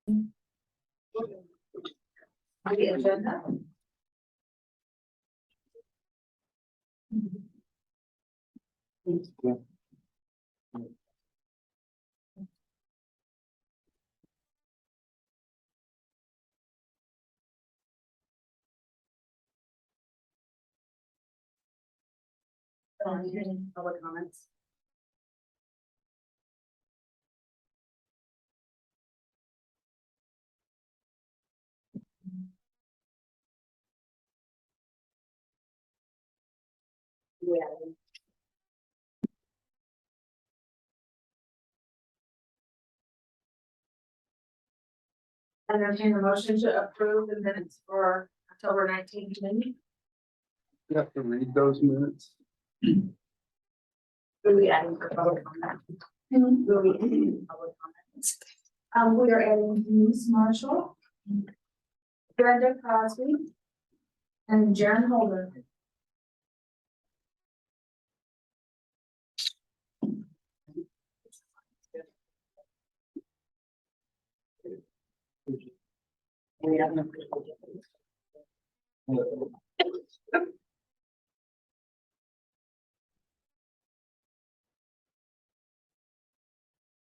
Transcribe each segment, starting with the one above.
The agenda. Any public comments? Yeah. Entertain a motion to approve the minutes for October 19th meeting. You have to read those minutes. Will we adding for public comment? Will we adding public comments? We are adding Denise Marshall, Brenda Crosby, and Jen Holder.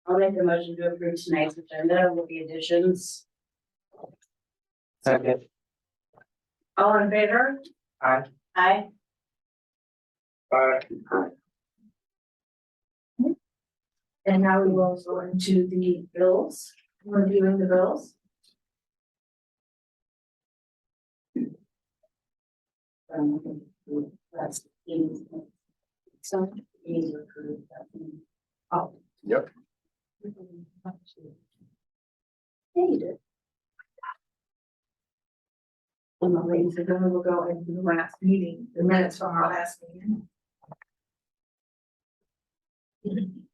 I'll make the motion to approve tonight's agenda with the additions. Second. All in favor? Aye. Aye. And now we will go into the bills, reviewing the bills. That's easy. So easy to approve that. Oh. Yep. Yeah, you did. And the ladies are gonna go into the last meeting, the minutes from our last meeting.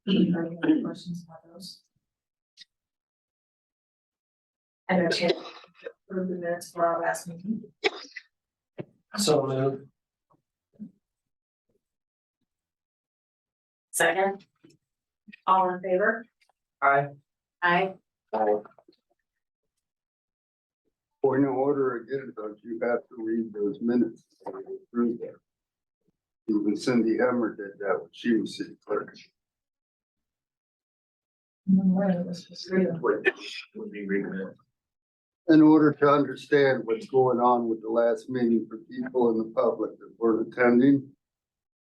Anybody have any questions about those? And then to approve the minutes for our last meeting. So moved. Second. All in favor? Aye. Aye. Point of order again, don't you have to read those minutes through there? Even Cindy Emmer did that when she was city clerk. Would be reading it. In order to understand what's going on with the last meeting for people in the public that weren't attending.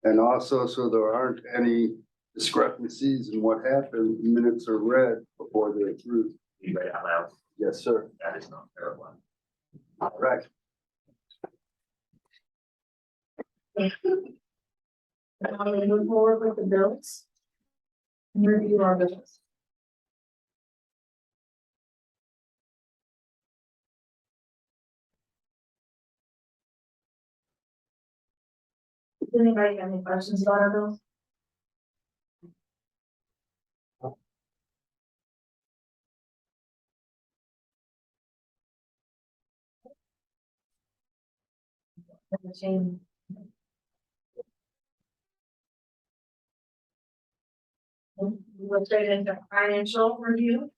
And also so there aren't any discrepancies in what happened, the minutes are read before they're approved. You read it out loud. Yes, sir. That is not fair one. All right. Now we move forward with the bills. And review our bills. Does anybody have any questions about our bills? Entertain. We'll straight into financial review.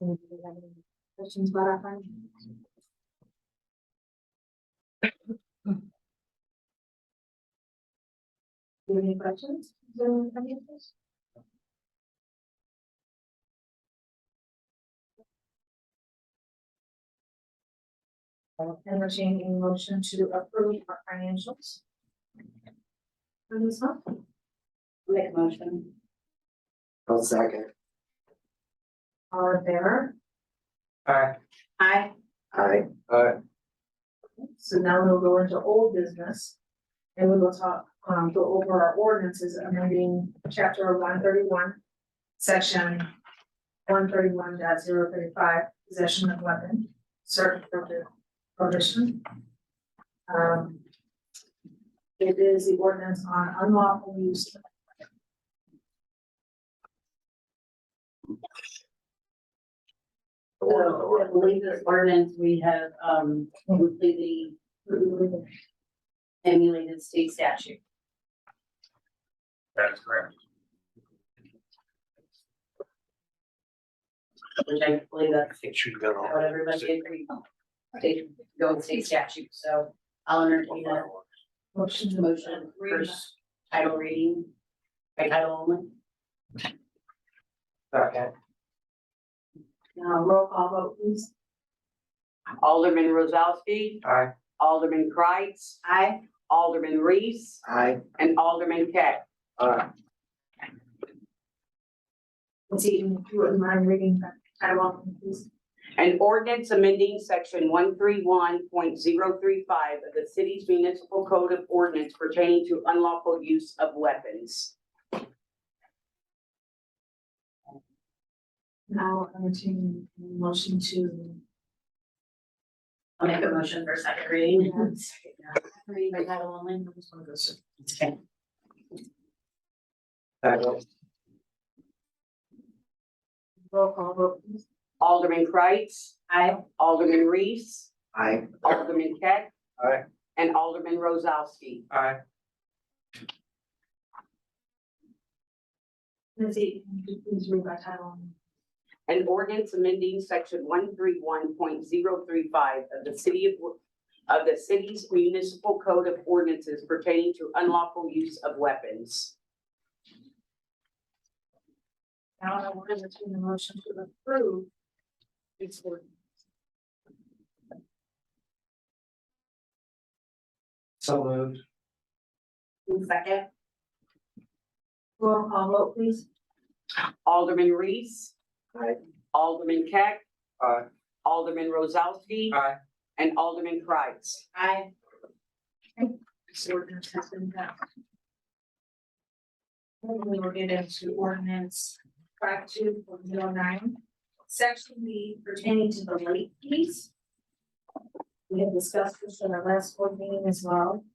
Anybody have any questions about our financials? Do you have any questions? on the financials? Entertain a motion to approve our financials. For this month. Make a motion. I'll second. All in favor? Aye. Aye. Aye. So now we'll go into old business. And we will talk, go over our ordinances amending chapter 131, section 131.035, possession of weapon, certain prohibition. It is the ordinance on unlawful use. So I believe this ordinance, we have, completely emulated state statute. That is correct. Which I believe that's It should go what everybody agreed. They go with state statute, so I'll entertain a motion first title reading by title only. Second. Now, roll call vote, please. Alderman Rozalski, Aye. Alderman Kreitz, Aye. Alderman Reese, Aye. and Alderman Keck. Aye. Let's see, you wouldn't mind reading that title only, please. An ordinance amending section 131.035 of the city's municipal code of ordinance pertaining to unlawful use of weapons. Now, entertain a motion to. I'll make a motion for second reading. Reading by title only. Okay. Second. Roll call vote, please. Alderman Kreitz. Aye. Alderman Reese. Aye. Alderman Keck. Aye. And Alderman Rozalski. Aye. Lindsay, can you please read by title only? An ordinance amending section 131.035 of the city's municipal code of ordinances pertaining to unlawful use of weapons. Now, I will entertain a motion to approve this ordinance. So moved. Second. Roll call vote, please. Alderman Reese. Aye. Alderman Keck. Aye. Alderman Rozalski. Aye. And Alderman Kreitz. Aye. This ordinance has been passed. We will get into ordinance 52.09, section B pertaining to the late fees. We have discussed this in our last board meeting as well.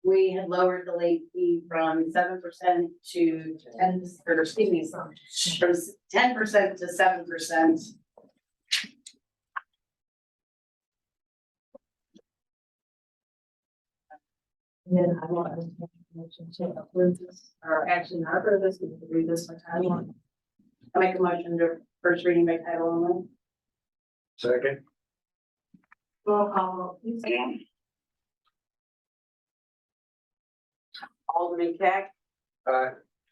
We had lowered the late fee from 7% to 10, or excuse me, from 10% to 7%. And then I will entertain a motion to approve this, or actually not approve this, we can read this by title only. I make a motion to first reading by title only. Second. Roll call vote, please. Alderman Keck. Aye.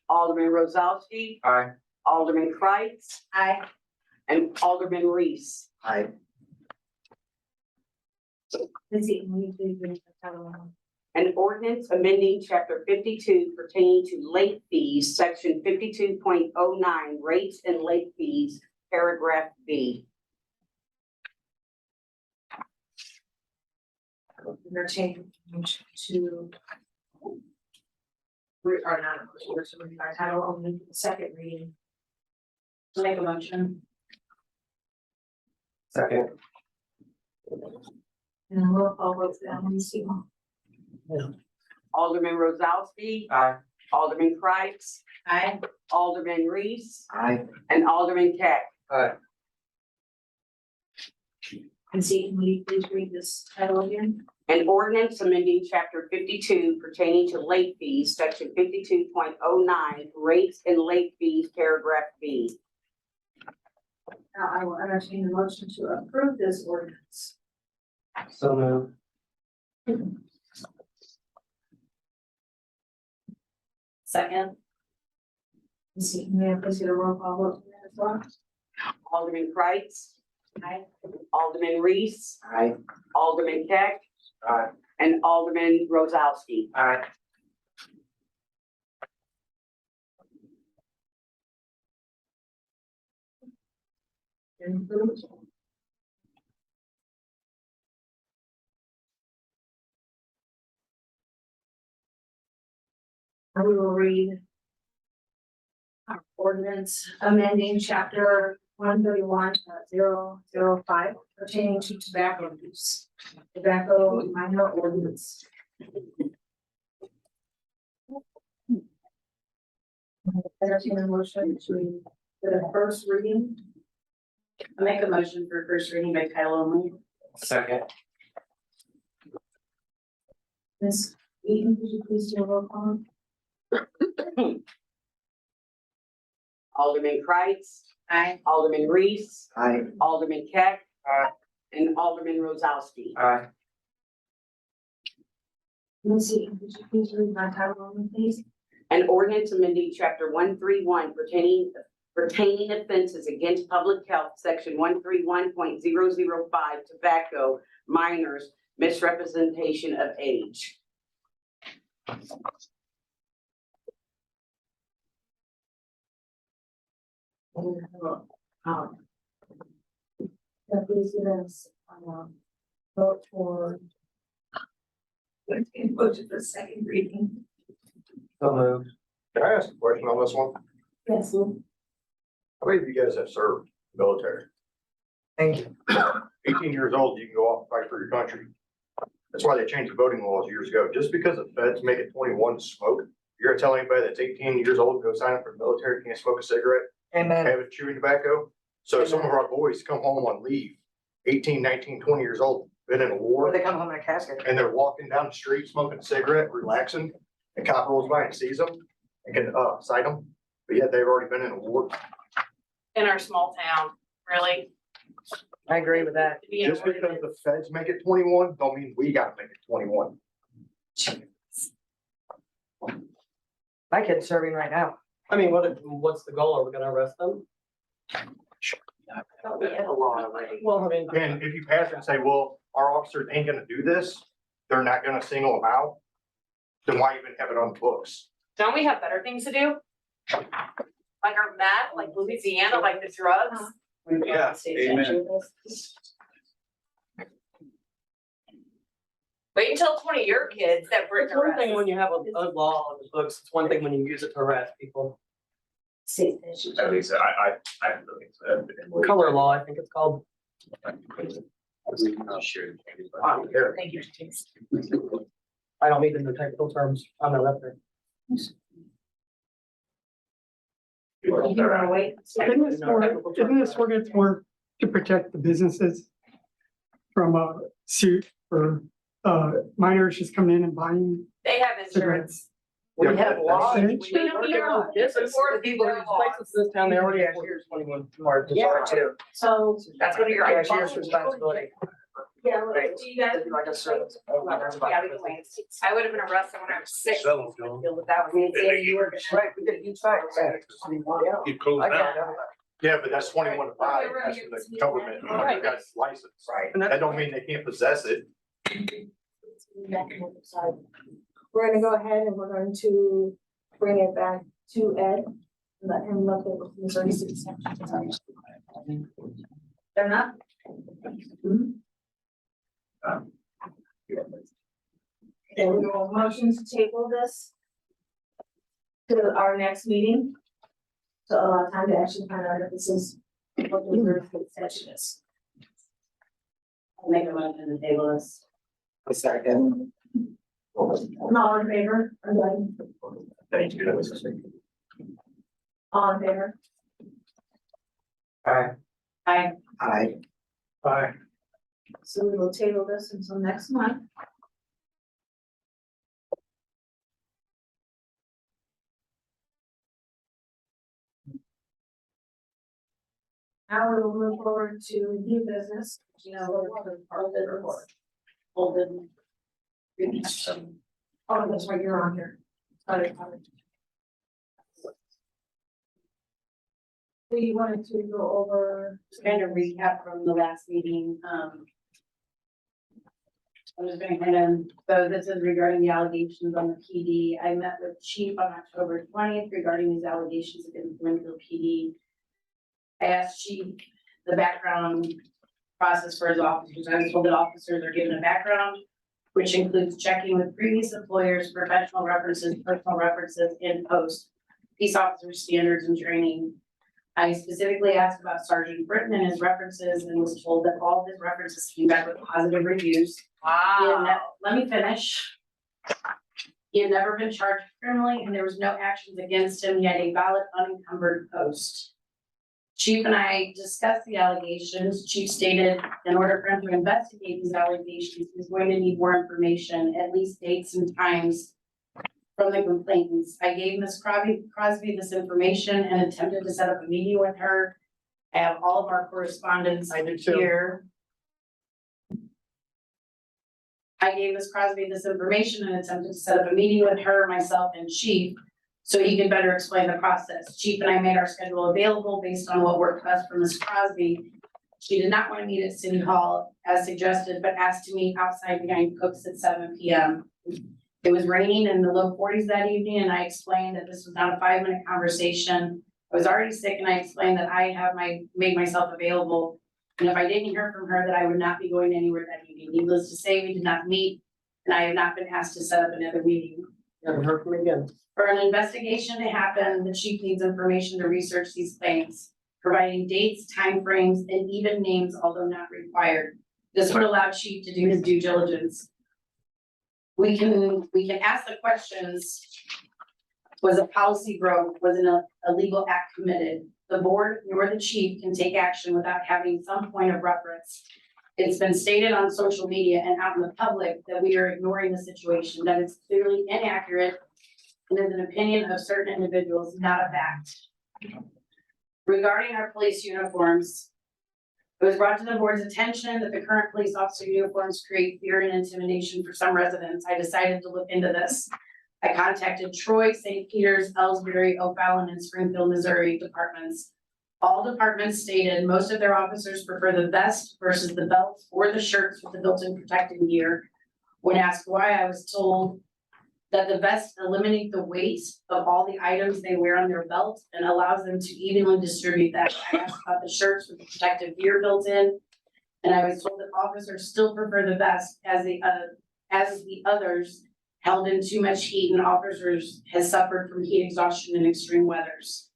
Alderman Rozalski. Aye. Alderman Kreitz. Aye. And Alderman Reese. Aye. Lindsay, will you please read the title only? An ordinance amending chapter 52 pertaining to late fees, section 52.09, rates and late fees, paragraph B. Entertain a motion to. We are not, we're to read by title only, for the second reading. Make a motion. Second. And roll call vote for Emily Seymour. Alderman Rozalski. Aye. Alderman Kreitz. Aye. Alderman Reese. Aye. And Alderman Keck. Aye. And see, can we please read this title again? An ordinance amending chapter 52 pertaining to late fees, section 52.09, rates and late fees, paragraph B. Now I will entertain a motion to approve this ordinance. So moved. Second. And see, may I please get a roll call vote for that as well? Alderman Kreitz. Aye. Alderman Reese. Aye. Alderman Keck. Aye. And Alderman Rozalski. Aye. Approved. I will read our ordinance amending chapter 131.005 pertaining to tobacco use. Tobacco minor ordinance. Entertain a motion to, for the first reading. I make a motion for first reading by title only. Second. Ms. Eaton, could you please do a roll call? Alderman Kreitz. Aye. Alderman Reese. Aye. Alderman Keck. Aye. And Alderman Rozowski. Aye. Ms. Eaton, could you please read my title only, please? An ordinance amending chapter 131 pertaining offenses against public health, section 131.005, tobacco, minors, misrepresentation of age. Please give us, vote for. Vote for second reading. So moved. Can I ask a question on this one? Yes, Lou. How many of you guys have served military? Thank you. 18 years old, you can go off and fight for your country. That's why they changed the voting laws years ago. Just because the feds make it 21 to smoke, you're gonna tell anybody that's 18 years old, go sign up for the military, can't smoke a cigarette, Amen. have it chewing tobacco? So some of our boys come home on leave, 18, 19, 20 years old, been in a war, Or they come home in a casket. and they're walking down the street smoking a cigarette, relaxing, and cop rolls by and sees them and can, cite them, but yet they've already been in a war. in our small town, really. I agree with that. To be an Just because ordinance. the feds make it 21, don't mean we gotta make it 21. My kid's serving right now. I mean, what's the goal? Are we gonna arrest them? We have a law already. Well, I mean, And if you pass it and say, well, our officers ain't gonna do this, they're not gonna single them out, then why even have it on the books? Don't we have better things to do? Like our meth, like Louisiana, like the drugs? Yeah, amen. Wait until 20 of your kids that bring it's one thing when arrest. you have a law on the books, it's one thing when you use it to arrest people. At least I really said. Color law, I think it's called. Thank you. I don't need the technical terms. I'm a rep. You're gonna wait. Isn't this ordinance more to protect the businesses from a suit for minors just coming in and buying They have insurance. cigarettes? We Yeah, have but laws. that's- We don't need our own. This is Enforce the people, their these places in this town, they already have years 21 marks too. So. That's what you're. Yeah, it's years responsibility. Yeah, Right. do you guys? Like a service. Yeah, we can wait. I would have been arrested when I was 6. Sell them to them. Deal with that one. Right, we did huge fights. You close I down. got it. Yeah, but that's 21 to 5, that's for the government, you guys license. Right. That don't mean they can't possess it. We're gonna go ahead and we're going to bring it back to Ed. Let him look at Missouri City statutes. They're not? Okay, we will motion to table this to our next meeting. To allow time to actually find out if this is what the Missouri State statute is. I'll make a motion to table this. A second. All in favor? Thank you. All in favor? Aye. Aye. Aye. Bye. So we will table this until next month. Now we will move forward to new business, you know, our business. Holden. Oh, that's right, you're on here. Sorry. We wanted to go over. Just kind of recap from the last meeting, I'm just gonna kind of, so this is regarding the allegations on the PD. I met with Chief on October 20th regarding these allegations against Winfield PD. I asked Chief the background process for his officers. I was told that officers are given a background, which includes checking with previous employers, professional references, personal references, and post peace officer standards and training. I specifically asked about Sergeant Britton and his references and was told that all of his references came back with positive reviews. Wow. Let me finish. He had never been charged criminally and there was no actions against him. He had a valid unencumbered post. Chief and I discussed the allegations. Chief stated in order for him to investigate these allegations, he's going to need more information, at least dates and times from the complainants. I gave Ms. Crosby this information and attempted to set up a meeting with her. I have all of our correspondence I do too. here. I gave Ms. Crosby this information and attempted to set up a meeting with her, myself, and Chief, so he could better explain the process. Chief and I made our schedule available based on what worked best for Ms. Crosby. She did not want to meet at City Hall as suggested, but asked to meet outside behind Cook's at 7 p.m. It was raining in the low 40s that evening, and I explained that this was not a 5-minute conversation. I was already sick, and I explained that I have made myself available. And if I didn't hear from her, that I would not be going anywhere that evening. Needless to say, we did not meet, and I have not been asked to set up another meeting. Haven't heard from me again. For an investigation to happen, the chief needs information to research these claims, providing dates, timeframes, and even names, although not required. This would allow chief to do his due diligence. We can ask the questions. Was a policy broke? Was an illegal act committed? The board nor the chief can take action without having some point of reference. It's been stated on social media and out in the public that we are ignoring the situation, that it's clearly inaccurate and is an opinion of certain individuals, not a fact. Regarding our police uniforms, it was brought to the board's attention that the current police officer uniforms create fear and intimidation for some residents. I decided to look into this. I contacted Troy, St. Peters, Ellsbury, O'Fallon, and Springfield, Missouri departments. All departments stated most of their officers prefer the vest versus the belts or the shirts with the built-in protective gear. When asked why, I was told that the vest eliminates the weight of all the items they wear on their belt and allows them to evenly distribute that. I asked about the shirts with the protective gear built in, and I was told that officers still prefer the vest as the others held in too much heat, and officers has suffered from heat exhaustion in extreme weathers.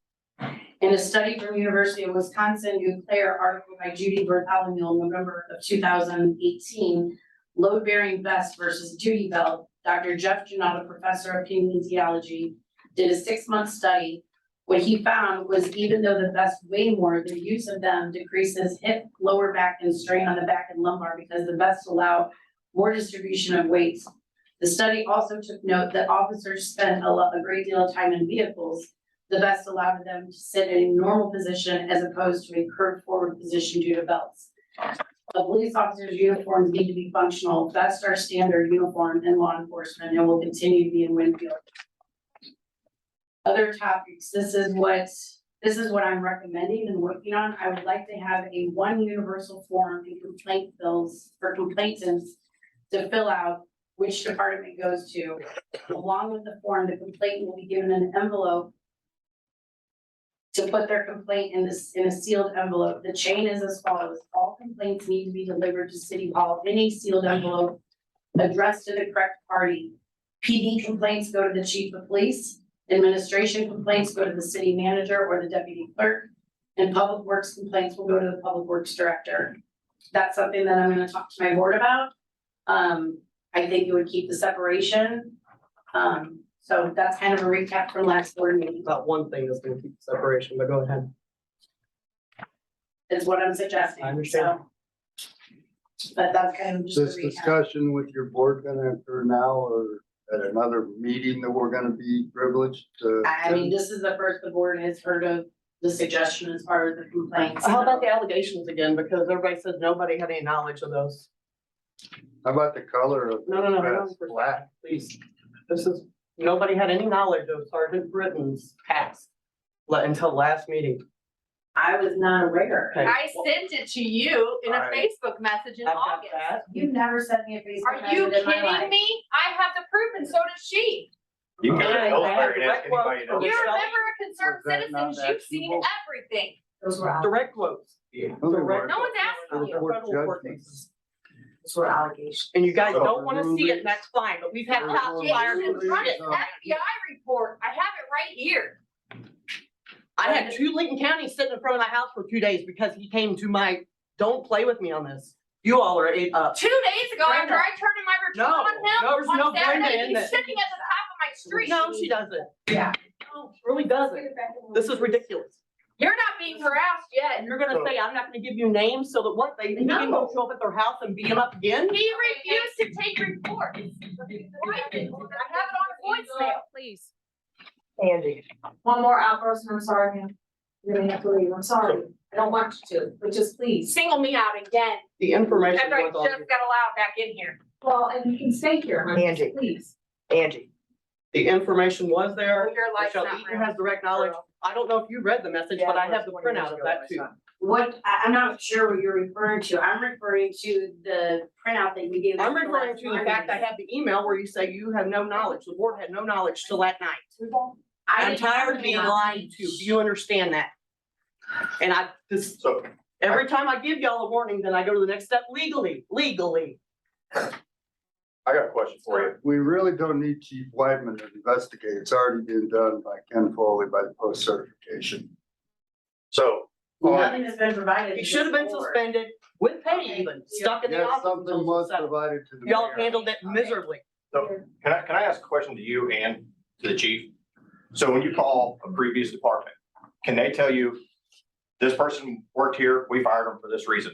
In a study from University of Wisconsin, Eau Claire article by Judy Bartholomew, November of 2018, load-bearing vest versus duty belt, Dr. Jeff Junot, a professor of kinesiology, did a 6-month study. What he found was even though the vest weigh more, the use of them decreases hip, lower back, and strain on the back and lumbar because the vests allow more distribution of weights. The study also took note that officers spend a great deal of time in vehicles. The vest allowed them to sit in a normal position as opposed to a curved forward position due to belts. The police officers' uniforms need to be functional. Vests are standard uniform in law enforcement and will continue to be in Winfield. Other topics, this is what I'm recommending and working on. I would like to have a one universal form and complaint bills for complainants to fill out which department it goes to. Along with the form, the complainant will be given an envelope to put their complaint in a sealed envelope. The chain is as follows. All complaints need to be delivered to City Hall in a sealed envelope addressed to the correct party. PD complaints go to the chief of police. Administration complaints go to the city manager or the deputy clerk. And public works complaints will go to the public works director. That's something that I'm going to talk to my board about. I think it would keep the separation. So that's kind of a recap from last board meeting. About one thing that's gonna keep the separation, but go ahead. Is what I'm suggesting. I understand. So, but that's kind of just This a recap. discussion with your board gonna occur now or at another meeting that we're gonna be privileged to? I mean, this is the first the board has heard of the suggestion as far as the complaints. How about the allegations again? Because everybody says nobody had any knowledge of those. How about the color of? No, the hang on vest? for a Black. second, please. This is, nobody had any knowledge of Sergeant Britton's past until last meeting. I was not aware. Okay. I sent it to you in a Alright. Facebook message in I've got August. that. You never sent me a Facebook Are you message in my kidding life. me? I have the proof and so does she. You can go to Yeah, I Ellsbury and have ask anybody. direct You're quotes. a member of Concerned Was that not Citizens. You've seen actionable? everything. Those were Direct quotes. No, they Direct- weren't. No one's asking you. Court Federal court judgments. cases. Those were allegations. And you guys So- don't wanna see it, that's fine, but we've had There's cops no fired. rulings Run it, on- FBI report. I have it right here. I had 2 Lincoln counties sitting in front of my house for 2 days because he came to my, don't play with me on this. You all are 8 up. 2 days ago, after I turned in my report No, on him, there was no on Saturday, Brenda in he's it. sitting at the top of my street. No, she doesn't. Yeah. No, she really doesn't. This is ridiculous. You're not being harassed yet. And you're gonna say, I'm not gonna give you names so that what, they can go show up at their house and beat them up again? He refused to take reports. I have it on voicemail. Please. Angie. One more outburst, and I'm sorry, ma'am. You're gonna have to leave, I'm sorry. I don't want you to, but just please. Single me out again. The information After I was just on, got allowed back in here. Well, and you can stay here, honey, Angie. please. Angie. the information was there. Your life's Michelle not Eaton real. has direct knowledge. I don't know if you read the message, but I have the printout of that too. I'm not sure what you're referring to. I'm referring to the printout that you gave. us I'm the referring last to the fact I Monday. have the email where you say you have no knowledge, the board had no knowledge till that night. I I'm didn't have tired of the being knowledge. lied to. Do you understand that? And I just, So every time I give y'all a warning, then I go to the next step legally. I got a question for you. We really don't need Chief Whiteman to investigate. It's already been done by Ken Foley by the post certification. So, Nothing has been provided. He to should have this been board. suspended with pay even, stuck in the Yes, office something until was settled. provided to the Y'all have mayor. handled it miserably. can I ask a question to you and to the chief? So when you call a previous department, can they tell you, this person worked here, we fired him for this reason?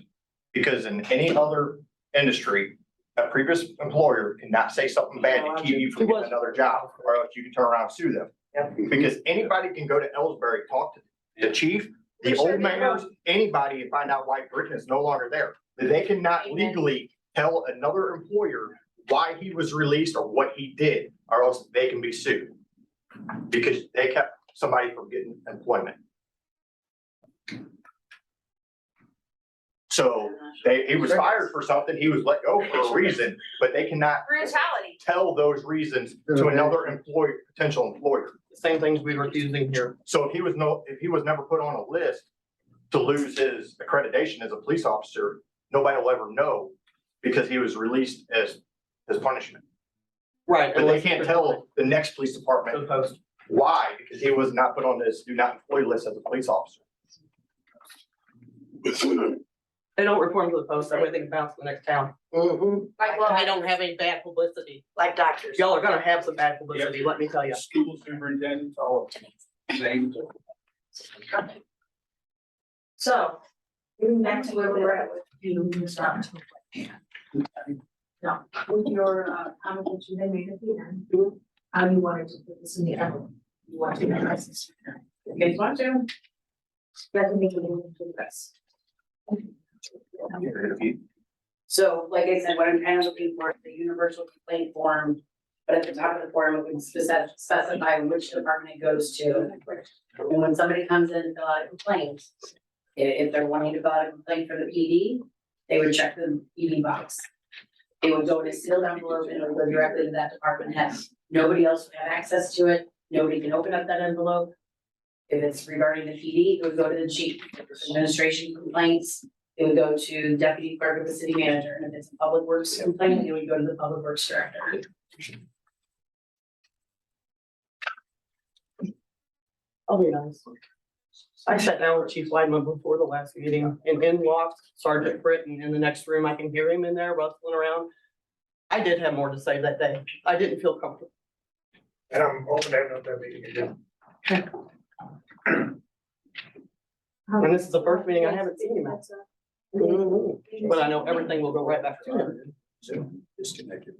Because in any other industry, a previous employer cannot say something bad to keep you from getting another job, or else you can turn around and sue them. Because anybody can go to Ellsbury, talk to the chief, the old mayors, anybody, and find out why Britton is no longer there. They cannot legally tell another employer why he was released or what he did, or else they can be sued. Because they kept somebody from getting employment. So he was fired for something, he was let go for a reason, but they cannot Brutality. tell those reasons to another potential employer. The same things we were using here. So if he was never put on a list to lose his accreditation as a police officer, nobody will ever know because he was released as his punishment. Right. But they can't tell the next police department Post. why, because he was not put on this do not employ list as a police officer. They don't report them to the post, that way they can bounce to the next town. Like, well, I don't have any bad publicity. Like doctors. Y'all are gonna have some bad publicity, let me tell you. School superintendents, all of them. Same. So, getting back to where we're at with you, Ms. Roberts. No, with your, comment that you had made at the end, how you wanted to put this in the other. You want to address this. You guys want to? Let me make it into this. So like I said, what I'm kind of looking for is the universal complaint form. But at the top of the form, we can specify which department it goes to. And when somebody comes in and fill out a complaint, if they're wanting to fill out a complaint for the PD, they would check the PD box. It would go in a sealed envelope and it would go directly to that department head. Nobody else would have access to it. Nobody can open up that envelope. If it's regarding the PD, it would go to the chief. If it's administration complaints, it would go to deputy clerk of the city manager. And if it's a public works complaint, it would go to the public works director. I'll be nice. I sat down with Chief Weidman before the last meeting and in walked Sergeant Britton in the next room. I can hear him in there rustling around. I did have more to say that day. I didn't feel comfortable. And I'm open to having that meeting again. And this is the first meeting I haven't seen him at. But I know everything will go right back to him. So, disconnected.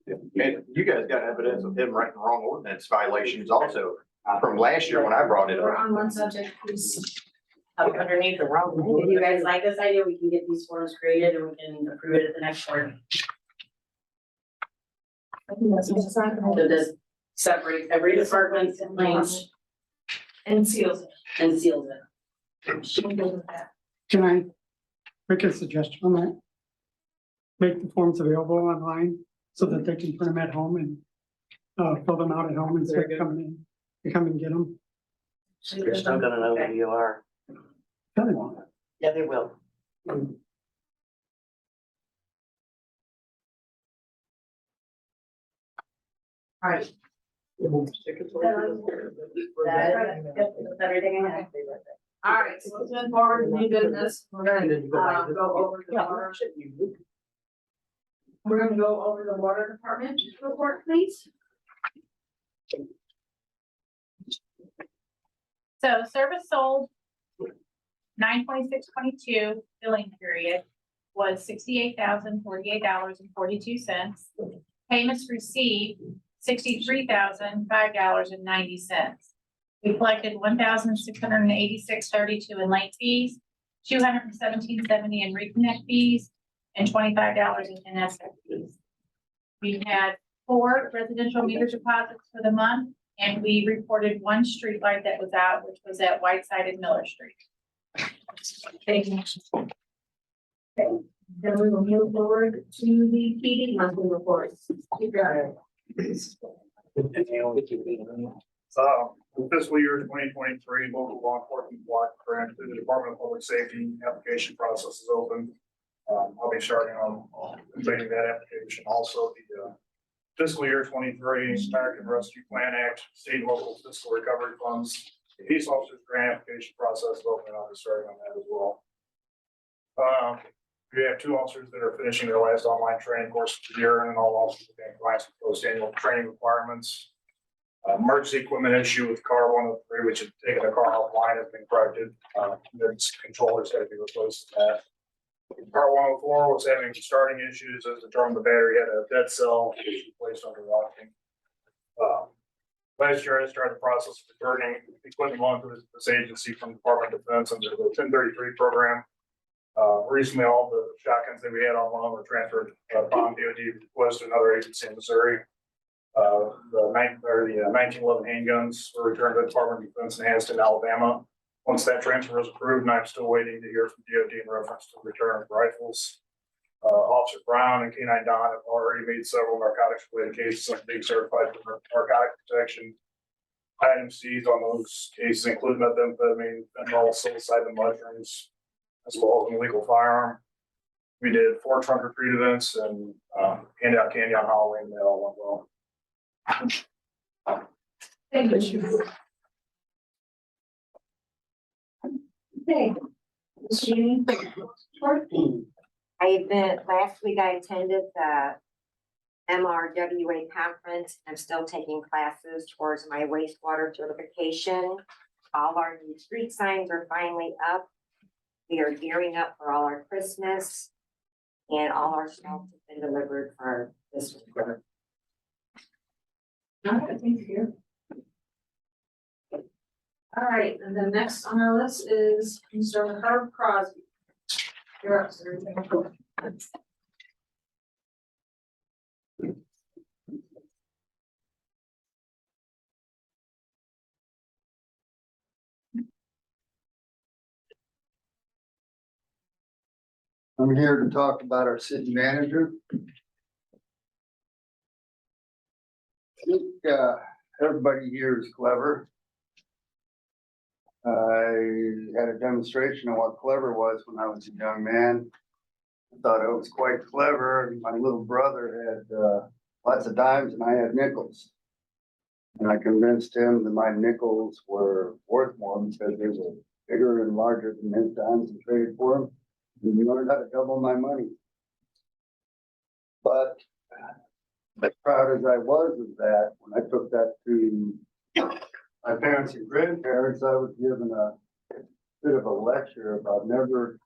And you guys got evidence of him writing wrong ordinance violations also from last year when I brought it We're up. on one subject, please. Underneath the round. If you guys like this idea, we can get these forms created and we can approve it at the next board. I think that's what's on So this separates every department's complaints and seals it. and seals it. We'll go with that. Can I make a suggestion on that? Make the forms available online so that they can print them at home and fill them out at home instead Very of good. coming in, to come and get them. They're still gonna know who you are. Yeah, they will. All right. That's everything I have. All right, so let's move forward to new business. We're gonna, go over the water. We're gonna go over the water department report, please. So service sold 9/26/22 billing period was $68,048.42. Payments received $63,005.90. We collected $1,686.32 in late fees, $217.70 in reconnect fees, and $25 in NSF fees. We had 4 residential meter deposits for the month, and we reported 1 street light that was out, which was at Whiteside and Miller Street. Thank you. Okay, then we will move forward to the PD monthly reports. You got it. Fiscal year 2023 local law enforcement block grant through the Department of Public Safety application process is open. I'll be starting on completing that application. Also, the fiscal year 23 American Rescue Plan Act, state and local fiscal recovery funds, the peace officers grant application process is open. I'll be starting on that as well. We have 2 officers that are finishing their last online training course for the year, and all officers are being compliant with post-annual training requirements. Emergency equipment issue with car 103, which had taken a car offline, has been corrected. Its controllers had to be replaced in that. Car 104 was having starting issues as determined the battery had a dead cell, which was placed under locking. Last year, I started the process of returning equipment loan to this agency from Department of Defense under the 1033 program. Recently, all the shotguns that we had on loan were transferred from DoD was to another agency in Missouri. The 1911 handguns were returned to the Department of Defense in Anniston, Alabama. Once that transfer was approved, and I'm still waiting to hear from DoD in reference to the return of rifles. Officer Brown and K9 Don have already made several narcotics related cases and being certified for narcotic protection. Items seized on those cases include methamphetamine, fentanyl, psilocybin mushrooms, as well as an illegal firearm. We did 4 trunk or treat events and hand out candy on Halloween. They all went well. Thank you. Okay. Ms. Jeannie? Last week I attended the MRWA conference. I'm still taking classes towards my wastewater certification. All our new street signs are finally up. We are gearing up for all our Christmas, and all our stuff has been delivered for this week. All right, thank you. All right, and then next on our list is Mr. Herb Crosby. You're up, sir. I'm here to talk about our city manager. I think everybody here is clever. I had a demonstration of what clever was when I was a young man. I thought it was quite clever. My little brother had lots of dimes and I had nickels. And I convinced him that my nickels were worth more because they were bigger and larger than his dimes and traded for them. And we learned how to double my money. But as proud as I was of that, when I took that to my parents and grandparents, I was given a bit of a lecture about never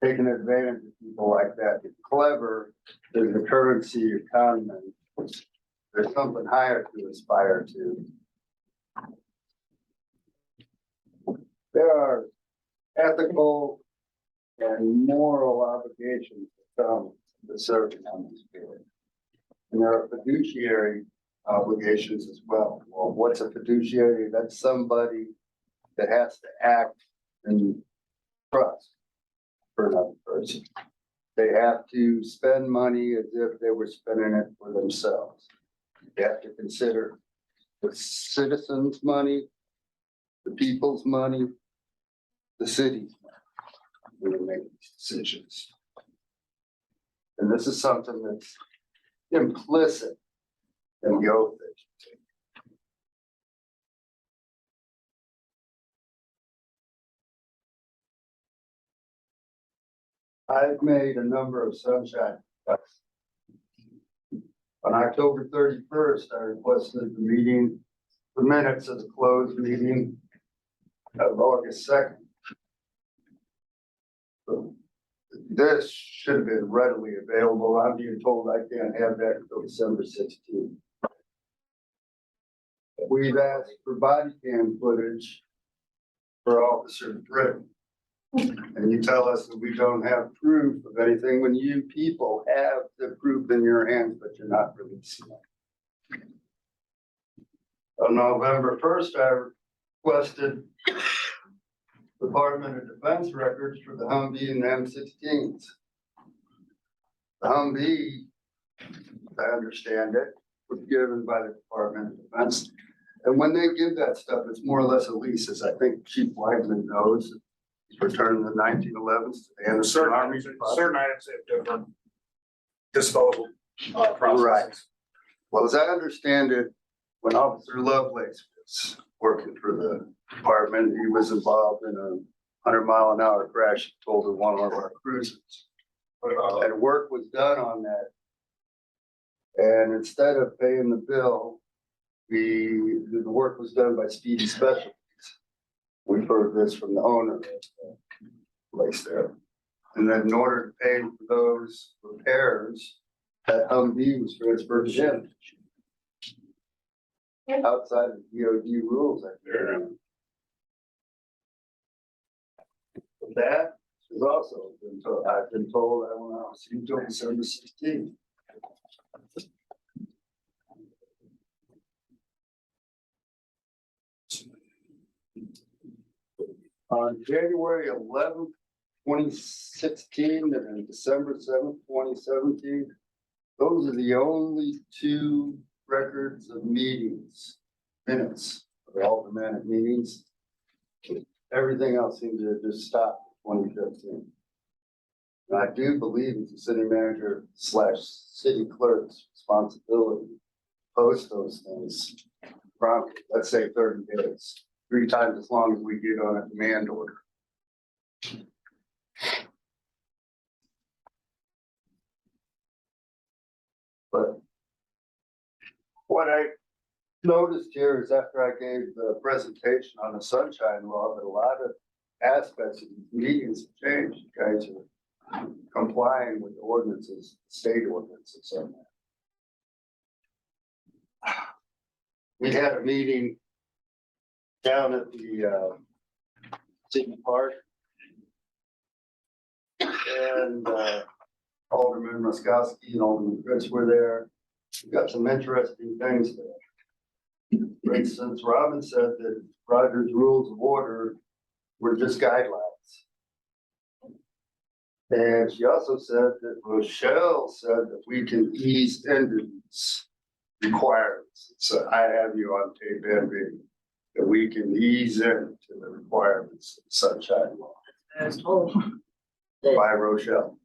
taking advantage of people like that. It's clever, there's a currency economy. There's something higher to aspire to. There are ethical and moral obligations that come to serving on this board. And there are fiduciary obligations as well. Well, what's a fiduciary? That's somebody that has to act in trust for another person. They have to spend money as if they were spending it for themselves. They have to consider the citizens' money, the people's money, the city's money when they make these decisions. And this is something that's implicit in the oath that you take. I've made a number of sunshine On October 31st, I requested the minutes of the closed meeting of August 2nd. So, this should have been readily available. I'm being told I can't have that until December 16th. We've asked for body cam footage for Officer Britton. And you tell us that we don't have proof of anything when you people have the proof in your hands, but you're not releasing it. On November 1st, I requested Department of Defense records for the Humvee and the M16s. The Humvee, I understand it, was given by the Department of Defense. And when they give that stuff, it's more or less a lease, as I think Chief Weidman knows. It's returned the 1911s to the Anderson Army. Certain items have different disposal processes. Well, as I understand it, when Officer Lovelace was working for the department, he was involved in a 100-mile-an-hour crash totaled one of our cruisers. And work was done on that. And instead of paying the bill, the work was done by Speedy Specialties. We've heard this from the owner of the place there. And then in order to pay for those repairs, that Humvee was transferred to him. Outside of DOD rules, I think. That is also been told, I've been told I will not see until December 16th. On January 11th, 2016, and then December 7th, 2017, those are the only two records of meetings, minutes of all the minute meetings. Everything else seems to have just stopped in 2015. And I do believe it's the city manager / city clerk's responsibility to post those things promptly, let's say 30 days. 3 times as long as we get on a demand order. But what I noticed here is after I gave the presentation on the sunshine law, that a lot of aspects of these meetings have changed. You guys are complying with the ordinances, state ordinances on that. We had a meeting down at the city park. And Alderman Muskowski and Alderman Fritz were there. We got some interesting things there. For instance, Robin said that Roger's rules of order were just guidelines. And she also said that Rochelle said that we can ease into these requirements. So I have you on tape and video. That we can ease into the requirements of the sunshine law I was told by Rochelle.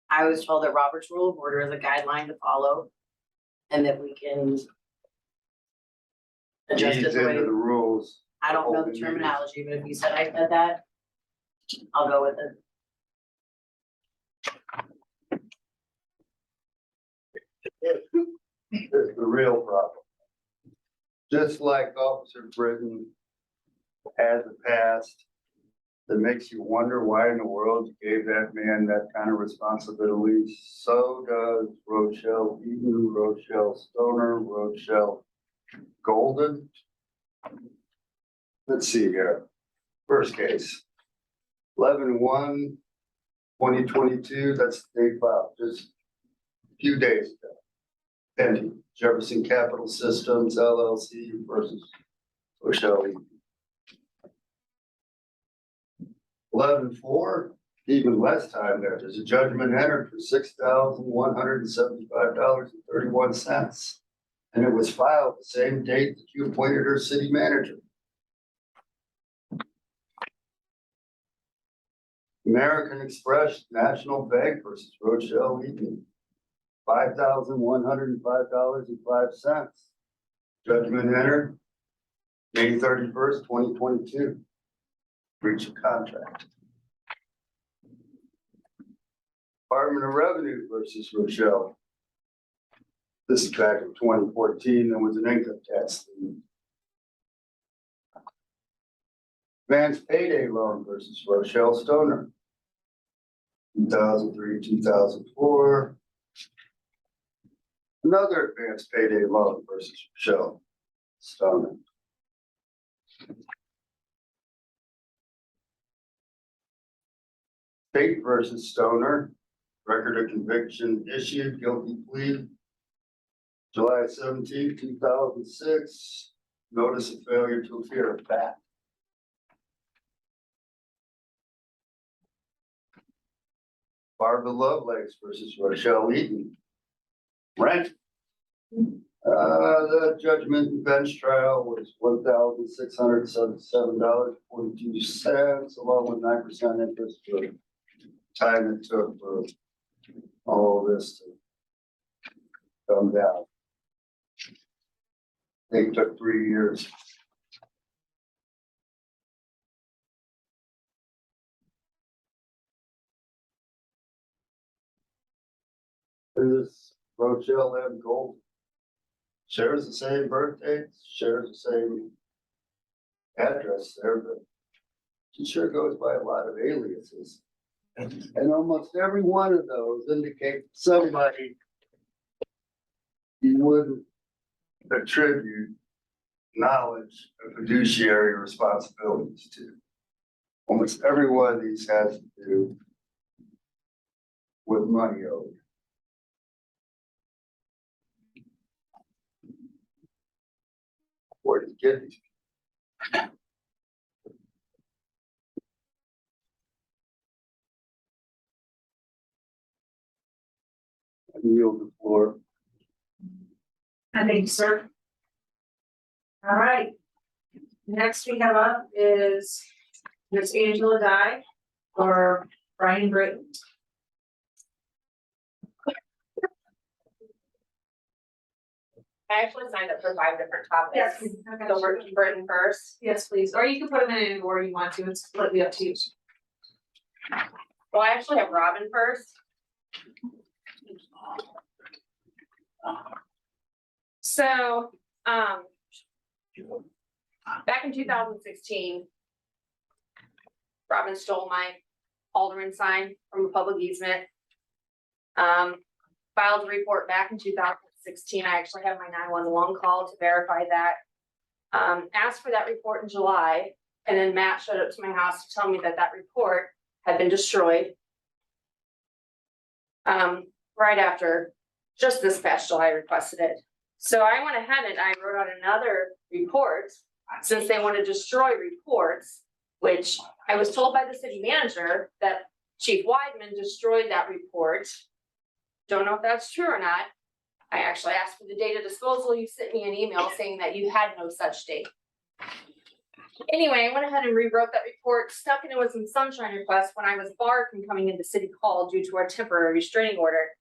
that Robert's Rule of Order is a guideline to follow and that we can adjust Ease it the into the way, rules. I don't know the terminology, but if you said I said that, I'll go with it. It's the real problem. Just like Officer Britton has a past that makes you wonder why in the world you gave that man that kind of responsibility. So does Rochelle Eaton, Rochelle Stoner, Rochelle Golden. Let's see here. First case. 11/1/2022. That's the date filed, just a few days ago. Pending Jefferson Capital Systems LLC versus Rochelle Eaton. 11/4, even less time there. There's a judgment entered for $6,175.31. And it was filed the same date that you appointed her city manager. American Express National Bank versus Rochelle Eaton. $5,105.05. Judgment entered May 31st, 2022. Breach of contract. Department of Revenue versus Rochelle. This is back in 2014, there was an income tax lien. Advanced payday loan versus Rochelle Stoner. 2003, 2004. Another advanced payday loan versus Rochelle Stoner. State versus Stoner, record of conviction issued, guilty plea. July 17, 2006, notice of failure to appear back. Barbara Lovelace versus Rochelle Eaton. Rent. The judgment and bench trial was $1,677.42, along with 9% interest for the time it took for all of this to come down. They took 3 years. This Rochelle M. Gold shares the same birthday, shares the same address there, but she sure goes by a lot of aliases. And almost every one of those indicate somebody you wouldn't attribute knowledge of fiduciary responsibilities to. Almost every one of these has to do with money owed. Where did you get these? I yield the floor. I thank you, sir. All right. Next we have up is Miss Angela Dye or Brian Britton. I actually signed up for 5 different topics. Yes. So we're Britton first. Yes, please, or you can put them in any order you want to, it's completely up to you. Well, I actually have Robin first. So, back in 2016, Robin stole my Alderman sign from a public easement. Filed a report back in 2016. I actually have my 911 call to verify that. Asked for that report in July, and then Matt showed up to my house to tell me that that report had been destroyed. Right after, just this past July, I requested it. So I went ahead and I wrote out another report, since they want to destroy reports, which I was told by the city manager that Chief Weidman destroyed that report. Don't know if that's true or not. I actually asked for the data disposal. You sent me an email saying that you had no such date. Anyway, I went ahead and rewrote that report, stuck it in with some sunshine requests when I was barred from coming into City Hall due to our temporary restraining order.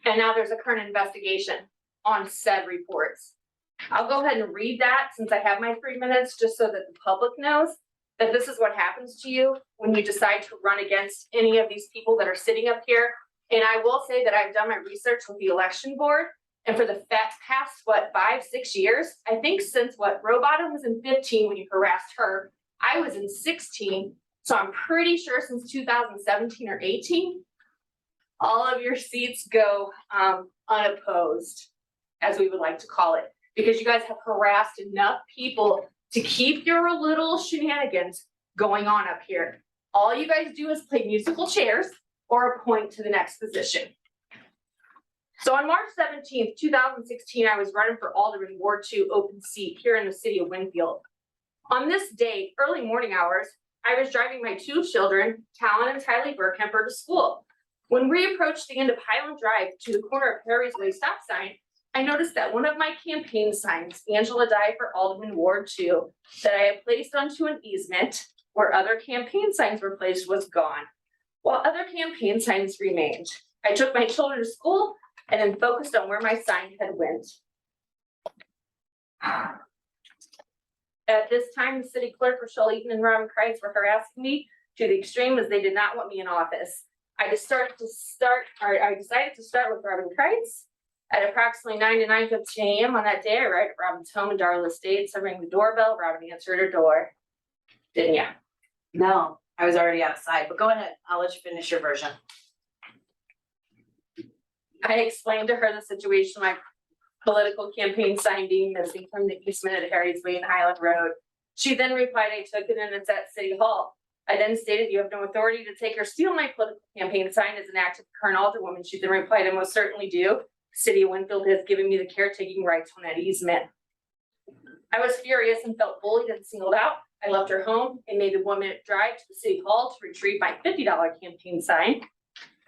And now there's a current investigation on said reports. I'll go ahead and read that since I have my 3 minutes, just so that the public knows that this is what happens to you when you decide to run against any of these people that are sitting up here. And I will say that I've done my research with the election board, and for the past, 5-6 years, I think since Rowbottom was in 15 when you harassed her, I was in 16. So I'm pretty sure since 2017 or 18, all of your seats go unopposed, as we would like to call it, because you guys have harassed enough people to keep your little shenanigans going on up here. All you guys do is play musical chairs or appoint to the next position. So on March 17th, 2016, I was running for Alderman Ward 2 open seat here in the city of Winfield. On this date, early morning hours, I was driving my 2 children, Talon and Tylee Burkemper, to school. When we approached the end of Highland Drive to the corner of Perry's Way stop sign, I noticed that one of my campaign signs, Angela Dye for Alderman Ward 2, that I had placed onto an easement where other campaign signs were placed, was gone, while other campaign signs remained. I took my children to school and then focused on where my sign had went. At this time, the city clerk, Rochelle Eaton, and Robin Kreitz were harassing me to the extreme as they did not want me in office. I decided to start with Robin Kreitz. At approximately 9 to 9:15 a.m. on that day, I arrived at Robin's home in Darla Estates. I rang the doorbell. Robin answered her door. Didn't ya? No, I was already outside, but go ahead. I'll let you finish your version. I explained to her the situation, my political campaign sign being missing from the easement at Harry's Way and Highland Road. She then replied, I took it and it's at City Hall. I then stated, you have no authority to take or steal my political campaign sign as an active current alderwoman. She then replied, I most certainly do. City of Winfield has given me the caretaking rights on that easement. I was furious and felt bullied and singled out. I left her home and made the 1-minute drive to the City Hall to retrieve my $50 campaign sign.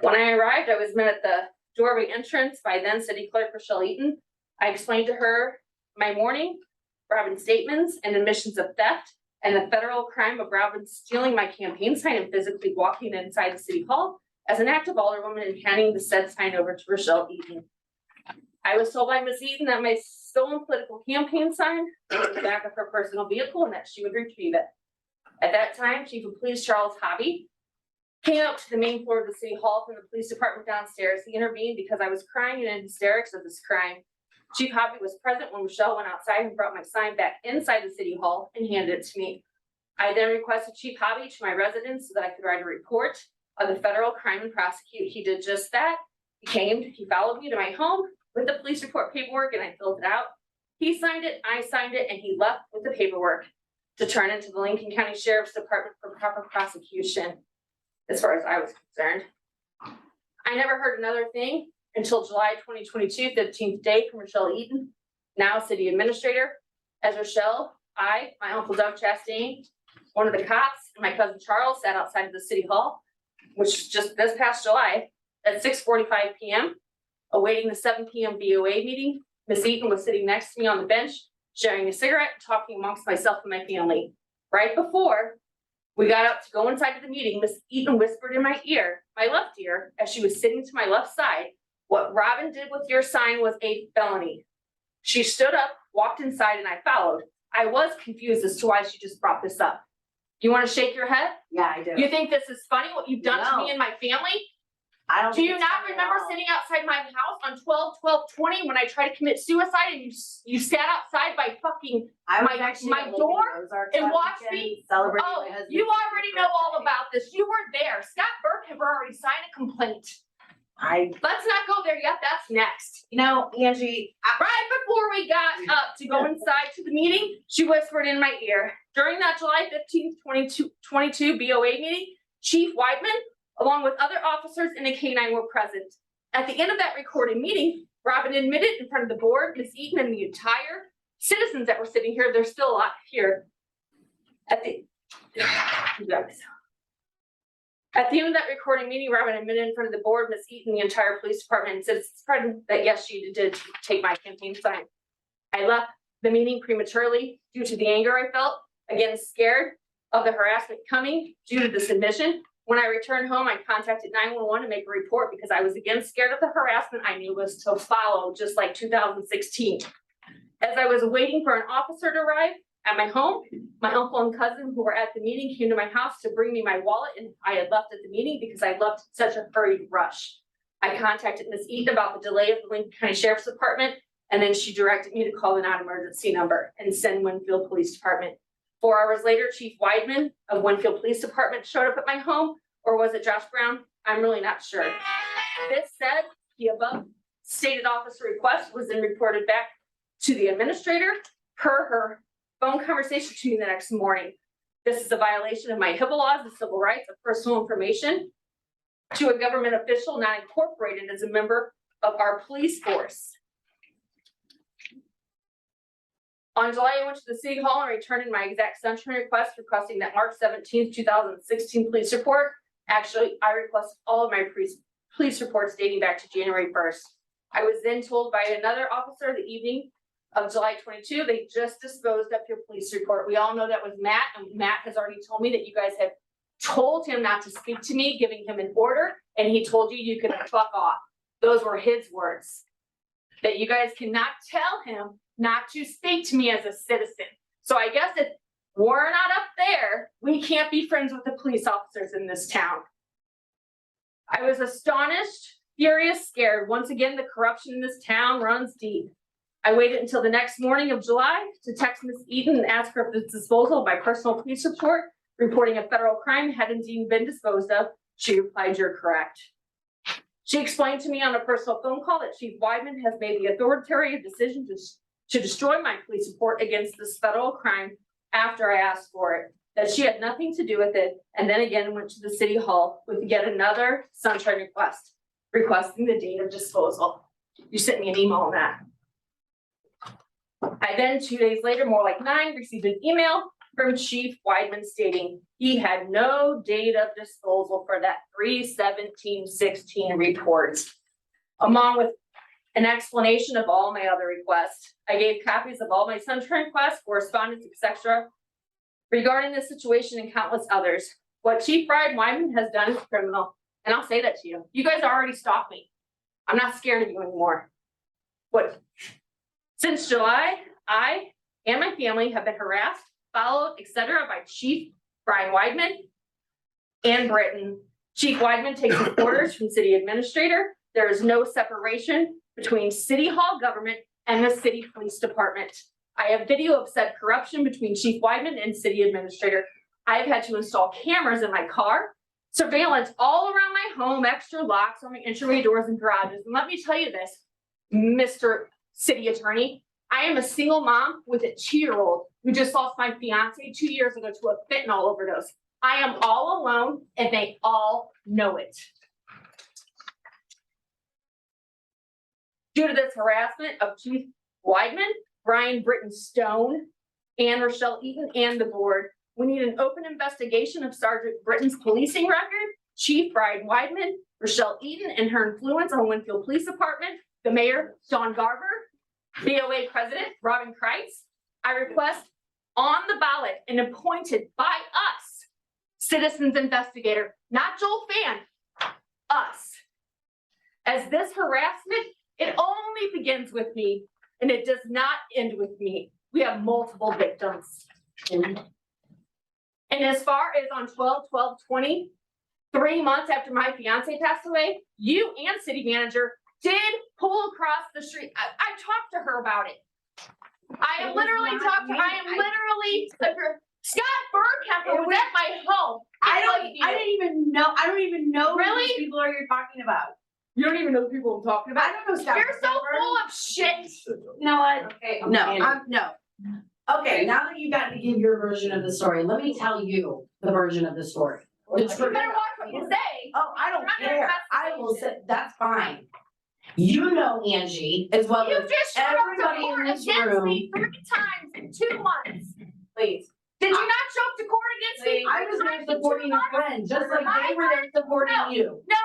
When I arrived, I was met at the doorway entrance by then City Clerk Rochelle Eaton. I explained to her my morning, Robin's statements and admissions of theft, and the federal crime of Robin stealing my campaign sign and physically walking inside the City Hall as an active alderwoman and handing the said sign over to Rochelle Eaton. I was told by Ms. Eaton that my stolen political campaign sign was in the back of her personal vehicle and that she would retrieve it. At that time, Chief of Police Charles Hobby came up to the main floor of the City Hall from the police department downstairs. He intervened because I was crying and in hysterics of this crime. Chief Hobby was present when Rochelle went outside and brought my sign back inside the City Hall and handed it to me. I then requested Chief Hobby to my residence so that I could write a report of the federal crime and prosecute. He did just that. He followed me to my home with the police report paperwork and I filled it out. He signed it, I signed it, and he left with the paperwork to turn into the Lincoln County Sheriff's Department for proper prosecution, as far as I was concerned. I never heard another thing until July 2022, 15th day from Rochelle Eaton, now City Administrator. As Rochelle, I, my Uncle Doug Chastain, one of the cops, and my cousin Charles sat outside of the City Hall, which was just this past July at 6:45 p.m. awaiting the 7 p.m. BOA meeting. Ms. Eaton was sitting next to me on the bench, sharing a cigarette, talking amongst myself and my family. Right before we got up to go inside of the meeting, Ms. Eaton whispered in my ear, my left ear, as she was sitting to my left side, what Robin did with your sign was a felony. She stood up, walked inside, and I followed. I was confused as to why she just brought this up. You want to shake your head? Yeah, I do. You think this is funny, what you've done to me and my family? I don't. Do think you it's not funny at remember all. sitting outside my house on 12/12/20 when I tried to commit suicide and you sat outside by fucking, I was my- actually my at Lincoln door Ozarks and that watched weekend me? Celebrating oh, my husband's you already know all birthday. about this. You were there. Scott Burke had already signed a complaint. I, Let's not go there yet. That's next. you know, Angie, Right before we got up to go inside to the meeting, she whispered in my ear. During that July 15th, 2022 BOA meeting, Chief Weidman, along with other officers in the K-9 were present. At the end of that recorded meeting, Robin admitted in front of the board, Ms. Eaton and the entire citizens that were sitting here, there's still a lot here. At the end of that recording meeting, Robin admitted in front of the board, Ms. Eaton, the entire police department, and citizens present that yes, she did take my campaign sign. I left the meeting prematurely due to the anger I felt, again scared of the harassment coming due to this admission. When I returned home, I contacted 911 to make a report because I was again scared of the harassment I knew was to follow, just like 2016. As I was waiting for an officer to arrive at my home, my uncle and cousin who were at the meeting came to my house to bring me my wallet and I had left at the meeting because I left in such a hurried rush. I contacted Ms. Eaton about the delay of the Lincoln County Sheriff's Department, and then she directed me to call the non-emergency number and send Winfield Police Department. 4 hours later, Chief Weidman of Winfield Police Department showed up at my home, or was it Josh Brown? I'm really not sure. This said, the above stated officer request was then reported back to the administrator per her phone conversation to me the next morning. This is a violation of my HIPAA laws, the civil rights of personal information to a government official not incorporated as a member of our police force. On July, I went to the City Hall and returned in my exact sunshine request requesting that March 17th, 2016 police report. Actually, I requested all of my police reports dating back to January 1st. I was then told by another officer the evening of July 22, they just disposed of your police report. We all know that was Matt, and Matt has already told me that you guys have told him not to speak to me, giving him an order, and he told you you could fuck off. Those were his words. That you guys cannot tell him not to speak to me as a citizen. So I guess if we're not up there. We can't be friends with the police officers in this town. I was astonished, furious, scared. Once again, the corruption in this town runs deep. I waited until the next morning of July to text Ms. Eden and ask her if the disposal of my personal police report reporting a federal crime had indeed been disposed of. She replied, "You're correct." She explained to me on a personal phone call that Chief Weidman has made the authoritarian decision to destroy my police report against this federal crime after I asked for it, that she had nothing to do with it, and then again went to the city hall with yet another sunshine request, requesting the date of disposal. You sent me an email on that. I then, 2 days later, more like 9, received an email from Chief Weidman stating he had no date of disposal for that 3/17/16 report, along with an explanation of all my other requests. I gave copies of all my sunshine requests, correspondence, etc. regarding this situation and countless others. What Chief Brian Weidman has done is criminal, and I'll say that to you. You guys already stalked me. I'm not scared of you anymore. Since July, I and my family have been harassed, followed, etc. by Chief Brian Weidman and Britton. Chief Weidman takes his orders from city administrator. There is no separation between city hall government and the city police department. I have video of said corruption between Chief Weidman and city administrator. I have had to install cameras in my car, surveillance all around my home, extra locks on my entryway doors and garages. And let me tell you this, Mr. City Attorney, I am a single mom with a 2-year-old who just lost my fiance 2 years ago to a fentanyl overdose. I am all alone and they all know it. Due to this harassment of Chief Weidman, Brian Britton Stone, and Rochelle Eaton and the board, we need an open investigation of Sergeant Britton's policing record, Chief Brian Weidman, Rochelle Eaton and her influence on Winfield Police Department, the mayor, Don Garber, BOA President Robin Kreitz. I request on the ballot and appointed by us, citizens investigator, not Joel Fan, us. As this harassment, it only begins with me and it does not end with me. We have multiple victims. And as far as on 12/12/20, 3 months after my fiance passed away, you and city manager did pull across the street. I talked to her about it. I am literally Scott Burkhalter was at my home. I don't even know. Really? Who these people are you talking about? You don't even know the people I'm talking about. I don't know Scott. You're so full of shit. You know what? Okay. No. Okay, now that you got to give your version of the story, let me tell you the version of the story. The You truth. better watch what you say. Oh, I don't Run an care. I will say, that's fine. You know, Angie, as well You as just showed up to everybody in court this against room. me 3 times in 2 months. Please. Did you not show up to court against me? I was 3 there times in 2 supporting a months? friend, just like they were there supporting you. No.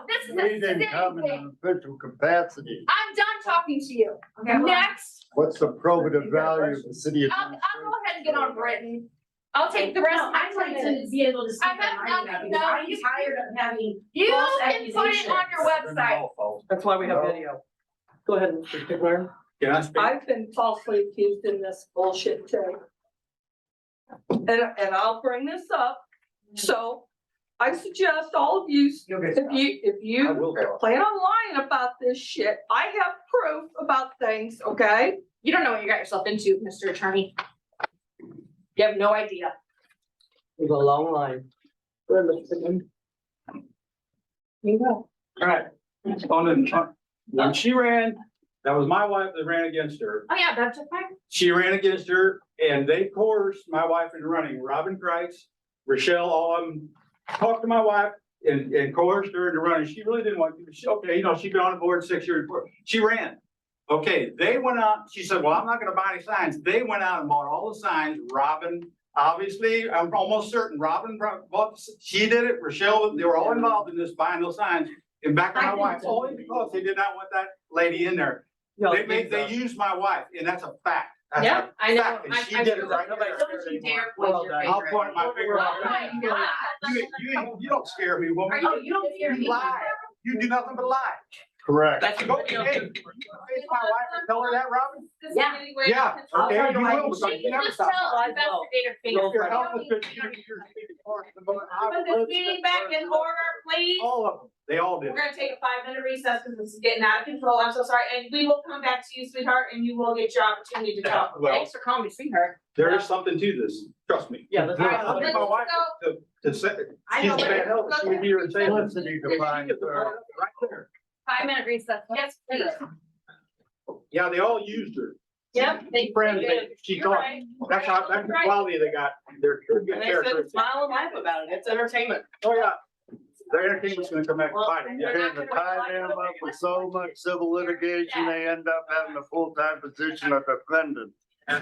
This is a We didn't city come in thing. an official capacity. I'm done talking to you. Okay, well, Next, What's the probative value of the city? I'll go ahead and get on Britton. I'll take the rest No, of my I'd like 10 to minutes. be able to see I that have right now, nothing, because no, I'm you- tired of having You false can put it on your website. That's why we have No. video. Go ahead, Mr. Kittler. Can I speak? I've been falsely accused in this bullshit too. And I'll bring this up, so I suggest all of you, if I you will talk. plan on lying about this shit, I have proof about things, okay? You don't know what you got yourself into, Mr. Attorney. You have no idea. There's a long line. Go ahead, Mr. Pittman. You will. All right. When she ran, that was my wife that ran against her. Oh, yeah, that's fine. She ran against her and they coerced my wife into running. Robin Kreitz, Rochelle, all of them talked to my wife and coerced her into running. She really didn't want to. Okay, she'd been on the board 6 years before. She ran. Okay, they went out. She said, well, I'm not gonna buy any signs. They went out and bought all the signs. Robin, obviously, I'm almost certain Robin bought, she did it. Rochelle, they were all involved in this, buying those signs. And back to my wife, only because they did not want that lady in there. They used my wife, and that's a fact. That's a Yeah, I know. fact, and she did it right there. Don't you dare Well point your done. I'll finger. point my finger out. Oh my God. You don't scare me, woman. Are you- You don't scare me. You lie. You do nothing but lie. Correct. That's Go, what hey, you you know. face my wife and tell her that, Robin? Yeah. Yeah, okay, you will, because you never Just stop. tell investigator If Finkel. your health is good, you're Put this meeting back in order, please. all of them, they all did. We're gonna take a 5-minute recess because this is getting out of control. I'm so sorry. And we will come back to you, sweetheart, and you will get your opportunity to talk. Well, Thanks for calling me sweetheart. there is something to this, trust me. Yeah, that's All right, I let's think my wife go. to say, I she's know, but bad health, she would be here and say, Felicity Devine, right there. 5-minute recess. Yes, please. Yeah, they all used her. Yep. Friends, she You're thought, right. that's how, that's the quality they got, they're good And they said characters. smile and laugh about it. It's entertainment. Oh, yeah. Their entertainment's gonna come back and bite them, yeah. and to tie them up with so much civil litigation, they end up having a full-time position of defendant.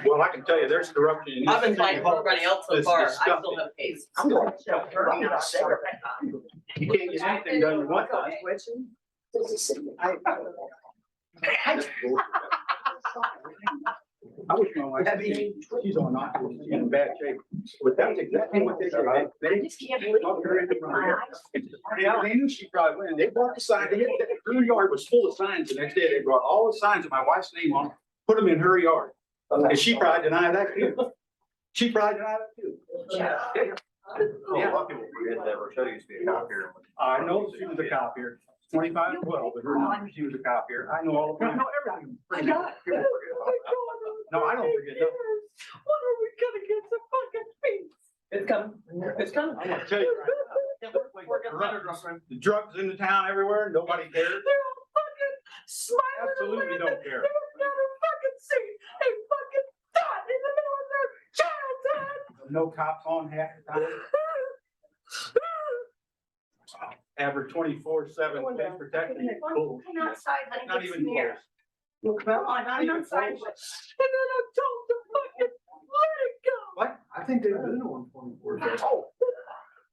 Well, I can tell you, there's corruption in this. I've been fighting for everybody else so It's far. I disgusting. still have a case. I'm going to jail. I'm not sure. You can't get anything done you want done. I wish my wife, she's on oxygen, she's in bad shape, but that's exactly what they did. They just can't believe. Yeah, they knew she probably went, they brought the sign, her yard was full of signs, the next day they brought all the signs with my wife's name on, put them in her yard. And she probably denied that too. She probably denied that too. Yeah. A lot of people forget that Rochelle used to be a cop here. I know she was a cop here, 25-12, but her number, she was a cop here, I know all of them, I know everything. No, I don't forget that. When are we gonna get some fucking peace? It's coming. It's coming. I'm gonna tell you right now. The drugs in the town everywhere, nobody cares. They're all fucking smiling. Absolutely don't care. They've never fucking seen a fucking dot in the middle of their childhood. No cops on half the time. Average 24/7 police protection. Bullshit. Come outside, let me Not get even some air. close. Come on, Not I'm even outside. close. And then I'm told to fucking let it go. What? I think they've been on 24/7. Oh,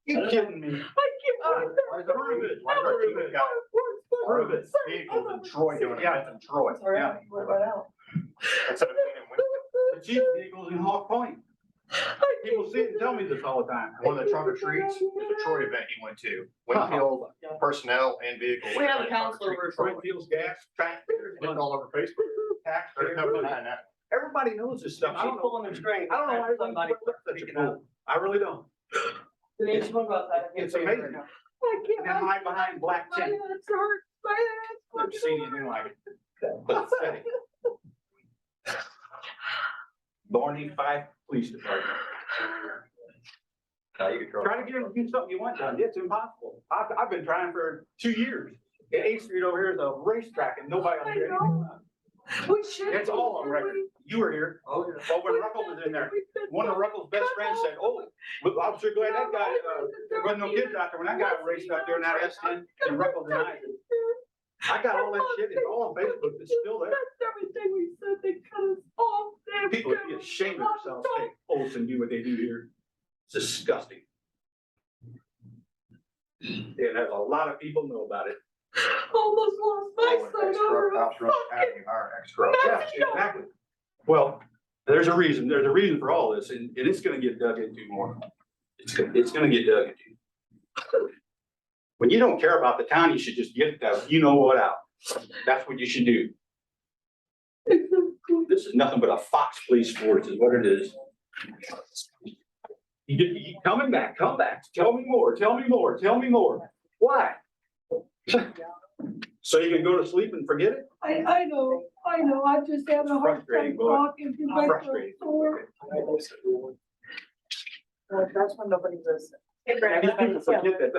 you kidding me? I can't. Why is our chief got Prove it. vehicles in Troy doing events in Troy? Yeah. Instead of being in Winston. The chief vehicles in Hawk Point. People see it and tell me this all the time. One of the trunk or treats is a Troy event he went to. Winfield personnel and vehicles. We have a counselor over at Troy Fields gas, It's been all over Facebook. tax. They're covering behind that. Everybody knows this stuff. I She's don't know. pulling their strings. I don't know why Somebody. everybody such a fool. I really don't. Denise, what about that? It's amazing. I can't. And hide behind black My tint. head hurts. My head Never seen anything like it. Pathetic. Barney Fife Police Department. You can Try to get them to do something you want done. It's impossible. I've been trying for 2 years. And 8th Street over here is a racetrack and nobody will hear anything about it. We should. It's all on record. You were here. Oh, when Ruckle was in there, one of Ruckle's best friends said, oh, well, I'm sure glad that guy, there wasn't no kids out there when that guy raced up there in that S10 and Ruckle denied it. I got all that shit. It's all on Facebook. It's still there. That's everything we said. They cut us off. They People would be ashamed of themselves. They Olson do what they do here. It's disgusting. And there's a lot of people know about it. Almost lost my son over a fucking. Yeah, exactly. Well, there's a reason. There's a reason for all this, and it's gonna get dug into more. It's gonna get dug into. When you don't care about the town, you should just get that, you know what, out. That's what you should do. This is nothing but a Fox Police Force is what it is. You coming back, come back, tell me more, tell me more, tell me more. Why? So you can go to sleep and forget it? I know, I'm just having a hard time Frustrating, boy. talking because my throat's Frustrating. sore. That's when nobody does. These people forget that,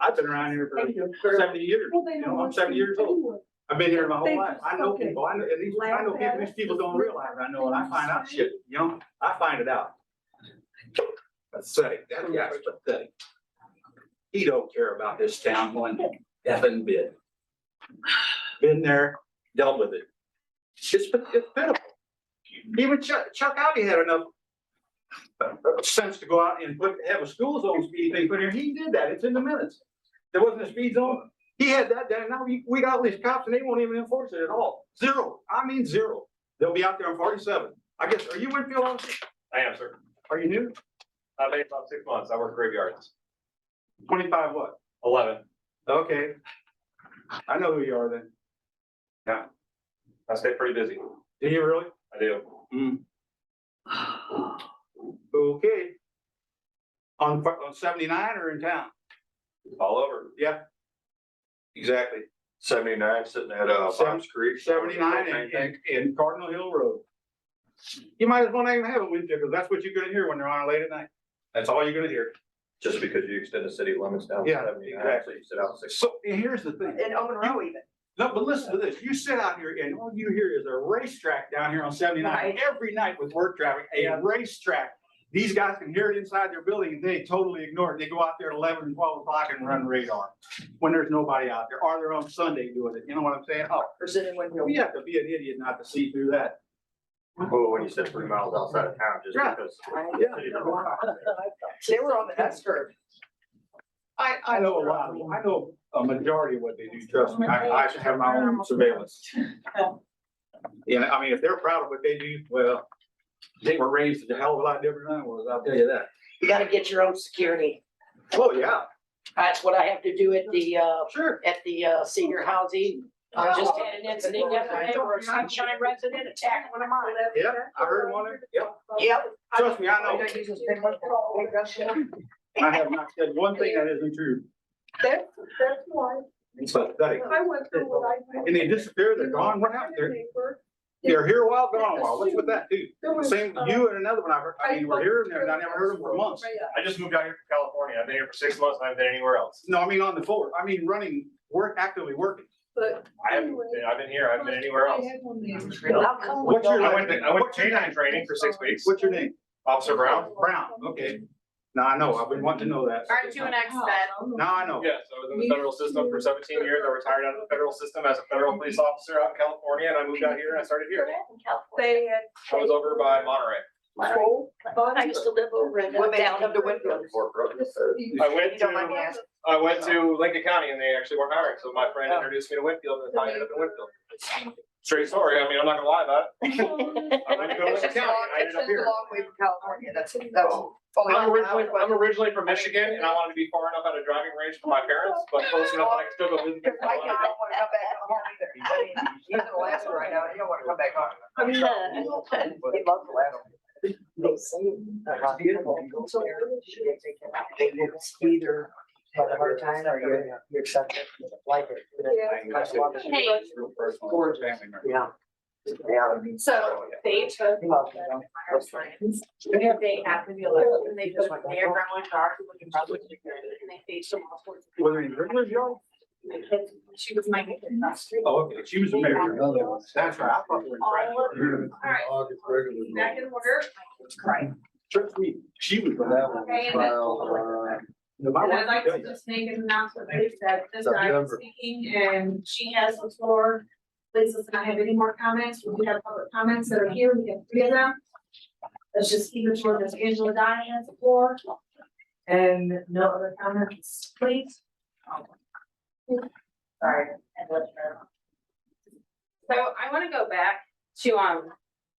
I've been around here for 70 years. Well, they You know know, I'm what 70 to years do old. anyway. I've been here my whole They life. just I know fucking people, I know, at least I know people, these people don't realize, I know, and I find out shit, you know, I find it out. Pathetic, that guy's pathetic. He don't care about this town one effing bit. Been there, dealt with it. It's pitiful. Even Chuck Ivey had enough sense to go out and have a school zone speed thing put here. He did that. It's in the minutes. There wasn't a speed zone. He had that done. Now we got all these cops and they won't even enforce it at all. Zero. I mean, zero. They'll be out there on 47. I guess, are you Winfield officer? I am, sir. Are you new? I've been about 6 months. I work graveyards. 25 what? 11. Okay. I know who you are then. I stay pretty busy. Do you really? I do. Okay. On 79 or in town? All over. Yeah. Exactly. 79 sitting at, Farms Creek. 79 and Cardinal Hill Road. You might as well not even have it with you, because that's what you're gonna hear when they're on late at night. That's all you're gonna hear. Just because you extend the city limits down to Yeah, 79, exactly. so you sit out 6. So, and here's the thing. In Owen Row even. No, but listen to this. You sit out here and all you hear is a racetrack down here on 79 Right. every night with work traffic, a racetrack. These guys can hear it inside their building and they totally ignore it. They go out there at 11 and 12 o'clock and run radar when there's nobody out there, or they're on Sunday doing it. You know what I'm saying? Oh, Or sitting with you. you have to be an idiot not to see through that. Well, when you sit 3 miles outside of town, just Yeah. because. Yeah. They were on the S curve. I know a lot of them. I know a majority of what they do, trust me. I have my own surveillance. Yeah, I mean, if they're proud of what they do, well, they were raised a hell of a lot different than I was, I'll tell you that. You gotta get your own security. Oh, yeah, That's what I have to do at the, sure. senior housing. I just had an incident yesterday where a Sunshine resident attacked one of mine. Yeah, I heard one. Yep. Yep. Trust me, I know. I have not said one thing that isn't true. That's why. It's pathetic. I went through what I went And they disappear, they're gone, what happened? They're here a while, gone a while. What's with that too? Same, you and another one I heard, I mean, we're here and I never heard them for months. I just moved out here from California. I've been here for 6 months. I haven't been anywhere else. No, I mean, on the floor. I mean, running, actively working. I've been here. I haven't been anywhere else. How come we What's your don't? I went to K-9 training for 6 weeks. What's your name? Officer Brown. Brown, okay. Now, I know, I've been wanting to know that. Aren't you an ex-fed? Now I know. Yes, I was in the federal system for 17 years. I retired out of the federal system as a federal police officer out in California, and I moved out here and I started here. They had. I was over by Monterey. I used to live over in What made you down come to Winfield? I went to Lincoln County and they actually weren't hiring, so my friend introduced me to Winfield and I ended up in Winfield. Straight story, I mean, I'm not gonna lie about it. I went to go to Lincoln County, I ended up here. way from California, that's. I'm originally from Michigan and I wanted to be far enough out of driving range for my parents, but close enough that I could still go visit. them. I don't wanna come back home either. I mean, he's in Alaska right now, he don't wanna come back home. He loves Alaska. It's beautiful. Either had a hard time or you accept it, like it. Hey. Yeah. So they took my friends, they after the election, they took Mayor Brown car, who was in public security, and they faced them all sorts of. Were they regular, Joe? My kids, she was my kid. Oh, okay, she was a mayor. That's right. I thought you were All right. August regular. Back in order, my kids crying. Trust me, she was the that one. Okay, and My And I'd wife like does to it. just make an announcement that this guy is September. speaking and she has the floor. Please, does not have any more comments. We do have public comments that are here. We have 3 of them. Let's just keep it short. Ms. Angela Dye has the floor. And no other comments, please. Sorry. So I want to go back to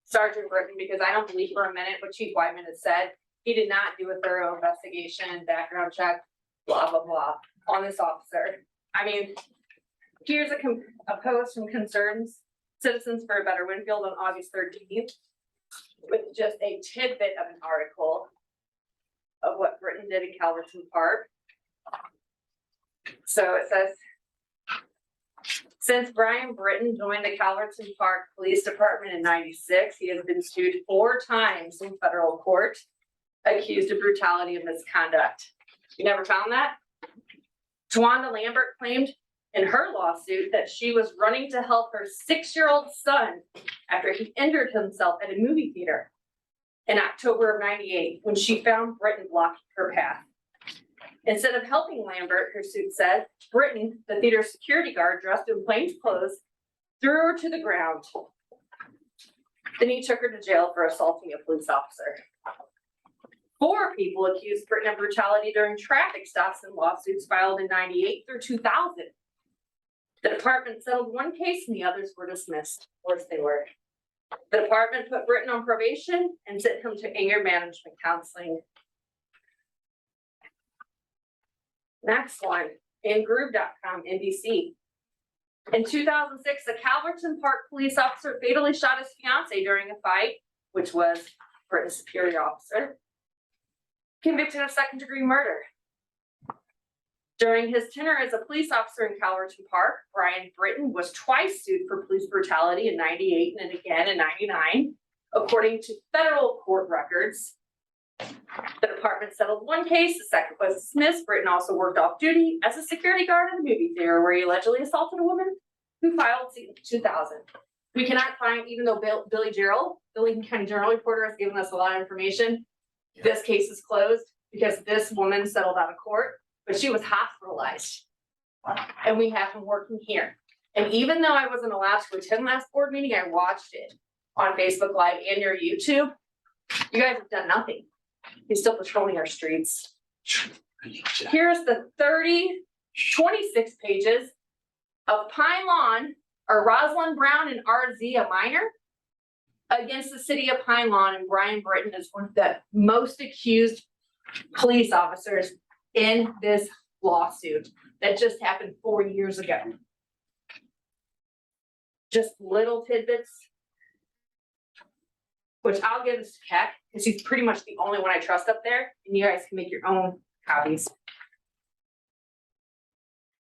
Sergeant Britton because I don't believe for a minute what Chief Whiteman has said. He did not do a thorough investigation, background check, blah, blah, blah, on this officer. I mean, here's a post from Concerns Citizens for a Better Winfield on August 13th with just a tidbit of an article of what Britton did in Calverton Park. So it says, since Brian Britton joined the Calverton Park Police Department in '96, he has been sued 4 times in federal court, accused of brutality and misconduct. You never found that? Tawanda Lambert claimed in her lawsuit that she was running to help her 6-year-old son after he injured himself at a movie theater in October of '98 when she found Britton blocking her path. Instead of helping Lambert, her suit said, Britton, the theater's security guard dressed in plain clothes, threw her to the ground. Then he took her to jail for assaulting a police officer. 4 people accused Britton of brutality during traffic stops and lawsuits filed in '98 through 2000. The department settled 1 case and the others were dismissed. Of course they were. The department put Britton on probation and sent him to anger management counseling. Next one, in Groove.com, NBC. In 2006, a Calverton Park police officer fatally shot his fiancee during a fight, which was Britain's superior officer, convicted of second-degree murder. During his tenure as a police officer in Calverton Park, Brian Britton was twice sued for police brutality in '98 and again in '99. According to federal court records, the department settled one case, the second was dismissed. Britton also worked off duty as a security guard in a movie theater where he allegedly assaulted a woman who filed in 2000. We cannot find, even though Billy Gerald, the Lincoln County Journal reporter, has given us a lot of information, this case is closed because this woman settled out of court, but she was hospitalized. And we have him working here. And even though I wasn't allowed to attend last board meeting, I watched it on Facebook Live and your YouTube. You guys have done nothing. He's still patrolling our streets. Here's the 26 pages of Pine Lawn, or Rosalind Brown and RZ, a minor, against the city of Pine Lawn, and Brian Britton is one of the most accused police officers in this lawsuit that just happened 4 years ago. Just little tidbits, which I'll give this to Keck, because he's pretty much the only one I trust up there, and you guys can make your own copies.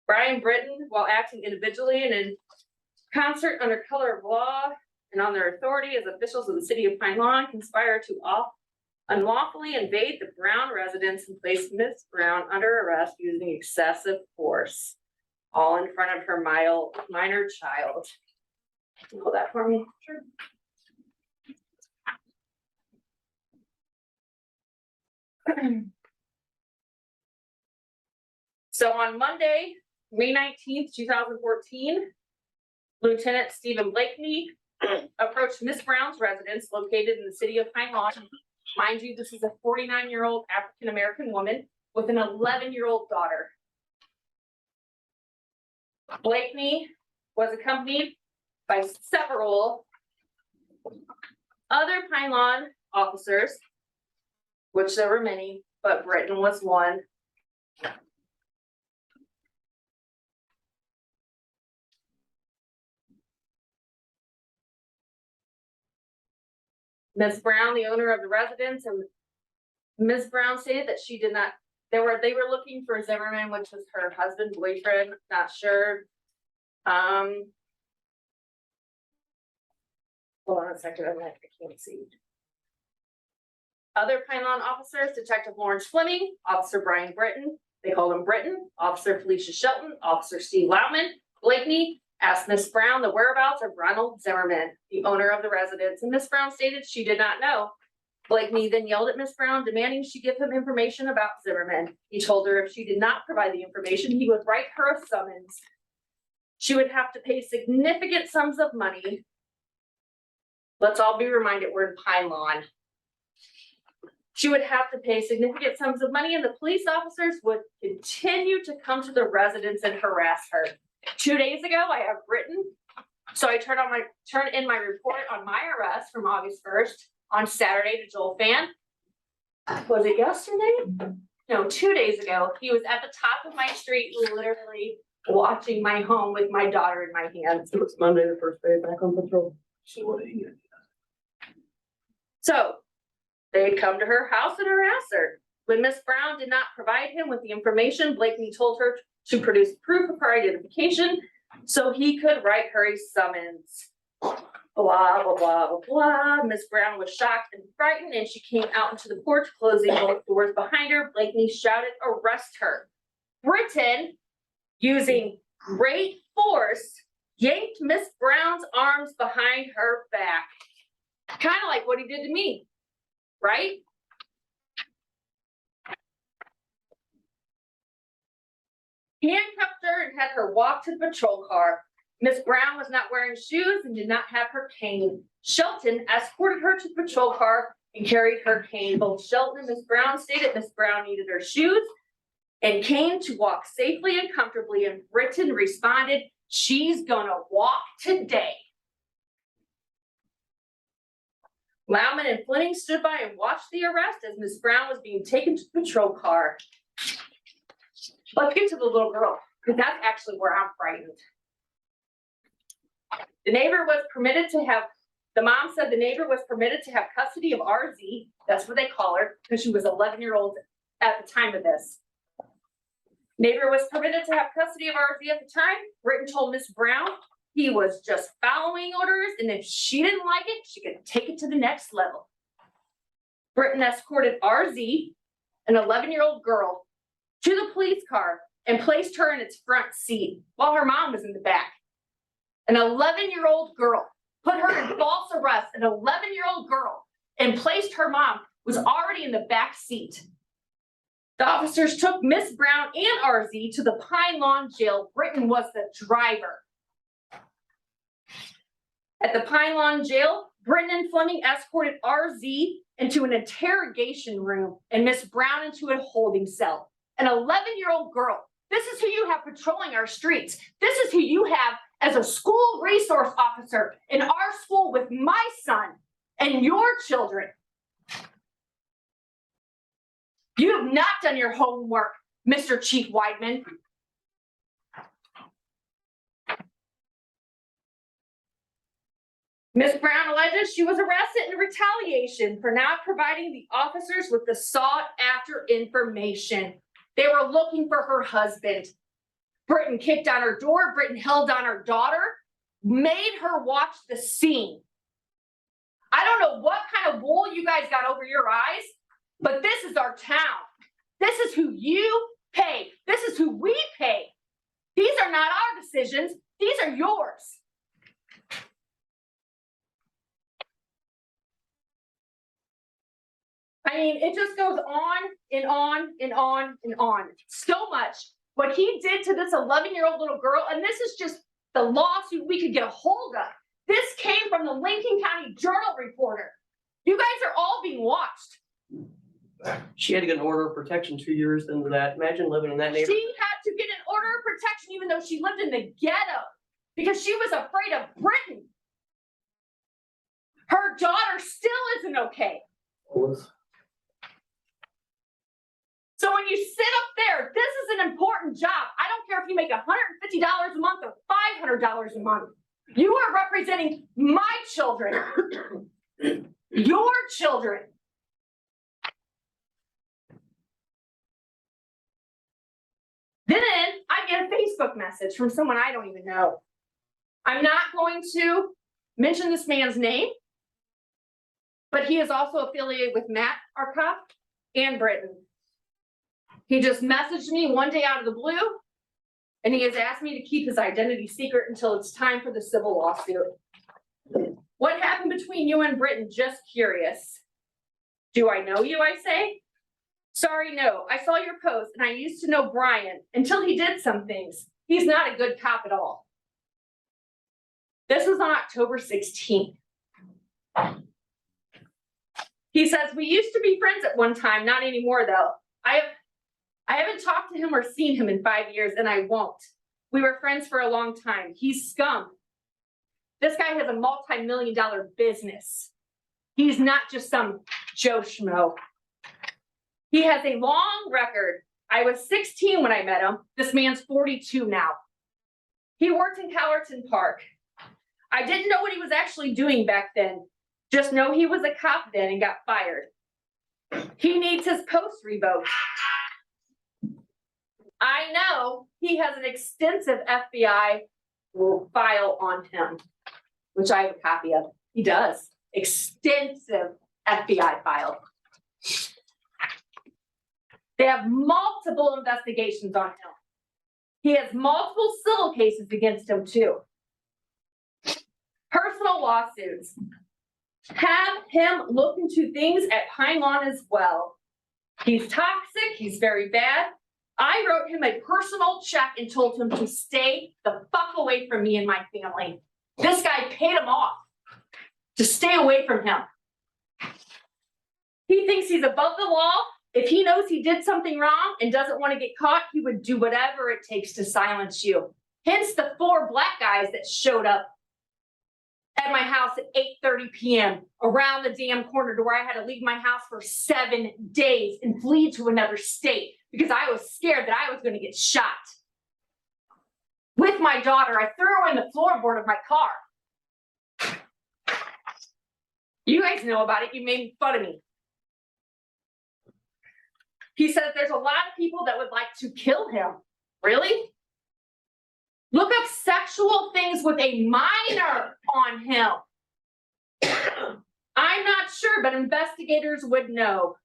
Brian Britton, while acting individually and in concert under color of law and on their authority as officials of the city of Pine Lawn, conspired to unlawfully invade the Brown residence and place Miss Brown under arrest using excessive force, all in front of her minor child. Can you hold that for me? Sure. So on Monday, May 19th, 2014, Lieutenant Stephen Blakeney approached Miss Brown's residence located in the city of Pine Lawn. Mind you, this is a 49-year-old African-American woman with an 11-year-old daughter. Blakeney was accompanied by several other Pine Lawn officers, which there were many, but Britton was one. Ms. Brown, the owner of the residence, and Ms. Brown stated that she did not, they were looking for Zimmerman, which was her husband, boyfriend, not sure. Hold on a second, I can't see. Other Pine Lawn officers, Detective Lawrence Fleming, Officer Brian Britton, they called him Britton, Officer Felicia Shelton, Officer Steve Lauman, Blakeney asked Miss Brown the whereabouts of Ronald Zimmerman, the owner of the residence, and Miss Brown stated she did not know. Blakeney then yelled at Miss Brown, demanding she give him information about Zimmerman. He told her if she did not provide the information, he would write her a summons. She would have to pay significant sums of money. Let's all be reminded we're in Pine Lawn. She would have to pay significant sums of money, and the police officers would continue to come to the residence and harass her. 2 days ago, I have written, so I turned in my report on my arrest from August 1st on Saturday to Joel Fan. Was it yesterday? No, 2 days ago. He was at the top of my street, literally watching my home with my daughter in my hands. It was Monday, the first day back on patrol. So they had come to her house and harassed her. When Miss Brown did not provide him with the information, Blakeney told her to produce proof of her identification so he could write her a summons. Blah, blah, blah, blah, blah. Miss Brown was shocked and frightened, and she came out into the porch, closing both doors behind her. Blakeney shouted, "Arrest her." Britton, using great force, yanked Miss Brown's arms behind her back. Kind of like what he did to me, right? Handcuffed her and had her walk to the patrol car. Miss Brown was not wearing shoes and did not have her cane. Shelton escorted her to the patrol car and carried her cane. Both Shelton and Miss Brown stated Miss Brown needed her shoes and cane to walk safely and comfortably, and Britton responded, "She's gonna walk today." Lauman and Fleming stood by and watched the arrest as Miss Brown was being taken to the patrol car. Let's get to the little girl, because that's actually where I'm frightened. The neighbor was permitted to have, the mom said the neighbor was permitted to have custody of RZ, that's what they call her, because she was 11-year-old at the time of this. Neighbor was permitted to have custody of RZ at the time. Britton told Miss Brown he was just following orders, and if she didn't like it, she could take it to the next level. Britton escorted RZ, an 11-year-old girl, to the police car and placed her in its front seat while her mom was in the back. An 11-year-old girl, put her in false arrest, an 11-year-old girl, and placed her mom, was already in the back seat. The officers took Miss Brown and RZ to the Pine Lawn Jail. Britton was the driver. At the Pine Lawn Jail, Britton and Fleming escorted RZ into an interrogation room and Miss Brown into a holding cell. An 11-year-old girl. This is who you have patrolling our streets. This is who you have as a school resource officer in our school with my son and your children. You have not done your homework, Mr. Chief Weidman. Ms. Brown alleges she was arrested in retaliation for not providing the officers with the sought-after information. They were looking for her husband. Britton kicked on her door. Britton held on her daughter, made her watch the scene. I don't know what kind of wool you guys got over your eyes, but this is our town. This is who you pay. This is who we pay. These are not our decisions. These are yours. I mean, it just goes on and on and on and on. So much. What he did to this 11-year-old little girl, and this is just the lawsuit we could get a hold of. This came from the Lincoln County Journal reporter. You guys are all being watched. She had to get an order of protection 2 years into that. Imagine living in that neighborhood. She had to get an order of protection even though she lived in the ghetto because she was afraid of Britton. Her daughter still isn't okay. So when you sit up there, this is an important job. I don't care if you make $150 a month or $500 a month. You are representing my children, your children. Then I get a Facebook message from someone I don't even know. I'm not going to mention this man's name, but he is also affiliated with Matt, our cop, and Britton. He just messaged me one day out of the blue, and he has asked me to keep his identity secret until it's time for the civil lawsuit. What happened between you and Britton? Just curious. Do I know you, I say? Sorry, no. I saw your post, and I used to know Brian until he did some things. He's not a good cop at all. This was on October 16th. He says, we used to be friends at one time, not anymore though. I haven't talked to him or seen him in 5 years, and I won't. We were friends for a long time. He's scum. This guy has a multi-million-dollar business. He's not just some Joe Schmo. He has a long record. I was 16 when I met him. This man's 42 now. He worked in Callerton Park. I didn't know what he was actually doing back then. Just know he was a cop then and got fired. He needs his post revoked. I know he has an extensive FBI file on him, which I have a copy of. He does. Extensive FBI file. They have multiple investigations on him. He has multiple civil cases against him too. Personal lawsuits. Have him look into things at Pine Lawn as well. He's toxic. He's very bad. I wrote him a personal check and told him to stay the fuck away from me and my family. This guy paid him off to stay away from him. He thinks he's above the law. If he knows he did something wrong and doesn't want to get caught, he would do whatever it takes to silence you. Hence the 4 black guys that showed up at my house at 8:30 p.m. around the damn corner to where I had to leave my house for 7 days and flee to another state because I was scared that I was going to get shot. with my daughter. I threw her in the floorboard of my car. You guys know about it. You made fun of me. He says there's a lot of people that would like to kill him. Really? Look up sexual things with a minor on him. I'm not sure, but investigators would know.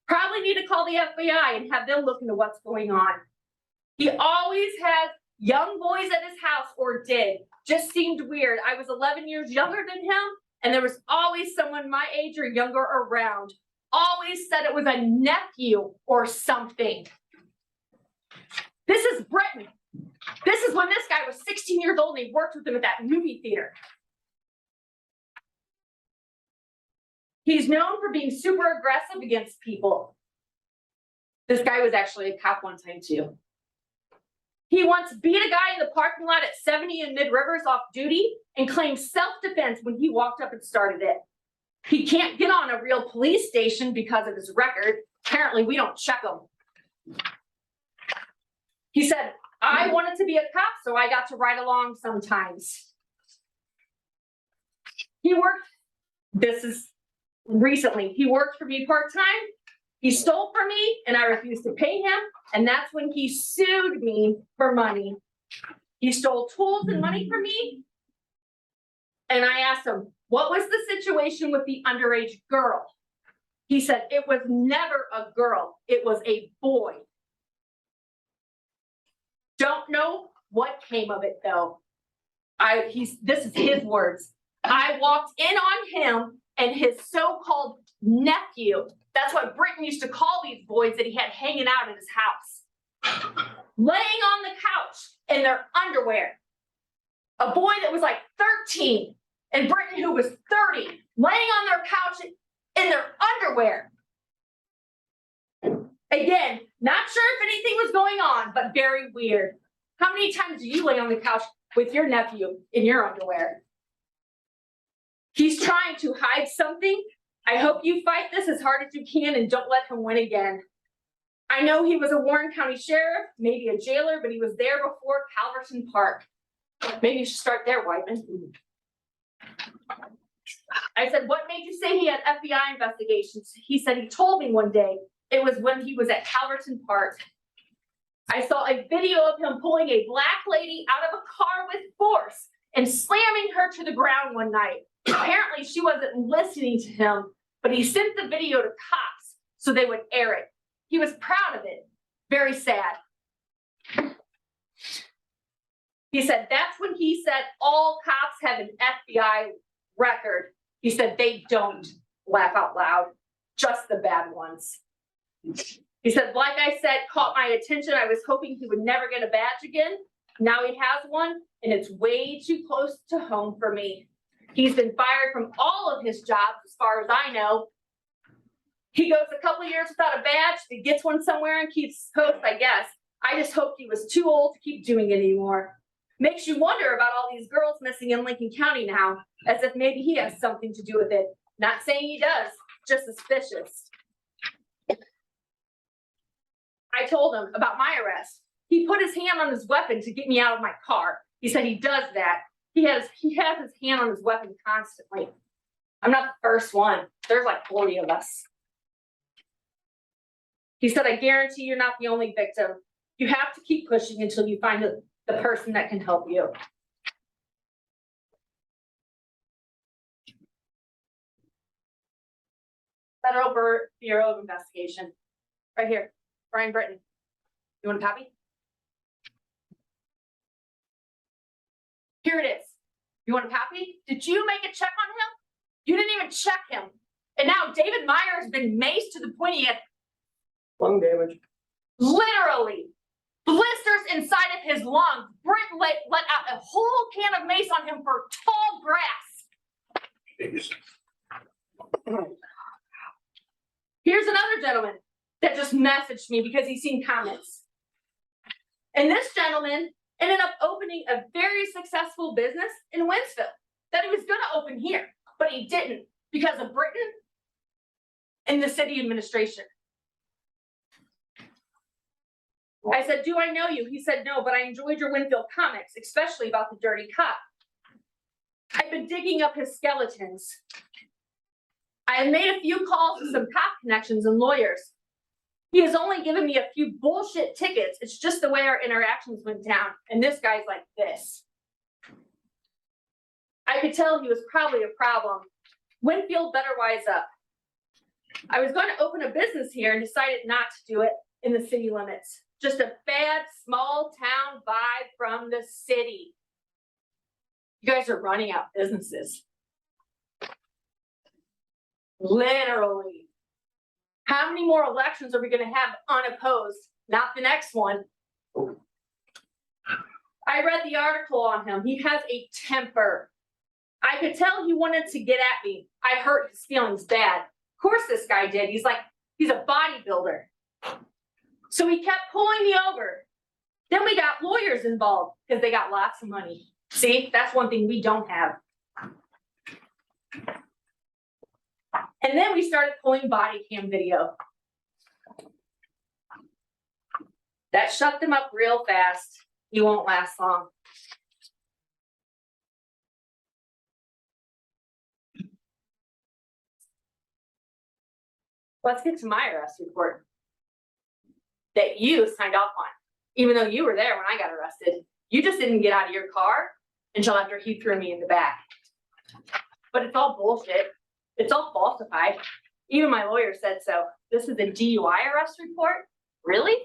Probably need to call the FBI and have them look into what's going on. He always has young boys at his house, or did. Just seemed weird. I was 11 years younger than him, and there was always someone my age or younger around. Always said it was a nephew or something. This is Britain. This is when this guy was 16 years old and he worked with him at that movie theater. He's known for being super aggressive against people. This guy was actually a cop one time too. He once beat a guy in the parking lot at 70 in Mid Rivers off duty and claimed self-defense when he walked up and started it. He can't get on a real police station because of his record. Apparently we don't check him. He said, I wanted to be a cop, so I got to ride along sometimes. He worked, this is recently, he worked for me part-time. He stole from me and I refused to pay him. And that's when he sued me for money. He stole tools and money from me. And I asked him, what was the situation with the underage girl? He said, it was never a girl. It was a boy. Don't know what came of it though. This is his words. I walked in on him and his so-called nephew. That's what Britain used to call these boys that he had hanging out in his house. Laying on the couch in their underwear. A boy that was like 13 and Britain who was 30 laying on their couch in their underwear. Again, not sure if anything was going on, but very weird. How many times do you lay on the couch with your nephew in your underwear? He's trying to hide something. I hope you fight this as hard as you can and don't let him win again. I know he was a Warren County sheriff, maybe a jailer, but he was there before Calverton Park. Maybe you should start there, Whiteman. I said, what made you say he had FBI investigations? He said he told me one day. It was when he was at Calverton Park. I saw a video of him pulling a black lady out of a car with force and slamming her to the ground one night. Apparently she wasn't listening to him, but he sent the video to cops so they would air it. He was proud of it. Very sad. He said, that's when he said all cops have an FBI record. He said they don't, laugh out loud, just the bad ones. He said, like I said, caught my attention. I was hoping he would never get a badge again. Now he has one and it's way too close to home for me. He's been fired from all of his jobs as far as I know. He goes a couple of years without a badge, he gets one somewhere and keeps post, I guess. I just hoped he was too old to keep doing it anymore. Makes you wonder about all these girls missing in Lincoln County now, as if maybe he has something to do with it. Not saying he does, just suspicious. I told him about my arrest. He put his hand on his weapon to get me out of my car. He said he does that. He has his hand on his weapon constantly. I'm not the first one. There's like 40 of us. He said, I guarantee you're not the only victim. You have to keep pushing until you find the person that can help you. Federal Bureau of Investigation. Right here, Brian Britton. You want a copy? Here it is. You want a copy? Did you make a check on him? You didn't even check him. And now David Meyer has been maced to the point he had Lung damage. literally blisters inside of his lungs. Brent let out a whole can of mace on him for tall grass. Here's another gentleman that just messaged me because he's seen comments. And this gentleman ended up opening a very successful business in Winsville that he was going to open here, but he didn't because of Britain and the city administration. I said, do I know you? He said, no, but I enjoyed your Winfield comics, especially about the dirty cop. I've been digging up his skeletons. I have made a few calls to some cop connections and lawyers. He has only given me a few bullshit tickets. It's just the way our interactions went down. And this guy's like this. I could tell he was probably a problem. Winfield better wise up. I was going to open a business here and decided not to do it in the city limits. Just a bad small town vibe from the city. You guys are running out businesses. Literally. How many more elections are we going to have unopposed? Not the next one. I read the article on him. He has a temper. I could tell he wanted to get at me. I hurt his feelings bad. Of course this guy did. He's a bodybuilder. So he kept pulling me over. Then we got lawyers involved because they got lots of money. See, that's one thing we don't have. And then we started pulling body cam video. That shut them up real fast. He won't last long. Let's get to my arrest report that you signed off on, even though you were there when I got arrested. You just didn't get out of your car until after he threw me in the back. But it's all bullshit. It's all falsified. Even my lawyer said so. This is a DUI arrest report? Really?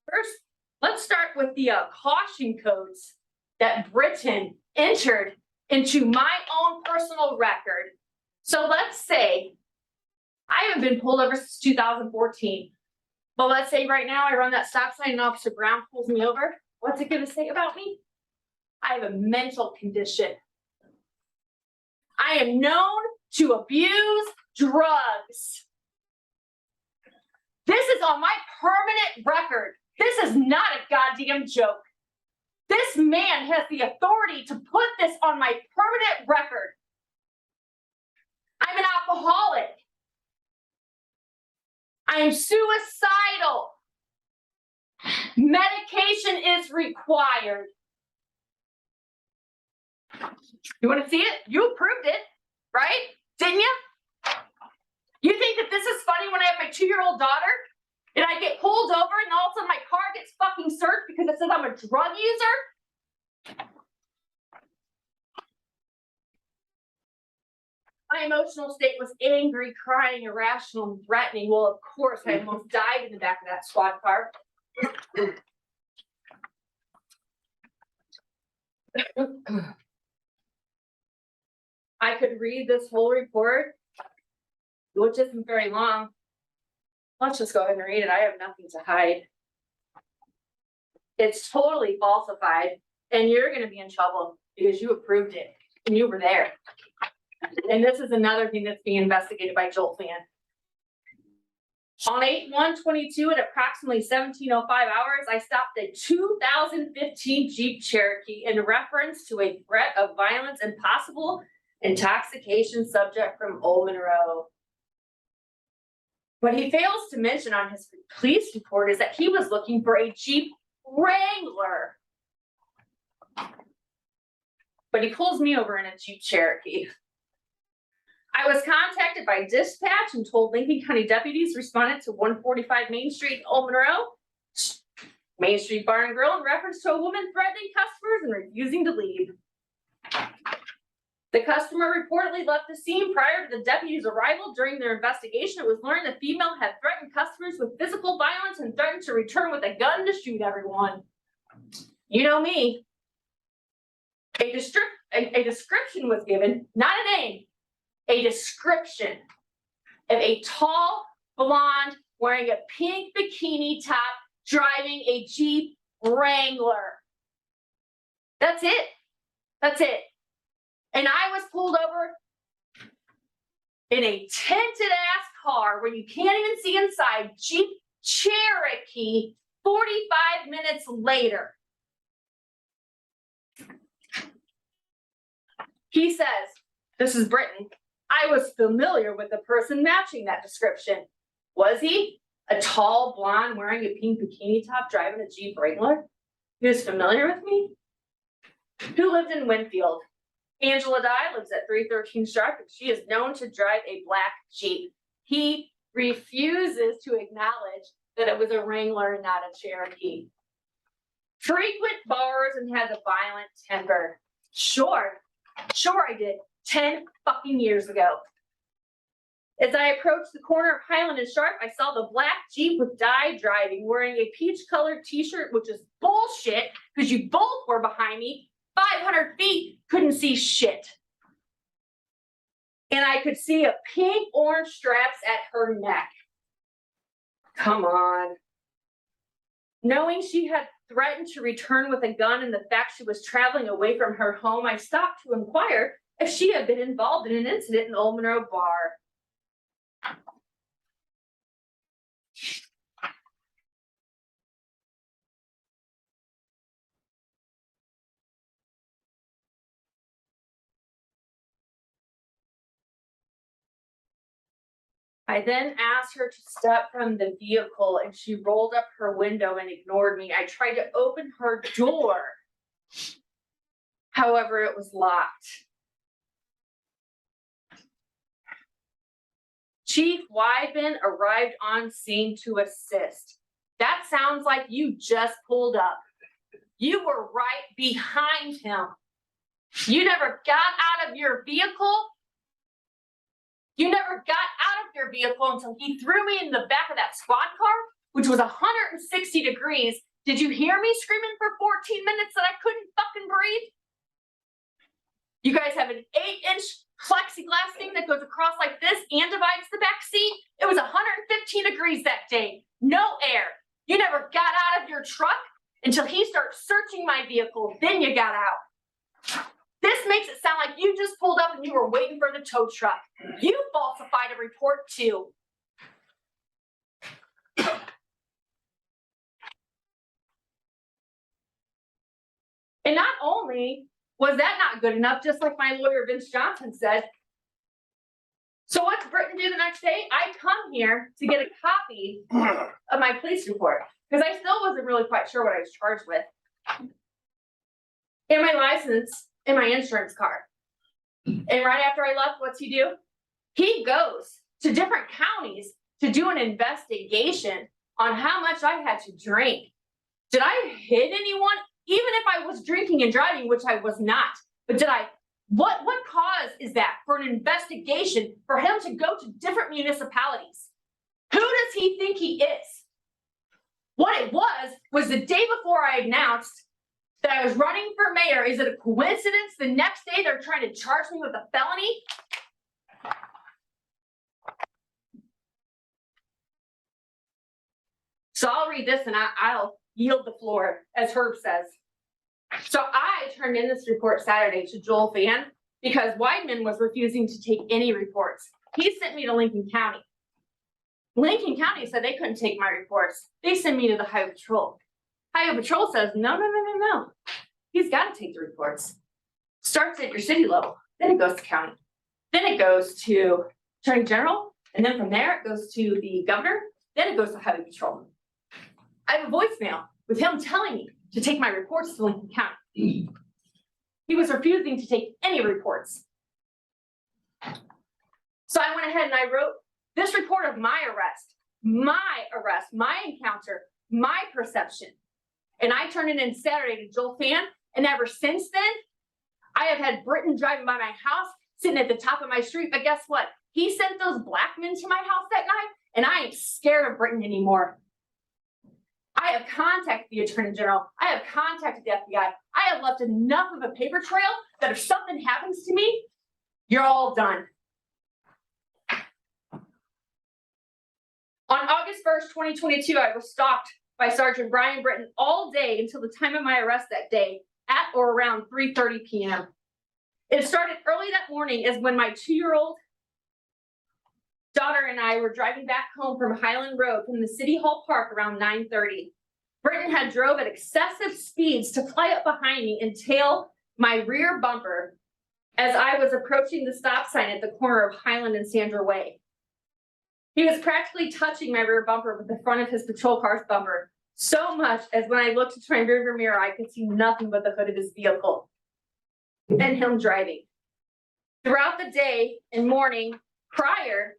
First, let's start with the caution codes that Britain entered into my own personal record. So let's say I haven't been pulled over since 2014. But let's say right now I run that stop sign and Officer Brown pulls me over. What's it going to say about me? I have a mental condition. I am known to abuse drugs. This is on my permanent record. This is not a goddamn joke. This man has the authority to put this on my permanent record. I'm an alcoholic. I am suicidal. Medication is required. You want to see it? You approved it, right? Didn't you? You think that this is funny when I have my 2-year-old daughter and I get pulled over and all of a sudden my car gets fucking searched because it says I'm a drug user? My emotional state was angry, crying, irrational, and threatening. Well, of course, I almost died in the back of that squad car. I could read this whole report, which isn't very long. Let's just go ahead and read it. I have nothing to hide. It's totally falsified, and you're going to be in trouble because you approved it and you were there. And this is another thing that's being investigated by Jolt Fan. On 8/1/22 at approximately 17:05 hours, I stopped a 2015 Jeep Cherokee in reference to a threat of violence and possible intoxication subject from Old Monroe. What he fails to mention on his police report is that he was looking for a Jeep Wrangler. But he pulls me over in a Jeep Cherokee. I was contacted by dispatch and told Lincoln County deputies responded to 145 Main Street, Old Monroe, Main Street Bar and Grill in reference to a woman threatening customers and refusing to leave. The customer reportedly left the scene prior to the deputies' arrival. During their investigation, it was learned the female had threatened customers with physical violence and threatened to return with a gun to shoot everyone. You know me. A description was given, not a name. A description of a tall, blonde, wearing a pink bikini top, driving a Jeep Wrangler. That's it. That's it. And I was pulled over in a tinted ass car where you can't even see inside, Jeep Cherokee, 45 minutes later. He says, this is Britain. I was familiar with the person matching that description. Was he a tall blonde wearing a pink bikini top driving a Jeep Wrangler? He was familiar with me? Who lived in Winfield? Angela Dye lives at 313 Sharp, and she is known to drive a black Jeep. He refuses to acknowledge that it was a Wrangler and not a Cherokee. Frequent bars and has a violent temper. Sure I did, 10 fucking years ago. As I approached the corner of Highland and Sharp, I saw the black Jeep with Dye driving, wearing a peach-colored t-shirt, which is bullshit, because you both were behind me, 500 feet, couldn't see shit. And I could see a pink-orange straps at her neck. Come on. Knowing she had threatened to return with a gun and the fact she was traveling away from her home, I stopped to inquire if she had been involved in an incident in Old Monroe Bar. I then asked her to step from the vehicle and she rolled up her window and ignored me. I tried to open her door. However, it was locked. Chief Wyben arrived on scene to assist. That sounds like you just pulled up. You were right behind him. You never got out of your vehicle. You never got out of your vehicle until he threw me in the back of that squad car, which was 160 degrees. Did you hear me screaming for 14 minutes that I couldn't fucking breathe? You guys have an 8-inch plexiglass thing that goes across like this and divides the back seat. It was 115 degrees that day. No air. You never got out of your truck until he started searching my vehicle. Then you got out. This makes it sound like you just pulled up and you were waiting for the tow truck. You falsified a report too. And not only was that not good enough, just like my lawyer Vince Johnson said. So what's Britton do the next day? I come here to get a copy of my police report because I still wasn't really quite sure what I was charged with. And my license and my insurance card. And right after I left, what's he do? He goes to different counties to do an investigation on how much I had to drink. Did I hit anyone? Even if I was drinking and driving, which I was not, but did I, what cause is that for an investigation for him to go to different municipalities? Who does he think he is? What it was the day before I announced that I was running for mayor. Is it a coincidence the next day they're trying to charge me with a felony? So I'll read this and I'll yield the floor, as Herb says. So I turned in this report Saturday to Joel Fan because Weidman was refusing to take any reports. He sent me to Lincoln County. Lincoln County said they couldn't take my reports. They sent me to the Highway Patrol. Highway Patrol says, no. He's got to take the reports. Starts at your city level, then it goes to county. Then it goes to Attorney General, and then from there it goes to the governor, then it goes to Highway Patrol. I have a voicemail with him telling me to take my reports to Lincoln County. He was refusing to take any reports. So I went ahead and I wrote this report of my arrest, my encounter, my perception. And I turned it in Saturday to Joel Fan. And ever since then, I have had Britton driving by my house, sitting at the top of my street. But guess what? He sent those black men to my house that night, and I ain't scared of Britton anymore. I have contacted the Attorney General. I have contacted the FBI. I have left enough of a paper trail that if something happens to me, you're all done. On August 1st, 2022, I was stalked by Sergeant Brian Britton all day until the time of my arrest that day at or around 3:30 p.m. It started early that morning as when my 2-year-old daughter and I were driving back home from Highland Road from the City Hall Park around 9:30. Britton had drove at excessive speeds to fly up behind me and tail my rear bumper as I was approaching the stop sign at the corner of Highland and Sandra Way. He was practically touching my rear bumper with the front of his patrol car's bumper, so much as when I looked into my rearview mirror, I could see nothing but the hood of his vehicle and him driving. Throughout the day and morning prior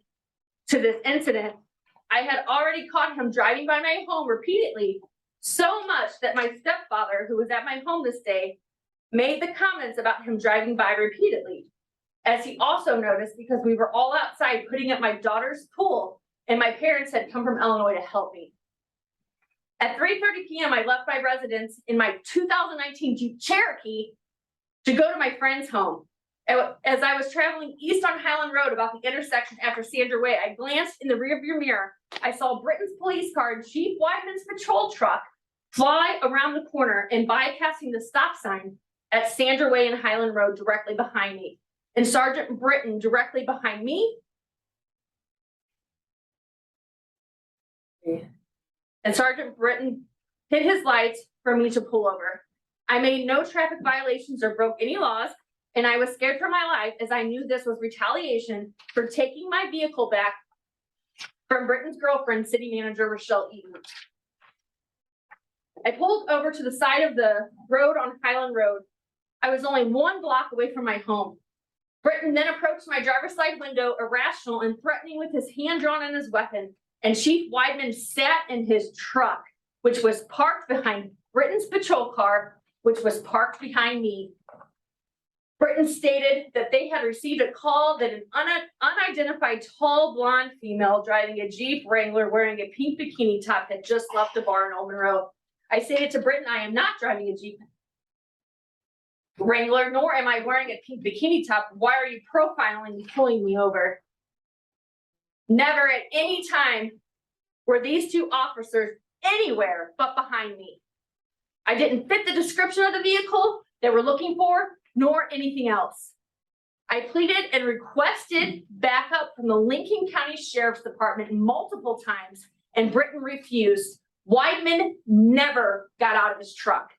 to this incident, I had already caught him driving by my home repeatedly, so much that my stepfather, who was at my home this day, made the comments about him driving by repeatedly. As he also noticed, because we were all outside putting up my daughter's pool and my parents had come from Illinois to help me. At 3:30 p.m., I left my residence in my 2019 Jeep Cherokee to go to my friend's home. As I was traveling east on Highland Road about the intersection after Sandra Way, I glanced in the rearview mirror. I saw Britton's police car and Chief Weidman's patrol truck fly around the corner and bypassing the stop sign at Sandra Way and Highland Road directly behind me, and Sergeant Britton directly behind me. And Sergeant Britton hit his lights for me to pull over. I made no traffic violations or broke any laws, and I was scared for my life as I knew this was retaliation for taking my vehicle back from Britton's girlfriend, City Manager Rochelle Eaton. I pulled over to the side of the road on Highland Road. I was only 1 block away from my home. Britton then approached my driver's side window, irrational and threatening with his hand drawn on his weapon, and Chief Weidman sat in his truck, which was parked behind Britton's patrol car, which was parked behind me. Britton stated that they had received a call that an unidentified tall blonde female driving a Jeep Wrangler wearing a pink bikini top had just left the bar in Old Monroe. I stated to Britton, I am not driving a Jeep Wrangler, nor am I wearing a pink bikini top. Why are you profiling and pulling me over? Never at any time were these two officers anywhere but behind me. I didn't fit the description of the vehicle they were looking for, nor anything else. I pleaded and requested backup from the Lincoln County Sheriff's Department multiple times, and Britton refused. Weidman never got out of his truck.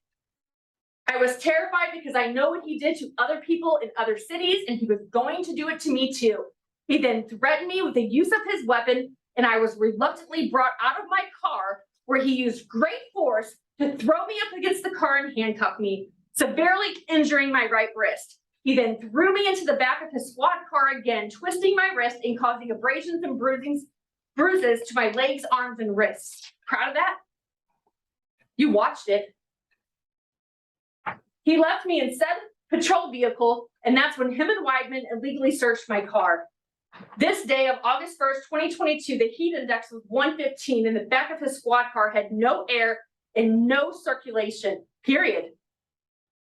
I was terrified because I know what he did to other people in other cities, and he was going to do it to me too. He then threatened me with the use of his weapon, and I was reluctantly brought out of my car, where he used great force to throw me up against the car and handcuff me, severely injuring my right wrist. He then threw me into the back of his squad car again, twisting my wrist and causing abrasions and bruises to my legs, arms, and wrists. Proud of that? You watched it. He left me in said patrol vehicle, and that's when him and Weidman illegally searched my car. This day of August 1st, 2022, the heat index was 115, and the back of his squad car had no air and no circulation, period.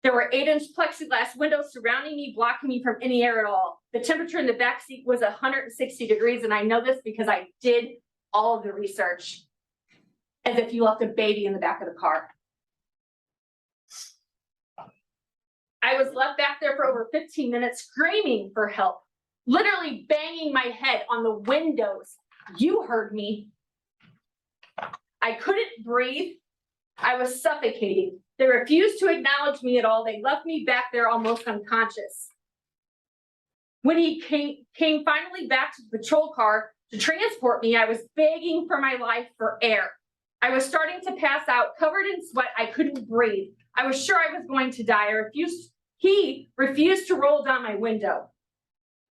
There were 8-inch plexiglass windows surrounding me, blocking me from any air at all. The temperature in the back seat was 160 degrees, and I know this because I did all of the research, as if you left a baby in the back of the car. I was left back there for over 15 minutes screaming for help, literally banging my head on the windows. You heard me. I couldn't breathe. I was suffocating. They refused to acknowledge me at all. They left me back there almost unconscious. When he came finally back to the patrol car to transport me, I was begging for my life for air. I was starting to pass out, covered in sweat. I couldn't breathe. I was sure I was going to die. He refused to roll down my window.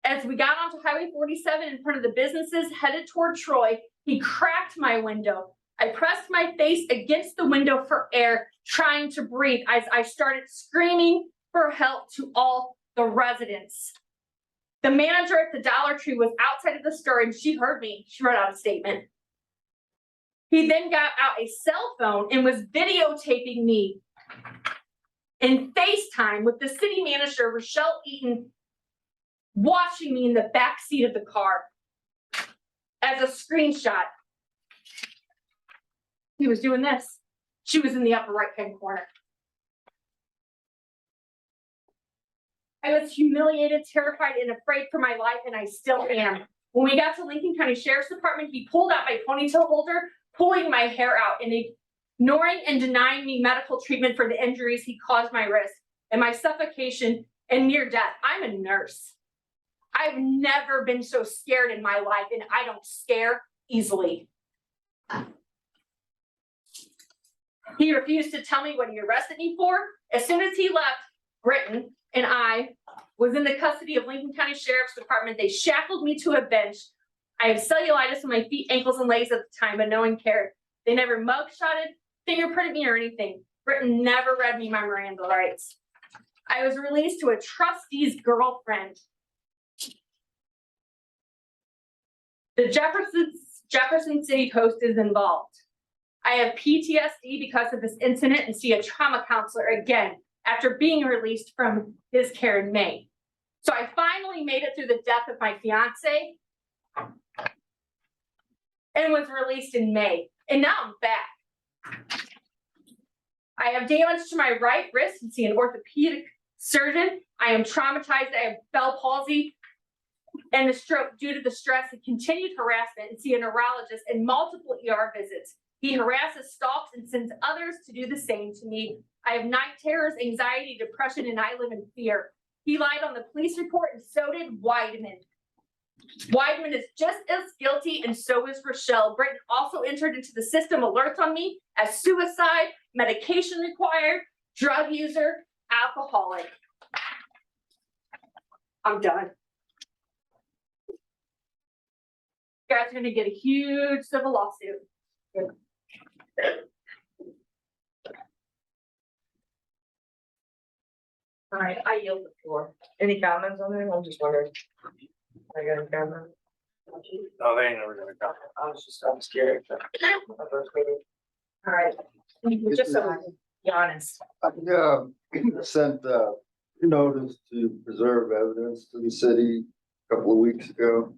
As we got onto Highway 47 in front of the businesses headed toward Troy, he cracked my window. I pressed my face against the window for air, trying to breathe as I started screaming for help to all the residents. The manager at the Dollar Tree was outside of the store and she heard me. She wrote out a statement. He then got out a cell phone and was videotaping me in FaceTime with the city manager, Rochelle Eaton, watching me in the back seat of the car as a screenshot. He was doing this. She was in the upper right-hand corner. I was humiliated, terrified, and afraid for my life, and I still am. When we got to Lincoln County Sheriff's Department, he pulled out my ponytail holder, pulling my hair out and ignoring and denying me medical treatment for the injuries he caused my wrist and my suffocation and near death. I'm a nurse. I've never been so scared in my life, and I don't scare easily. He refused to tell me what he arrested me for. As soon as he left, Britton and I was in the custody of Lincoln County Sheriff's Department. They shackled me to a bench. I have cellulitis in my feet, ankles, and legs at the time, but no one cared. They never mugshotted, fingerprinted me, or anything. Britton never read me my Miranda rights. I was released to a trustee's girlfriend. The Jefferson City Post is involved. I have PTSD because of this incident and see a trauma counselor again after being released from his care in May. So I finally made it through the death of my fiance and was released in May. And now I'm back. I have damage to my right wrist and see an orthopedic surgeon. I am traumatized. I have Bell palsy and a stroke due to the stress and continued harassment, and see a neurologist and multiple ER visits. He harasses, stalks, and sends others to do the same to me. I have night terrors, anxiety, depression, and I live in fear. He lied on the police report, and so did Weidman. Weidman is just as guilty, and so is Rochelle. Britton also entered into the system alerts on me as suicide, medication required, drug user, alcoholic. I'm done. You guys are gonna get a huge civil lawsuit. All right, I yield the floor. Any comments on that? I'm just wondering. I got a comment. No, they ain't never gonna come. I'm scared. All right, just so we can be honest. I sent a notice to preserve evidence to the city a couple of weeks ago.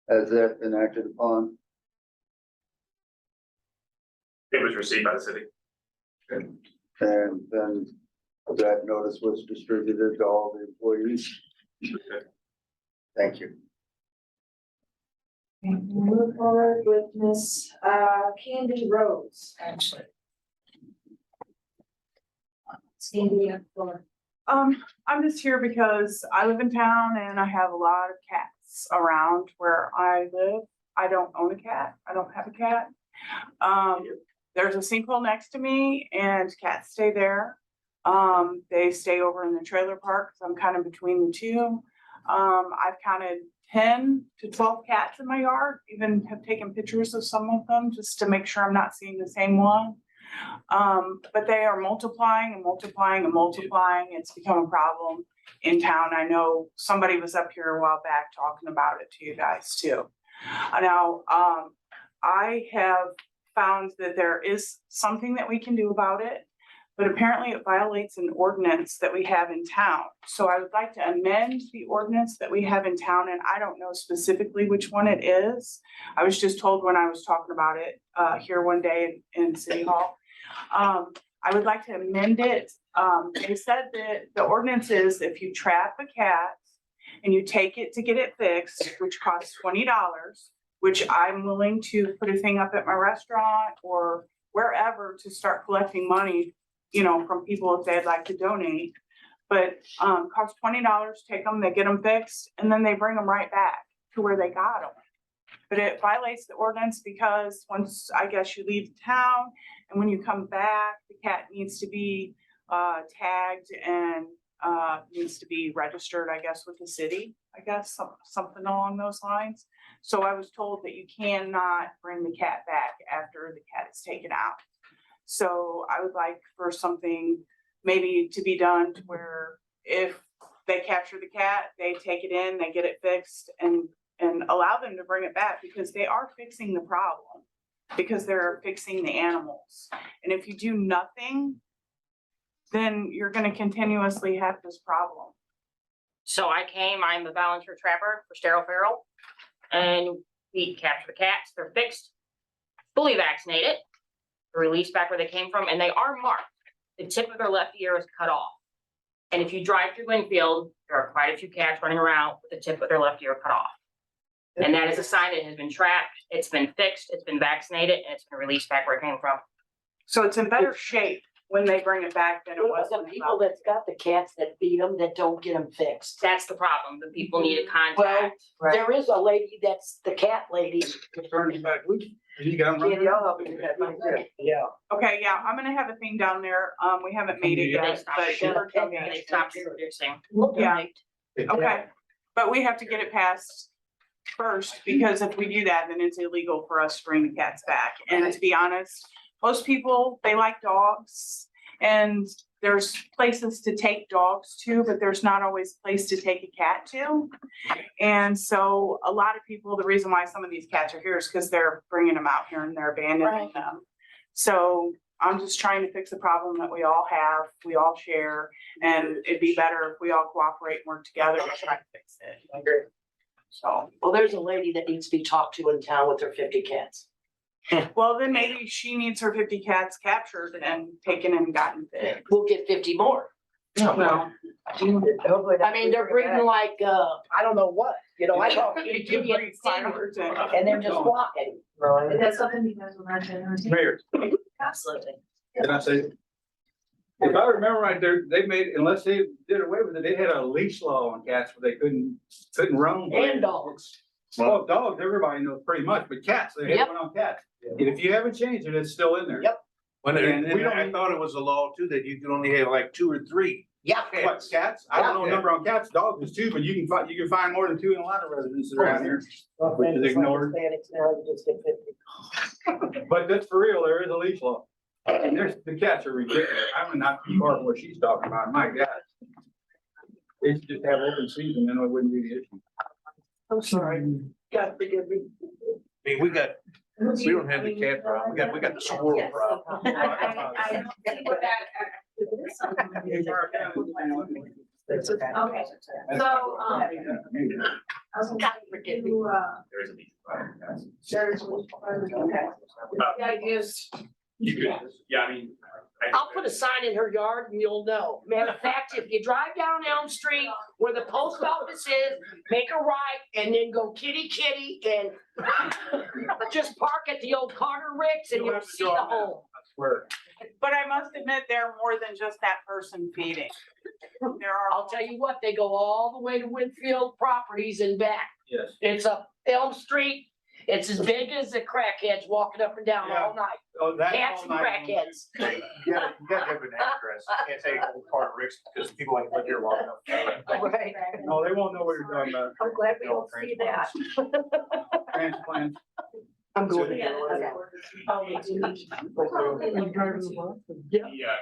Has that been acted upon? It was received by the city. And then that notice was distributed to all the employees? Thank you. Move forward with Miss Candy Rose, actually. Sandy, up for. I'm just here because I live in town and I have a lot of cats around where I live. I don't own a cat. I don't have a cat. There's a sinkhole next to me and cats stay there. They stay over in the trailer park, so I'm kind of between the two. I've counted 10 to 12 cats in my yard, even have taken pictures of some of them just to make sure I'm not seeing the same one. But they are multiplying and multiplying and multiplying. It's become a problem in town. I know somebody was up here a while back talking about it to you guys too. Now, I have found that there is something that we can do about it, but apparently it violates an ordinance that we have in town. So I would like to amend the ordinance that we have in town, and I don't know specifically which one it is. I was just told when I was talking about it here one day in City Hall. I would like to amend it. They said that the ordinance is if you trap a cat and you take it to get it fixed, which costs $20, which I'm willing to put a thing up at my restaurant or wherever to start collecting money, you know, from people if they'd like to donate. But costs $20, take them, they get them fixed, and then they bring them right back to where they got them. But it violates the ordinance because once, I guess, you leave town and when you come back, the cat needs to be tagged and needs to be registered, I guess, with the city, I guess, something along those lines. So I was told that you cannot bring the cat back after the cat is taken out. So I would like for something maybe to be done to where if they capture the cat, they take it in, they get it fixed and allow them to bring it back because they are fixing the problem, because they're fixing the animals. And if you do nothing, then you're going to continuously have this problem. So I'm a volunteer trapper for Sterile Feral, and we capture the cats. They're fixed, fully vaccinated, released back where they came from, and they are marked. The tip of their left ear is cut off. And if you drive through Winfield, there are quite a few cats running around with the tip of their left ear cut off. And that is a sign it has been trapped, it's been fixed, it's been vaccinated, and it's been released back where it came from. So it's in better shape when they bring it back, then it What about the wasn't people about. that's got the cats that feed them that don't get them fixed? That's the problem. The people need a Well, contact. there is a lady that's the cat lady. Turn it back. You got 'em running? Candy, I'll help you with that right there. Yeah. Okay, yeah, I'm gonna have a thing down there. We haven't made it They yet, stopped but. They stopped producing. Yeah. Okay, but we have to get it passed first, because if we do that, then it's illegal for us to bring the cats back. And to be honest, most people, they like dogs. And there's places to take dogs to, but there's not always a place to take a cat to. And so a lot of people, the reason why some of these cats are here is because they're bringing them out here and they're abandoning them. So I'm just trying to fix a problem that we all have, we all share, and it'd be better if we all cooperate and work together to try to fix it. So, Well, there's a lady that needs to be talked to in town with her 50 cats. well, then maybe she needs her 50 cats captured and taken and gotten fixed. We'll get 50 more. Well, I mean, they're breeding like, I don't know what, you know, I don't. you can breed fighters and. And they're just walking. Is that something you guys would like to? Mayor, Absolutely. can I say? If I remember right, they made, unless they did away with it, they had a leash law on cats where they couldn't roam. And dogs. Well, dogs, everybody knows pretty much, but cats, they had Yep. one on cats. And if you haven't changed it, it's still in there. Yep. When And we don't, I thought it was a law too, that you could only have like 2 or 3. Yeah. What, cats? I don't know the number on cats, dogs is 2, but you can find more than 2 in a lot of residences around here. Which is ignored. But that's for real, there is a leash law. And the cats are ridiculous. I would not be part of what she's talking about, my God. They should just have open season, then it wouldn't be the issue. I'm sorry. God forgive me. I mean, we don't have the cat problem, we got the squirrel problem. Okay, so, I was gonna forget you, the idea is. You could, yeah, I mean. I'll put a sign in her yard and you'll know. Matter of fact, if you drive down Elm Street where the post office is, make a right and then go kitty and just park at the old Carter Ricks and you'll see the home. Where? But I must admit, they're more than just that person feeding. There are. I'll tell you what, they go all the way to Winfield Properties and back. Yes. It's up Elm Street. It's as big as the crackheads walking up and down all night. Oh, that's Cats all and night. crackheads. You gotta have an address. You can't say Old Carter Ricks because people like live here walking up. Right. No, they won't know what you're talking about. I'm glad we don't see that. Transplants. I'm going Yeah, to.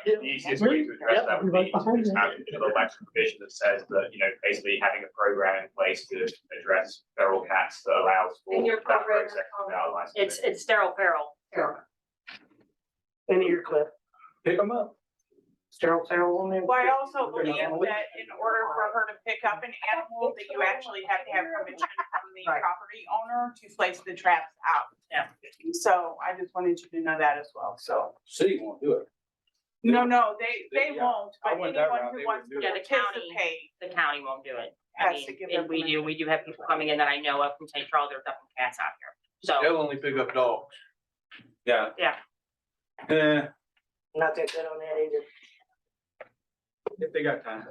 The easiest way to address that would be to have an election provision that says that, basically having a program in place to address feral cats that allows for. And your program is It's sterile feral. Any ear clip. Pick them up. Sterile woman. Well, I also believe that in order for her to pick up an animal, that you actually have to have permission from the Right. property owner to place the traps out. So I just wanted you to know that as well, so. City won't do it. No, they Yeah, won't, I but went that anyone route, who they wants to wouldn't do it. Yeah, the county- participate The county won't do it. I has to mean, give and we do have people coming in that I know of from St. Charles, they're dumping cats out here. So, They'll only pick up dogs. Yeah. Yeah. Not that good on that either. If they got time,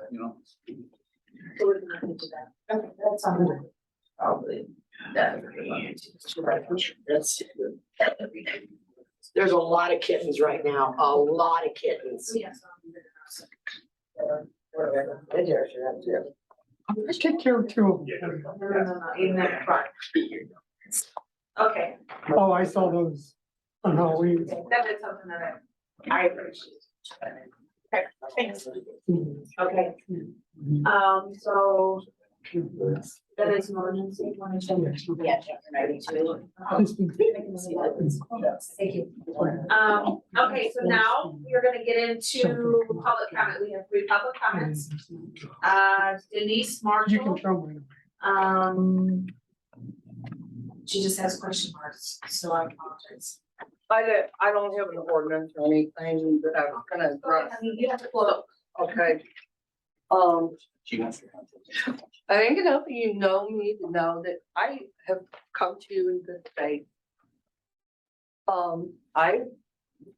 That's something. Probably. There's a lot of kittens right now, a lot of kittens. Yes. Let's take care of 2 of them. No, even that front. Okay, Oh, I saw those on Halloween. that is something that I appreciate. Okay, thanks. Okay, so that is an emergency, you want to check? Yeah, check, ready to. Thank you. Okay, so now we're gonna get into public comment. We have 3 public comments. Denise You can Marshall, throw mine. she just has question marks, so I apologize. I don't have an ordinance or anything that I'm gonna Go ahead, honey, you have the floor. Okay. She wants to. I think enough of you know me to know that I have come to you in good faith.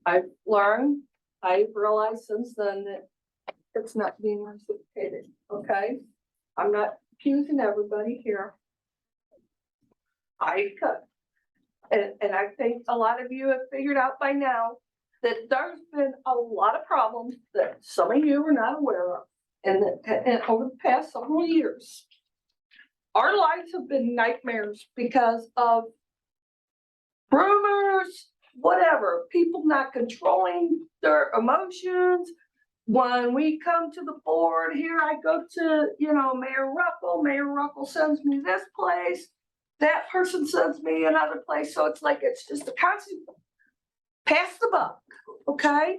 I've learned I've realized since then that it's not being reciprocated, okay? I'm not accusing everybody here. I cut. And I think a lot of you have figured out by now that there's been a lot of problems that some of you are not aware of. And over the past several years, our lives have been nightmares because of rumors, whatever, people not controlling their emotions. When we come to the board here, I go to, Mayor Ruckel sends me this place. That person sends me another place. So it's like, it's just a constant pass the buck, okay?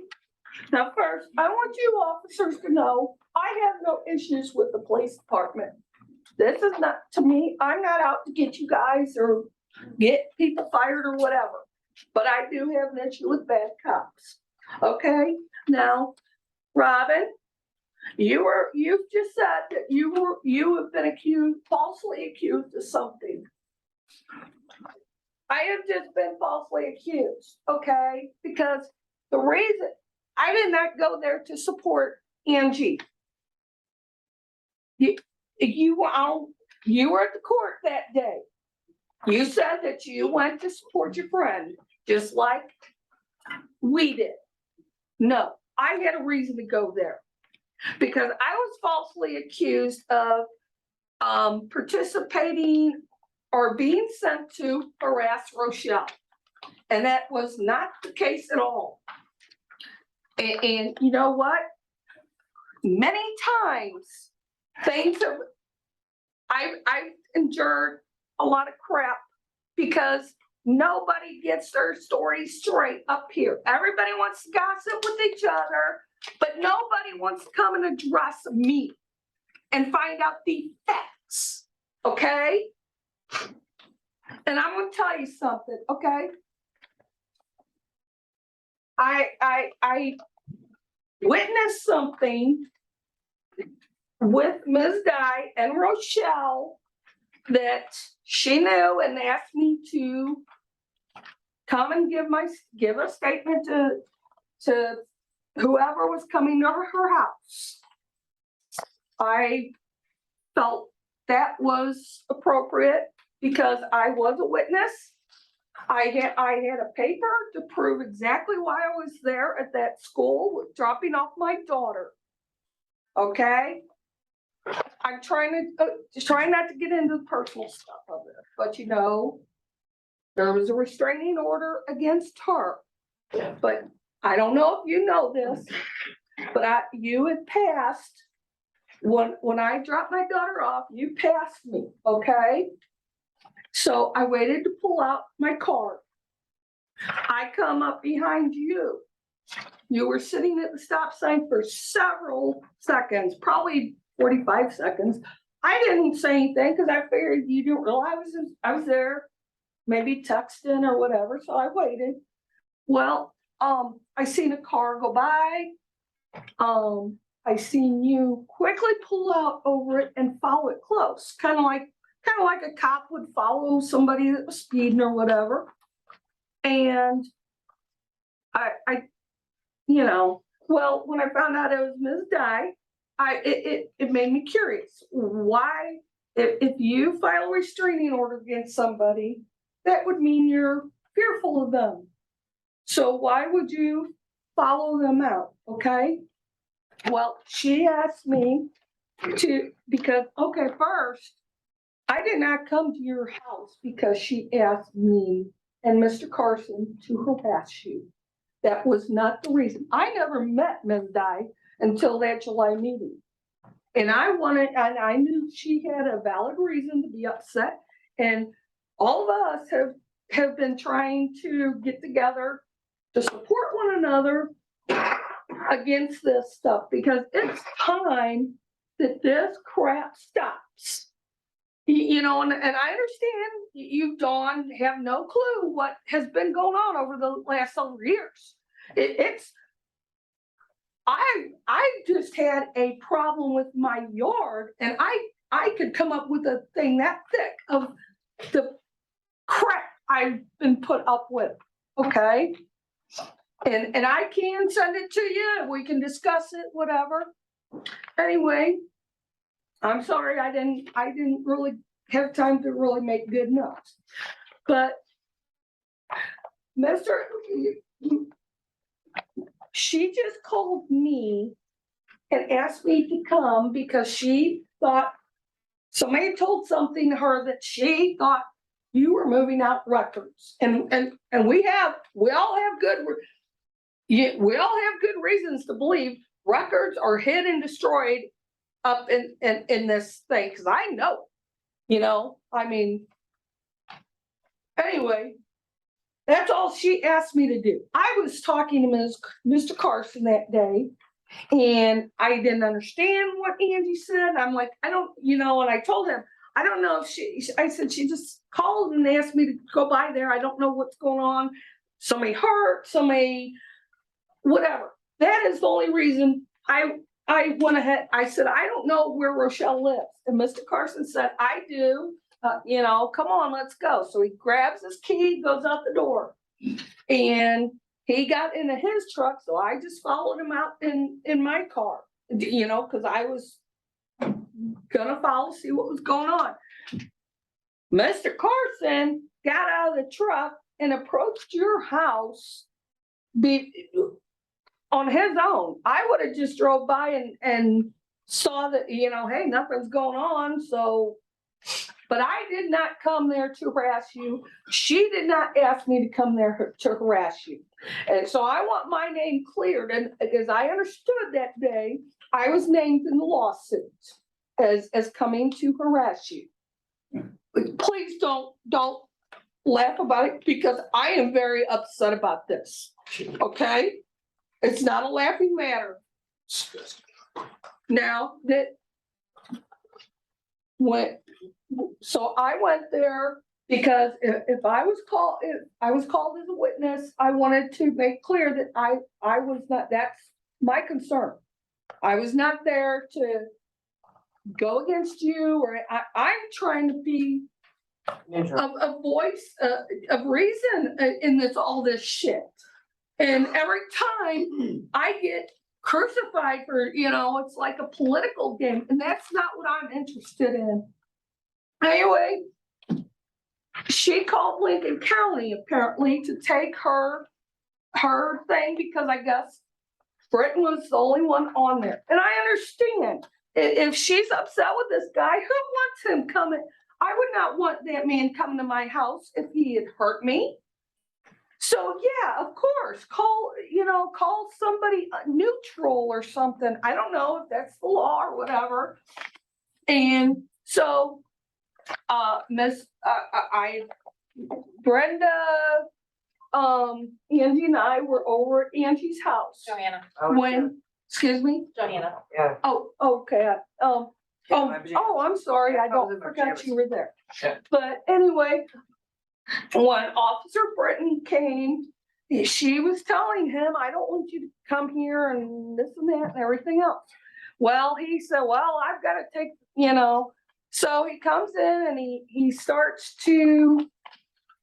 Now first, I want you officers to know, I have no issues with the police department. This is not, to me, I'm not out to get you guys or get people fired or whatever. But I do have an issue with bad cops, okay? Now, Robin, you've just said that you have been falsely accused of something. I have just been falsely accused, okay? Because the reason I did not go there to support Angie. You were at the court that day. You said that you went to support your friend, just like we did. No, I had a reason to go there because I was falsely accused of participating or being sent to harass Rochelle. And that was not the case at all. And you know what? Many times I've endured a lot of crap because nobody gets their story straight up here. Everybody wants to gossip with each other, but nobody wants to come and address me and find out the facts, okay? And I'm gonna tell you something, okay? I witnessed something with Ms. Dye and Rochelle that she knew and asked me to come and give a statement to whoever was coming to her house. I felt that was appropriate because I was a witness. I had a paper to prove exactly why I was there at that school dropping off my daughter. Okay? I'm trying not to get into the personal stuff of it, but there was a restraining order against her. But I don't know if you know this, but you had passed, when I dropped my daughter off, you passed me, okay? So I waited to pull out my card. I come up behind you. You were sitting at the stop sign for several seconds, probably 45 seconds. I didn't say anything because I figured you didn't realize I was there, maybe texting or whatever, so I waited. Well, I seen a car go by. I seen you quickly pull out over it and follow it close, kind of like a cop would follow somebody that was speeding or whatever. And well, when I found out it was Ms. Dye, it made me curious. Why, if you file a restraining order against somebody, that would mean you're fearful of them. So why would you follow them out? Okay. Well, she asked me because first, I did not come to your house because she asked me and Mr. Carson to harass you. That was not the reason. I never met Ms. Dye until that July meeting. And I knew she had a valid reason to be upset. And all of us have been trying to get together to support one another against this stuff because it's time that this crap stops. And I understand you, Dawn, have no clue what has been going on over the last several years. I just had a problem with my yard, and I could come up with a thing that thick of the crap I've been put up with. Okay. And I can send it to you, we can discuss it, whatever. Anyway, I'm sorry, I didn't really have time to really make good notes. But she just called me and asked me to come because she thought somebody told something to her that she thought you were moving out records. And we all have good reasons to believe records are hid and destroyed up in this thing, because I know, I mean, anyway, that's all she asked me to do. I was talking to Mr. Carson that day, and I didn't understand what Angie said. I'm like, I don't, and I told him, I don't know if I said, she just called and asked me to go by there. I don't know what's going on. Somebody hurt, whatever. That is the only reason I went ahead. I said, I don't know where Rochelle lives. And Mr. Carson said, I do. Come on, let's go. So he grabs his key, goes out the door, and he got into his truck. So I just followed him out in my car, because I was gonna follow, see what was going on. Mr. Carson got out of the truck and approached your house on his own. I would have just drove by and saw that, hey, nothing's going on. So, but I did not come there to harass you. She did not ask me to come there to harass you. And so I want my name cleared. And as I understood that day, I was named in the lawsuit as coming to harass you. Please don't laugh about it, because I am very upset about this. Okay? It's not a laughing matter. Now so I went there because if I was called as a witness, I wanted to make clear that I was not, that's my concern. I was not there to go against you, or I'm trying to be a voice of reason in all this shit. And every time I get crucified for, it's like a political game, and that's not what I'm interested in. Anyway, she called Lincoln County apparently to take her thing, because I guess Britton was the only one on there. And I understand if she's upset with this guy, who wants him coming? I would not want that man coming to my house if he had hurt me. So yeah, of course, call somebody neutral or something. I don't know if that's the law or whatever. And so, Brenda, Angie and I were over at Angie's house. Joanna. Excuse me? Joanna. Yeah. Oh, okay. I'm sorry. I forgot you were there. Yeah. But anyway, when Officer Britton came, she was telling him, I don't want you to come here and this and that and everything else. Well, he said, well, I've got to take, so he comes in and he starts to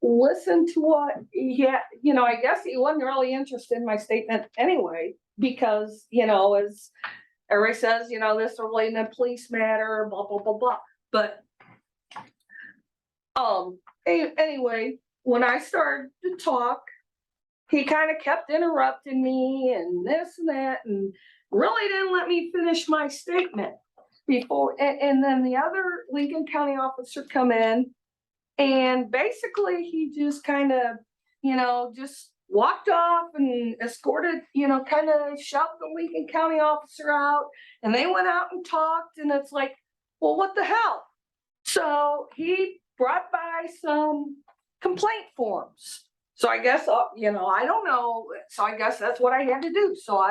listen to what I guess he wasn't really interested in my statement anyway, because, as everybody says, this is relating to police matter, blah, blah, blah, blah. But, anyway, when I started to talk, he kind of kept interrupting me and this and that, and really didn't let me finish my statement before. And then the other Lincoln County officer come in, and basically he just kind of, just walked off and escorted, kind of shoved the Lincoln County officer out, and they went out and talked, and it's like, well, what the hell? So he brought by some complaint forms. So I guess, I don't know. So I guess that's what I had to do. So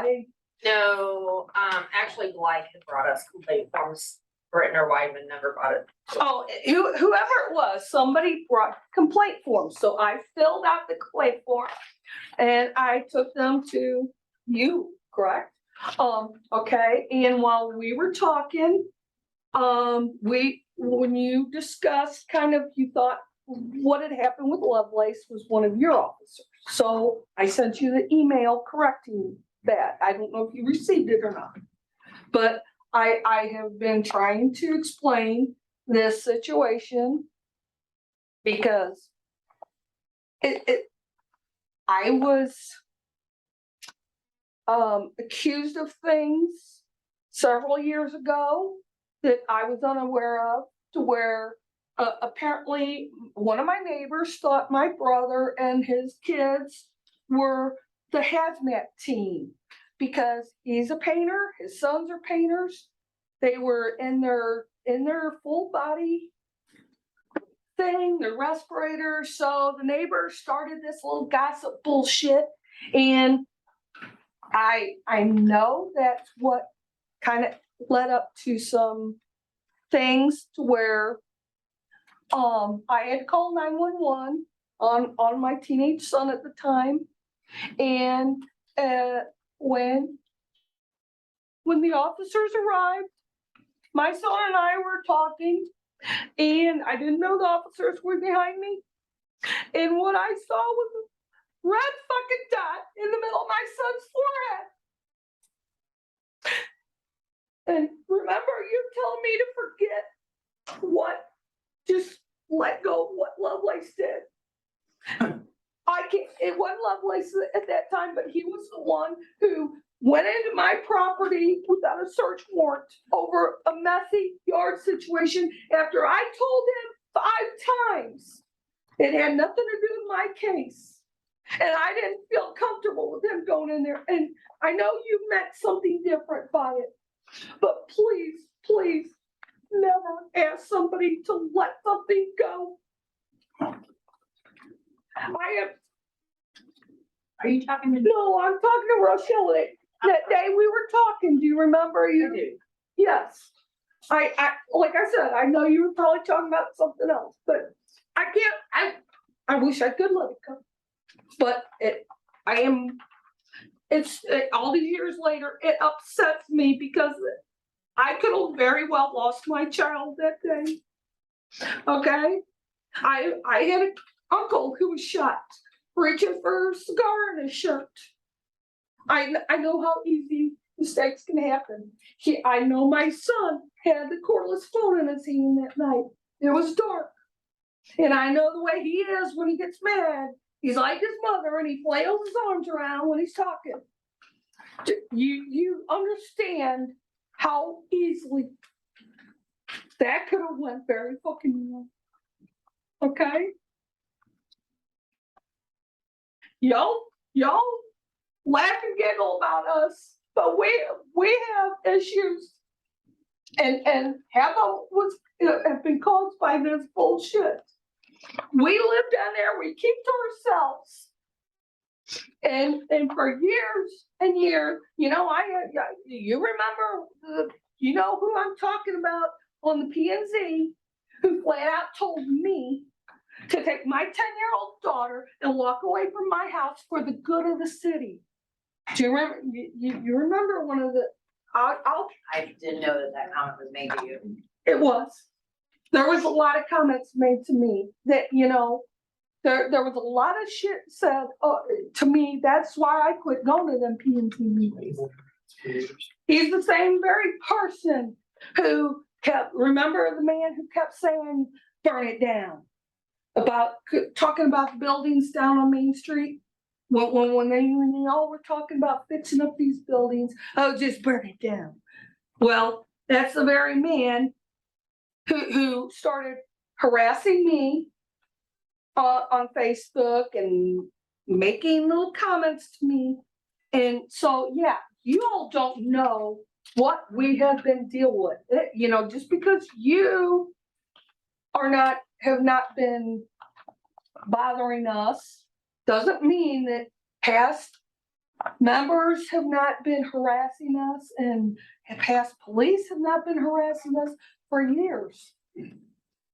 No, actually Blythe had brought us complaint forms. Britton or Wyman never brought it. Oh, whoever it was, somebody brought complaint forms. So I filled out the complaint form and I took them to you, correct? Okay. And while we were talking, when you discussed you thought what had happened with Lovelace was one of your officers. So I sent you the email correcting that. I don't know if you received it or not. But I have been trying to explain this situation because I was accused of things several years ago that I was unaware of, to where apparently one of my neighbors thought my brother and his kids were the hazmat team because he's a painter, his sons are painters. They were in their full body thing, their respirators. So the neighbors started this little gossip bullshit. And I know that's what kind of led up to some things to where I had called 911 on my teenage son at the time. And when the officers arrived, my son and I were talking, and I didn't know the officers were behind me. And what I saw was a red fucking dot in the middle of my son's forehead. And remember, you're telling me to forget what, just let go of what Lovelace did. I can't, it wasn't Lovelace at that time, but he was the one who went into my property without a search warrant over a messy yard situation after I told him 5 times it had nothing to do with my case. And I didn't feel comfortable with him going in there. And I know you meant something different by it, but please, please never ask somebody to let something go. Are you talking to? No, I'm talking to Rochelle. That day we were talking, do you remember? You do. Yes. I like I said, I know you were probably talking about something else, but I can't, I wish I could let it go. But all these years later, it upsets me because I could have very well lost my child that day. Okay? I had an uncle who was shot reaching for a cigar in his shirt. I know how easy mistakes can happen. I know my son had the cordless phone in his hand that night. It was dark. And I know the way he is when he gets mad. He's like his mother and he flails his arms around when he's talking. You understand how easily that could have went very fucking wrong. Okay? Y'all laugh and giggle about us, but we have issues, and have been caused by this bullshit. We live down there, we keep to ourselves, and for years and years, you remember you know who I'm talking about on the P&Z, who flat out told me to take my 10-year-old daughter and walk away from my house for the good of the city. Do you remember? You remember one of the? I didn't know that comment was made to you. It was. There was a lot of comments made to me that there was a lot of shit said to me. That's why I quit going to them P&Z meetings. He's the same very person who remember the man who kept saying, "Burn it down." Talking about the buildings down on Main Street, when they all were talking about fixing up these buildings, just burn it down. Well, that's the very man who started harassing me on Facebook and making little comments to me. And so, yeah, you all don't know what we have been dealing with. Just because you have not been bothering us doesn't mean that past members have not been harassing us and past police have not been harassing us for years. And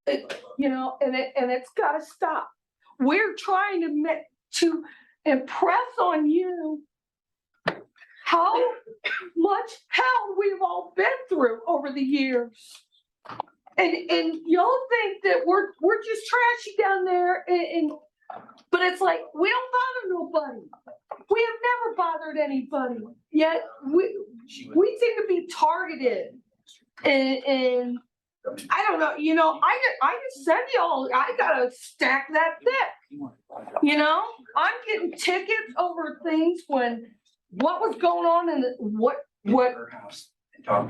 it's got to stop. We're trying to impress on you how much hell we've all been through over the years. And y'all think that we're just trashy down there, and But it's like, we don't bother nobody. We have never bothered anybody, yet we seem to be targeted. And I don't know, you know, I just said y'all, I gotta stack that thick. You know, I'm getting tickets over things when what was going on in what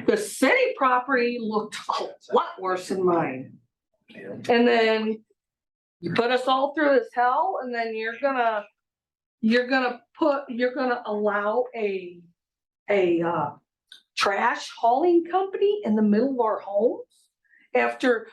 the city property looked a lot worse than mine. And then you put us all through this hell, and then you're gonna allow a trash hauling company in the middle of our homes after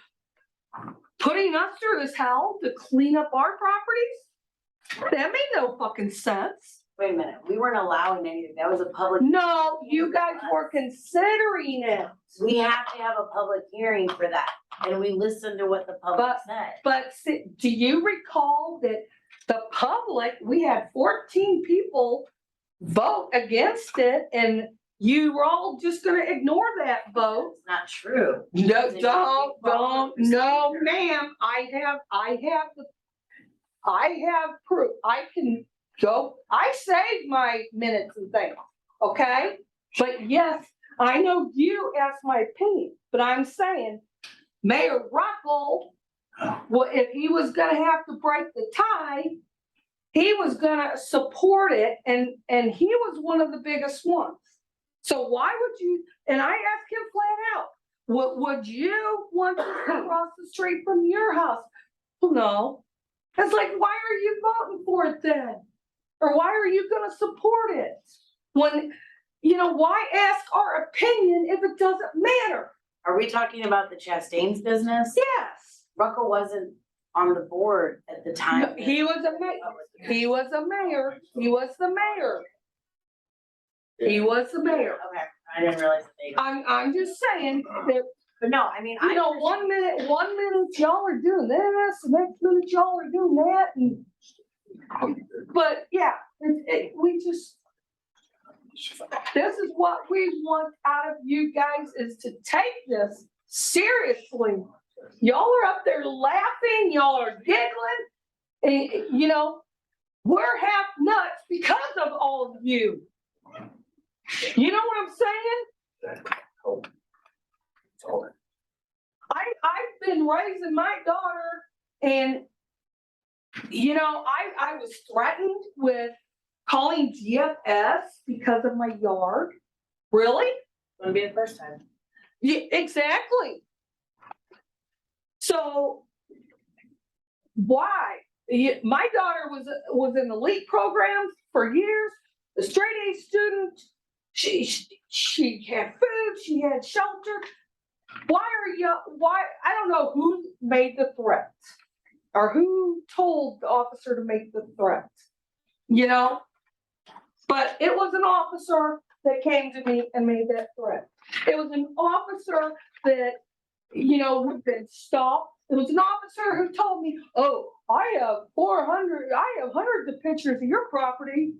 putting us through this hell to clean up our properties? That made no fucking sense. Wait a minute, we weren't allowing anything, that was a public. No, you guys were considering it. We have to have a public hearing for that, and we listened to what the public said. But do you recall that the public, we had 14 people vote against it, and you were all just gonna ignore that vote? It's not true. No, no, ma'am, I have proof. I can go, I saved my minutes and things, okay? But yes, I know you asked my opinion, but I'm saying Mayor Ruckel, well, if he was gonna have to break the tie, he was gonna support it, and he was one of the biggest ones. So why would you, and I asked him flat out, would you want to cross the street from your house? No. It's like, why are you voting for it then? Or why are you gonna support it? When, you know, why ask our opinion if it doesn't matter? Are we talking about the Chastain's business? Yes. Ruckel wasn't on the board at the time. No, he was a mayor. He was a mayor. He was the mayor. He was the mayor. Okay, I didn't realize that they. I'm just saying that, But no, I mean, you know, one minute y'all are doing this, the next minute y'all are doing that, and but yeah, we just, this is what we want out of you guys, is to take this seriously. Y'all are up there laughing, y'all are giggling, and you know, we're half nuts because of all of you. You know what I'm saying? I've been raising my daughter, and you know, I was threatened with calling DFS because of my yard. Really? Wouldn't be the first time. Yeah, exactly. So why? My daughter was in elite programs for years, a straight A student. She had food, she had shelter. Why, I don't know who made the threat or who told the officer to make the threat, you know? But it was an officer that came to me and made that threat. It was an officer that, you know, had been stopped. It was an officer who told me, oh, I have hundreds of pictures of your property.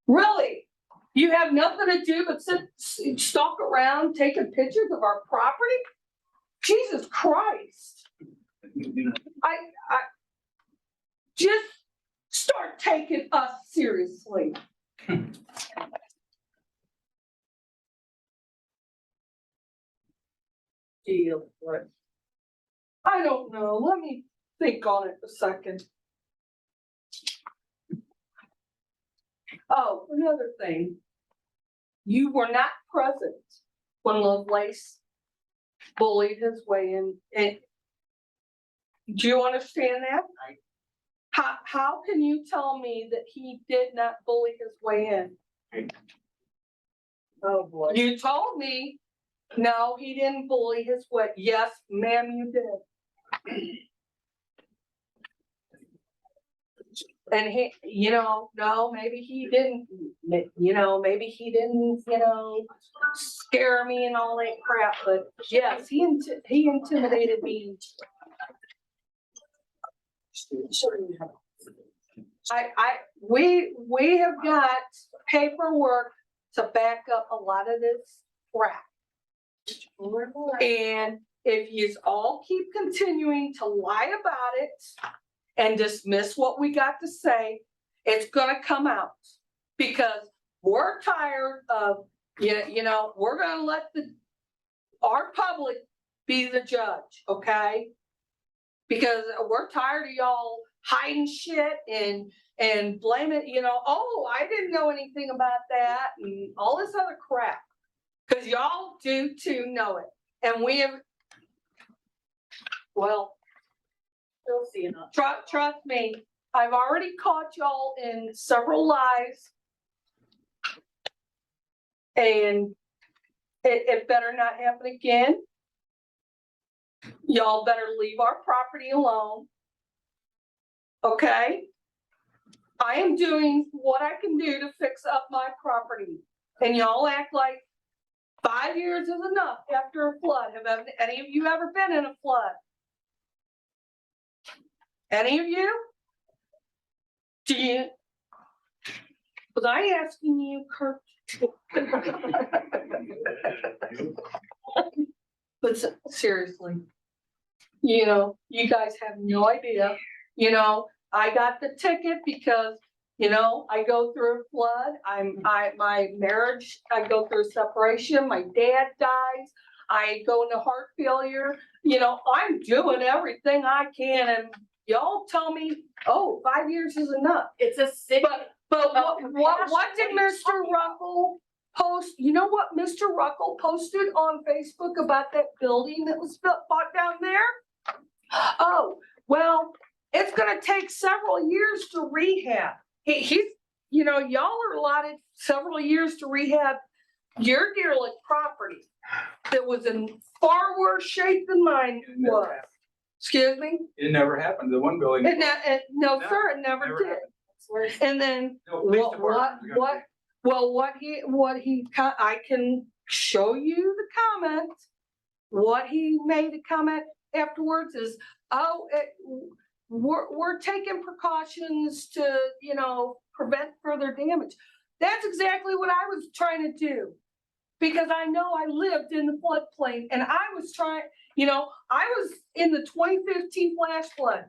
Really? You have nothing to do but stalk around taking pictures of our property? Jesus Christ. I just start taking us seriously. Deal with it. I don't know. Let me think on it a second. Oh, another thing. You were not present when Lovelace bullied his way in. Do you understand that? How can you tell me that he did not bully his way in? Oh, boy. You told me, no, he didn't bully his way. Yes, ma'am, you did. And he, you know, no, maybe he didn't, you know, maybe he didn't, you know, scare me and all that crap, but yes, he intimidated me. We have got paperwork to back up a lot of this crap. And if you all keep continuing to lie about it and dismiss what we got to say, it's gonna come out. Because we're tired of, you know, we're gonna let our public be the judge, okay? Because we're tired of y'all hiding shit and blame it, you know, oh, I didn't know anything about that and all this other crap. Cause y'all do too know it. And we have, well, Still seeing it. trust me, I've already caught y'all in several lies. And it better not happen again. Y'all better leave our property alone. Okay? I am doing what I can do to fix up my property. And y'all act like 5 years is enough after a flood. Have any of you ever been in a flood? Any of you? Do you? Was I asking you, Kurt? But seriously, you know, you guys have no idea. You know, I got the ticket because, you know, I go through a flood. My marriage, I go through separation. My dad dies. I go into heart failure. You know, I'm doing everything I can, and y'all tell me, oh, 5 years is enough. It's a city. But what did Mr. Ruckel post? You know what Mr. Ruckel posted on Facebook about that building that was bought down there? Oh, well, it's gonna take several years to rehab. He's, you know, y'all are allotted several years to rehab your derelict property that was in far worse shape than mine was. Excuse me? It never happened. The one building. No, sir, it never never did. happened. And then No, police department. I can show you the comment. What he made a comment afterwards is, oh, we're taking precautions to, you know, prevent further damage. That's exactly what I was trying to do. Because I know I lived in the floodplain and I was trying, you know, I was in the 2015 flash flood.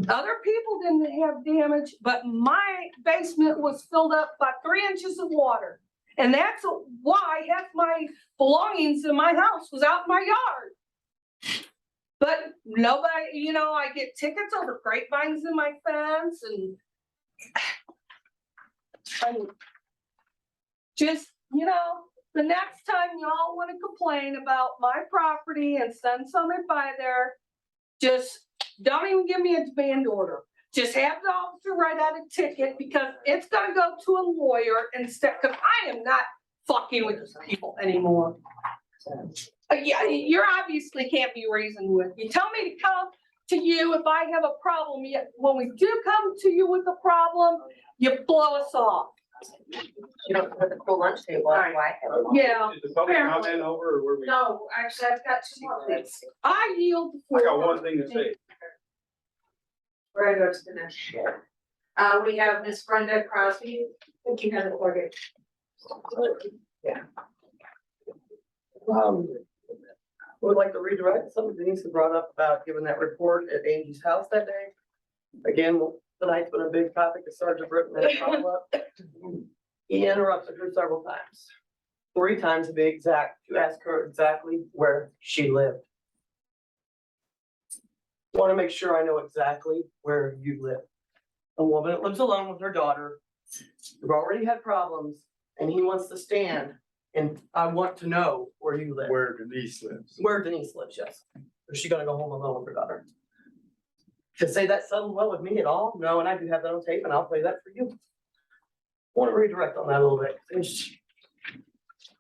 Other people didn't have damage, but my basement was filled up by 3 inches of water. And that's why half my belongings in my house was out in my yard. But nobody, you know, I get tickets over grapevines in my fence and just, you know, the next time y'all want to complain about my property and send somebody by there, just don't even give me a demand order. Just have the officer write out a ticket because it's gonna go to a lawyer instead, because I am not fucking with these people anymore. Yeah, you're obviously can't be reasoned with. You tell me to come to you if I have a problem, yet when we do come to you with a problem, you blow us off. You don't put the cool lunch table, why? Yeah. Is the public comment over or were we? No, actually, I've got 2 more things. I yield. I got one thing to say. We're gonna go to the next share. We have Miss Brenda Crosby. I think you have the order. Would like to redirect some of the things you brought up about giving that report at Angie's house that day. Again, tonight's been a big topic of Sergeant Britton and a follow-up. He interrupted her several times, 3 times to be exact, to ask her exactly where she lived. Want to make sure I know exactly where you live. A woman that lives alone with her daughter, you've already had problems, and he wants to stand, and I want to know where you live. Where Denise lives. Where Denise lives, yes. Is she gonna go home alone with her daughter? To say that settled well with me at all? No, and I do have that on tape and I'll play that for you. Want to redirect on that a little bit.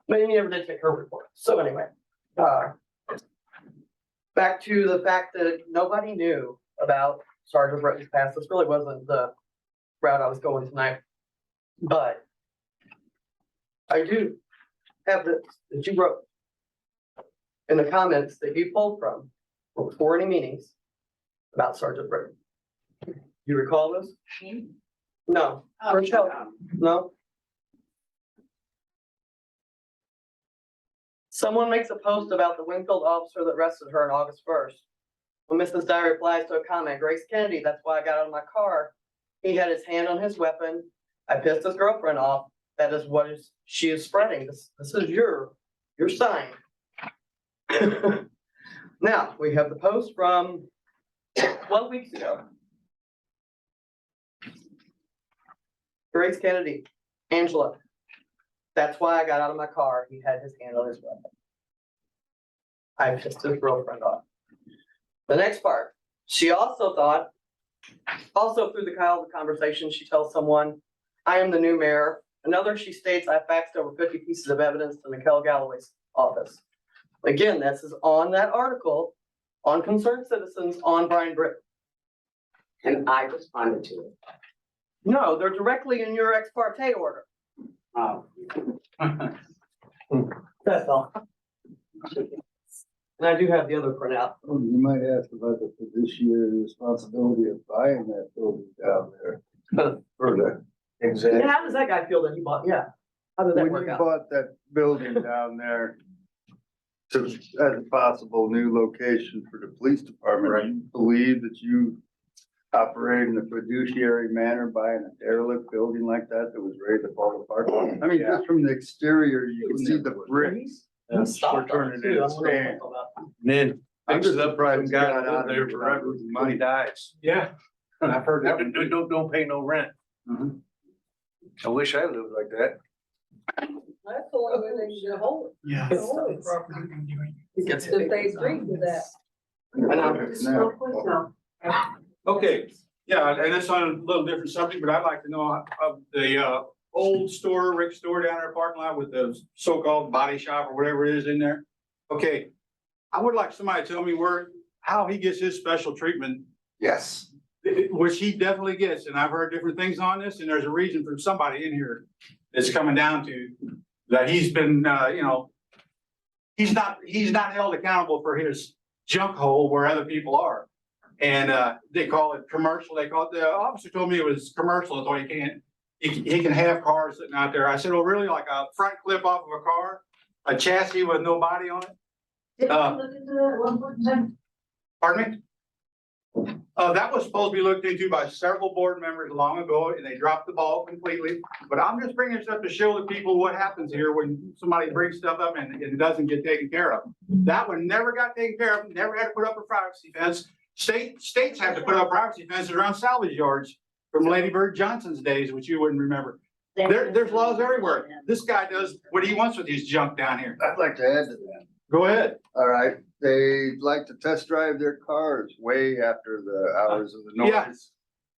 Maybe you never did take her report. So anyway, back to the fact that nobody knew about Sergeant Britton's past. This really wasn't the route I was going tonight. But I do have this that you wrote in the comments that you pulled from before any meetings about Sergeant Britton. You recall this? No. Rochelle? No. Someone makes a post about the Winfield officer that arrested her on August 1st. When Mrs. Dye replies to a comment, Grace Kennedy, that's why I got out of my car. He had his hand on his weapon. I pissed his girlfriend off. That is what she is spreading. This is your sign. Now, we have the post from 12 weeks ago. Grace Kennedy, Angela. That's why I got out of my car. He had his hand on his weapon. I pissed his girlfriend off. The next part, she also thought, also through the conversation, she tells someone, I am the new mayor. Another, she states, I faxed over 50 pieces of evidence to Mikkel Galloway's office. Again, this is on that article on Concerned Citizens on Brian Britton. And I responded to it. No, they're directly in your ex parte order. Oh. That's all. And I do have the other printout. You might ask about the fiduciary responsibility of buying that building down there. For the, And how does that guy feel that he bought? Yeah. How did that when work you out? bought that building down there to, as a possible new location for the police department, do you believe that you operate in a fiduciary manner buying a derelict building like that was ready to fall apart? I mean, just from the exterior, you can see the bricks. He stopped on turning it too. into I wonder what sand. that's about. Then I'm fix just it up, surprised some guy God live honored there it forever, with when he dies. Yeah, I've heard that. Don't pay no rent. I wish I lived like that. That's the only way they can get hold Yeah. It's- of It's not gonna do anything. If they agree to that. Okay, yeah, and it's on a little different subject, but I'd like to know of the old store, Rick's store down there parking lot with the so-called body shop or whatever it is in there. Okay, I would like somebody to tell me how he gets his special treatment, Yes. which he definitely gets, and I've heard different things on this, and there's a reason from somebody in here that's coming down to that he's been, he's not held accountable for his junk hole where other people are. And they call it commercial. The officer told me it was commercial, so he can have cars sitting out there. I said, well, really, like a front clip off of a car, a chassis with no body on it? Pardon me? That was supposed to be looked into by several board members long ago, and they dropped the ball completely. But I'm just bringing this up to show the people what happens here when somebody brings stuff up and it doesn't get taken care of. That one never got taken care of, never had to put up a privacy fence. States have to put up privacy fences around salvage yards from Lady Bird Johnson's days, which you wouldn't remember. There's laws everywhere. This guy does what he wants with his junk down here. I'd like to add to that. Go ahead. All right, they like to test drive their cars way after the hours of the Yeah. noise.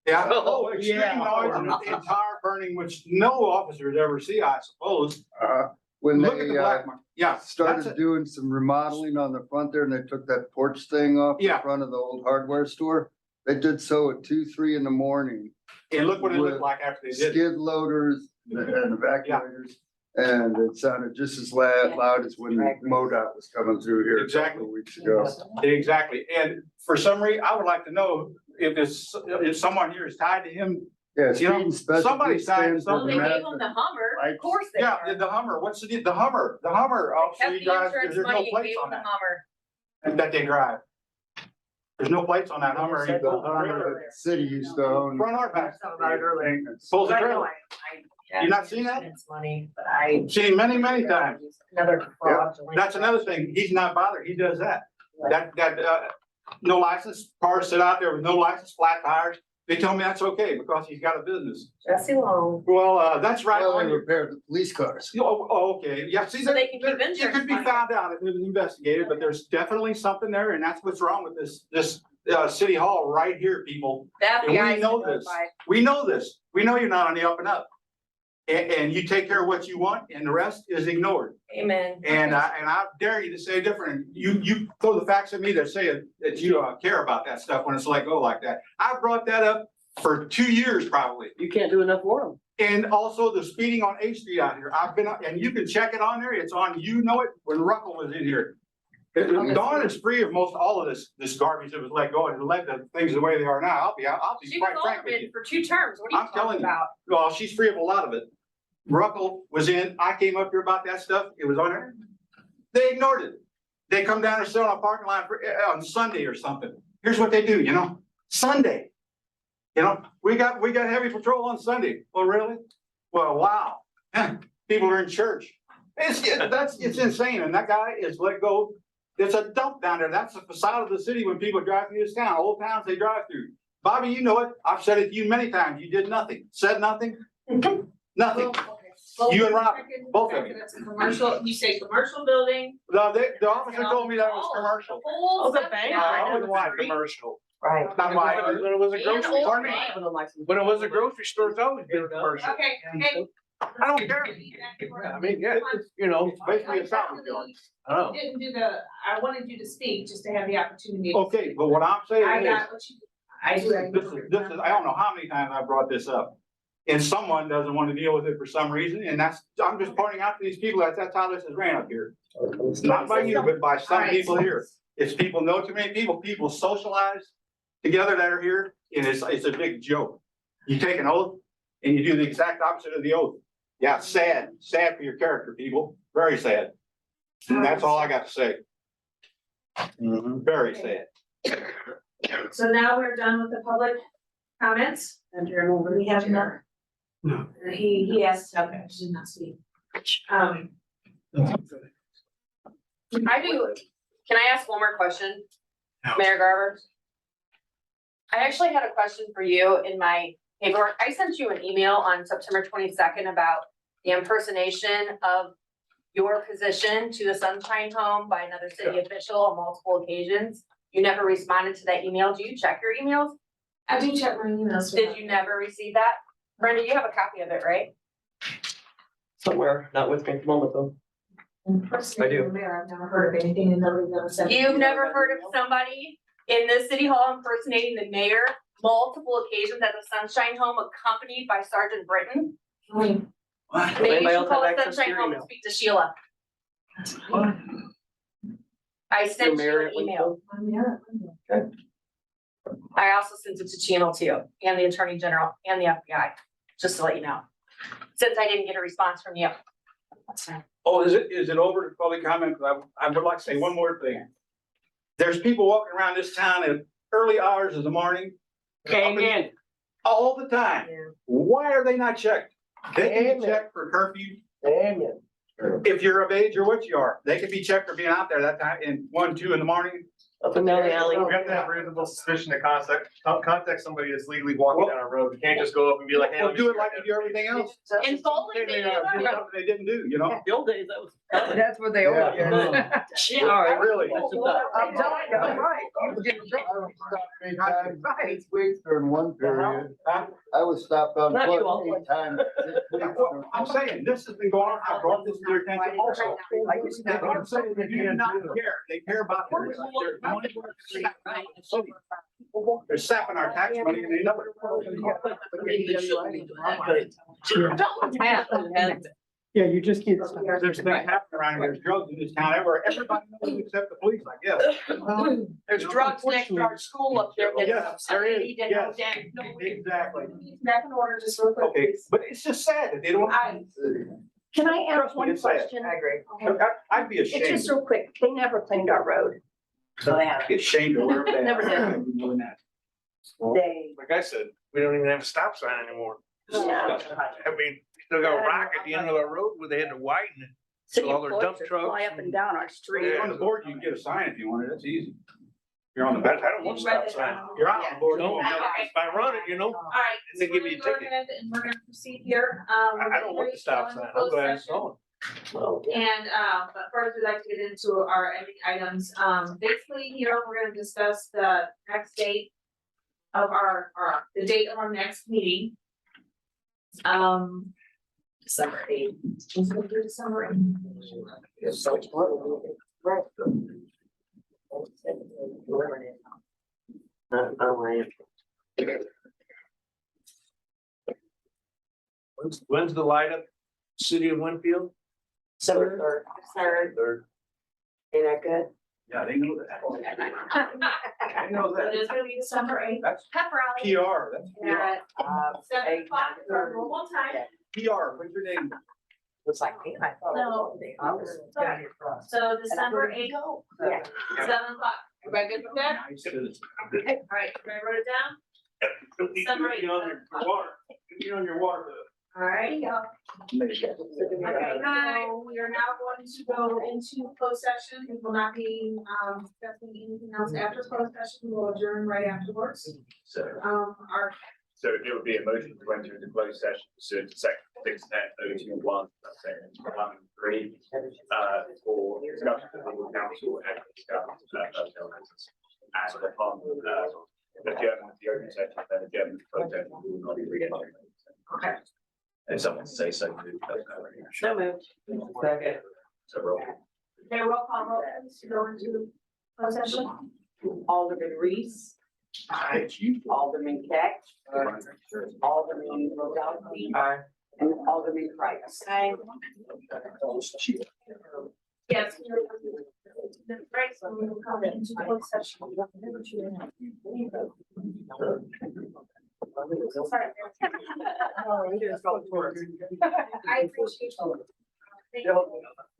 Yeah, Oh, extreme yeah. noise and the tire burning, which no officers ever see, I suppose. When Look at the they black mark. Yeah, that's started it. doing some remodeling on the front there and they took that porch thing off the Yeah. front of the old hardware store. They did so at 2, 3 in the morning. And look what it with looked like after they did. it. Skid loaders and evacuators. And it sounded just as loud as when MoDOT was coming through here a Exactly. couple of weeks ago. Exactly. And for some reason, I would like to know if someone here is tied to him. Yeah, You know, speeding special. somebody's signed stands for Well, they the gave master. them the Hummer, Right. of course they Yeah, are. the Hummer. What's the Hummer? The Hummer, obviously Kept he the drives, insurance there's no money and plates gave on them the that. Hummer. And that they drive. There's no plates on that Hummer. He The pulls the Hummer trailer. that the city used to own. Front or back. Maintenance. Pulls the trailer. You not seen that? Money, but I. Seen many, many times. Another fraudulent. That's another thing. He's not bothered. He does that. No license, cars sit out there with no license, flat tires. They tell me that's okay because he's got a business. Jesse Long. Well, that's right Well, on they your. repaired the police cars. Okay, yeah, see, So they can keep it insurance could be money. found out if it was investigated, but there's definitely something there, and that's what's wrong with this city hall right here, people. That And we guy's know this. notified. We know this. We know you're not on the up and up. And you take care of what you want, and the rest is ignored. Amen. And I dare you to say different. You throw the facts at me that say that you care about that stuff when it's let go like that. I brought that up for 2 years probably. You can't do enough for them. And also the speeding on H Street out here. I've been, and you can check it on there. It's on, you know it, when Ruckel was in here. Dawn is free of most all of this garbage that was let go and led to things the way they are now. I'll be She quite was frank with alderman you. for 2 terms. What are you I'm telling talking you. about? Well, she's free of a lot of it. Ruckel was in, I came up here about that stuff. It was on there. They ignored it. They come down and sit on a parking lot on Sunday or something. here's what they do, Sunday. We got heavy patrol on Sunday. Oh, really? Well, wow. People are in church. It's insane. And that guy is let go. It's a dump down there. That's the facade of the city when people drive through this town. Old towns they drive through. Bobby, you know it. I've said it to you many times. You did nothing. Said nothing. Nothing. You and Rob, both of you. It's a commercial, you say commercial building. The officer told me that it was commercial. Whole the bank. I wouldn't want commercial. Right. Not why. When it was a grocery store, when it was a grocery store, it's always been commercial. Okay, hey. I don't care. I mean, yeah, it's Basically, it's not. I know. You didn't do I wanted you to speak just to have the opportunity. Okay, but what I'm saying I is, got what you, I do. this is, I don't know how many times I brought this up. And someone doesn't want to deal with it for some reason, and I'm just pointing out to these people that's how this is ran up here. Not by you, but by some people here. It's people know too many people socialize together that are here, and it's a big joke. You take an oath and you do the exact opposite of the oath. Yeah, sad for your character, people, very sad. And that's all I got to say. Very sad. So now we're done with the public comments. We have none. No. He asked, okay, she did not speak. I do, can I ask one more question? Mayor Garber? I actually had a question for you in my paperwork. I sent you an email on September 22nd about the impersonation of your position to the Sunshine Home by another city official on multiple occasions. You never responded to that email. Do you check your emails? I do check my emails. Did you never receive that? Brenda, you have a copy of it, right? Somewhere, not with me at the moment though. Impersonating the mayor, I've never heard of anything and nobody's ever said. You've never heard of somebody in this city hall impersonating the mayor multiple occasions at the Sunshine Home accompanied by Sergeant Britton? Maybe you Anybody should else call have the access to Sunshine your Home and email? speak to Sheila. I sent you an email. I also sent it to Channel 2 and the Attorney General and the FBI, just to let you know. Since I didn't get a response from you. That's fine. Oh, is it over to public comment? 'Cause I would like to say one more thing. There's people walking around this town at early hours of the morning. Amen. All the time. Why are they not checked? They can be checked for curfew. Amen. If you're of age or what you are, they can be checked for being out there that time in 1, 2 in the morning. Up and down the alley. We have to have reasonable suspicion to contact somebody that's legally walking down our road. We can't just go up and be like, hey. Well, do it like you do everything else. In bowling, they do Do that. something they didn't do, The old days, that was. That's what they Yeah. Yeah, all right. Really? That's just that. I'm telling you, I'm right. Six weeks during one period. I was stopped on Not you all. foot 8 times. 6 weeks. I'm saying, this has been going on. I brought this to their attention also. I'm saying they do not care. They care about their money. They're sapping our tax money and they know it. Yeah, you just can't stop. There's things happening around here. There's drugs in this town everywhere. Everybody knows except the police, I guess. There's drugs next to our school up there. Yes, there is. Yes. Exactly. Back in order, just real quick. Okay, but it's just sad that they don't. Can I Trust ask me, one it's sad. question? I agree. I'd be It's ashamed. just real quick. They never cleaned our road. I'd be ashamed to wear that. Never did. Doing that. They. Like I said, we don't even have a stop sign anymore. Yeah. I mean, still got a rock at the end of the road where they had to widen it. City So all their dump employees trucks. fly up and down our street. If you're on the board, you can get a sign if you want it. That's easy. If you're on the But back. I don't want a stop sign. You're on the board. No, if I run it, All right. And they so give me a we're gonna go ticket. ahead And we're gonna proceed here. I don't want the stop sign. I'm glad it's on. And, but first we'd like to get into our ending items. Basically here, we're gonna discuss the next date of the date of our next meeting. December 8th. It's gonna be December 8th. When's the light up? City of Winfield? December third. Third. Ain't that good? Yeah, they know that. I know It is that. gonna be December 8th. That's Pep rally. PR. That's PR. At 7 o'clock, is our normal time. PR. What's your name? Looks like me. I thought. No. I was. So December 8th, Yeah. 7 o'clock. Everybody good with that? Okay, all right, can I write it down? Summary. You're on your water bill. All right. Okay, So we are now going to go into closed session. We will not be, discussing anything else after closed session. We'll adjourn right afterwards. So, Our so it would be a motion to enter into closed session pursuant to section 6:021, section 1(3), for discussion of legal counsel and discussion of personnel matters. And upon, the German, the open session, then the German closed session will not be re-entered. Okay. If someone say so, moved, that's not really. So moved. Second. So roll. Okay, roll call vote please to go into closed session. Alderman Reese. Alderman Keck. Alderman Rodolphe. And Alderman Price. Yes. Right, so we will come into closed session. Sorry. I appreciate you. Thank you.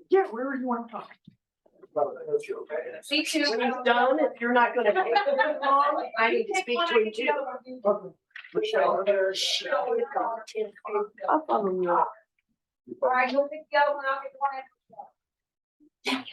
Yeah, where do you want to talk? Me too. When he's done, if you're not gonna take it long, I need to speak to him too. Michelle. I'll follow you. All right, you'll pick the other one, I'll get one.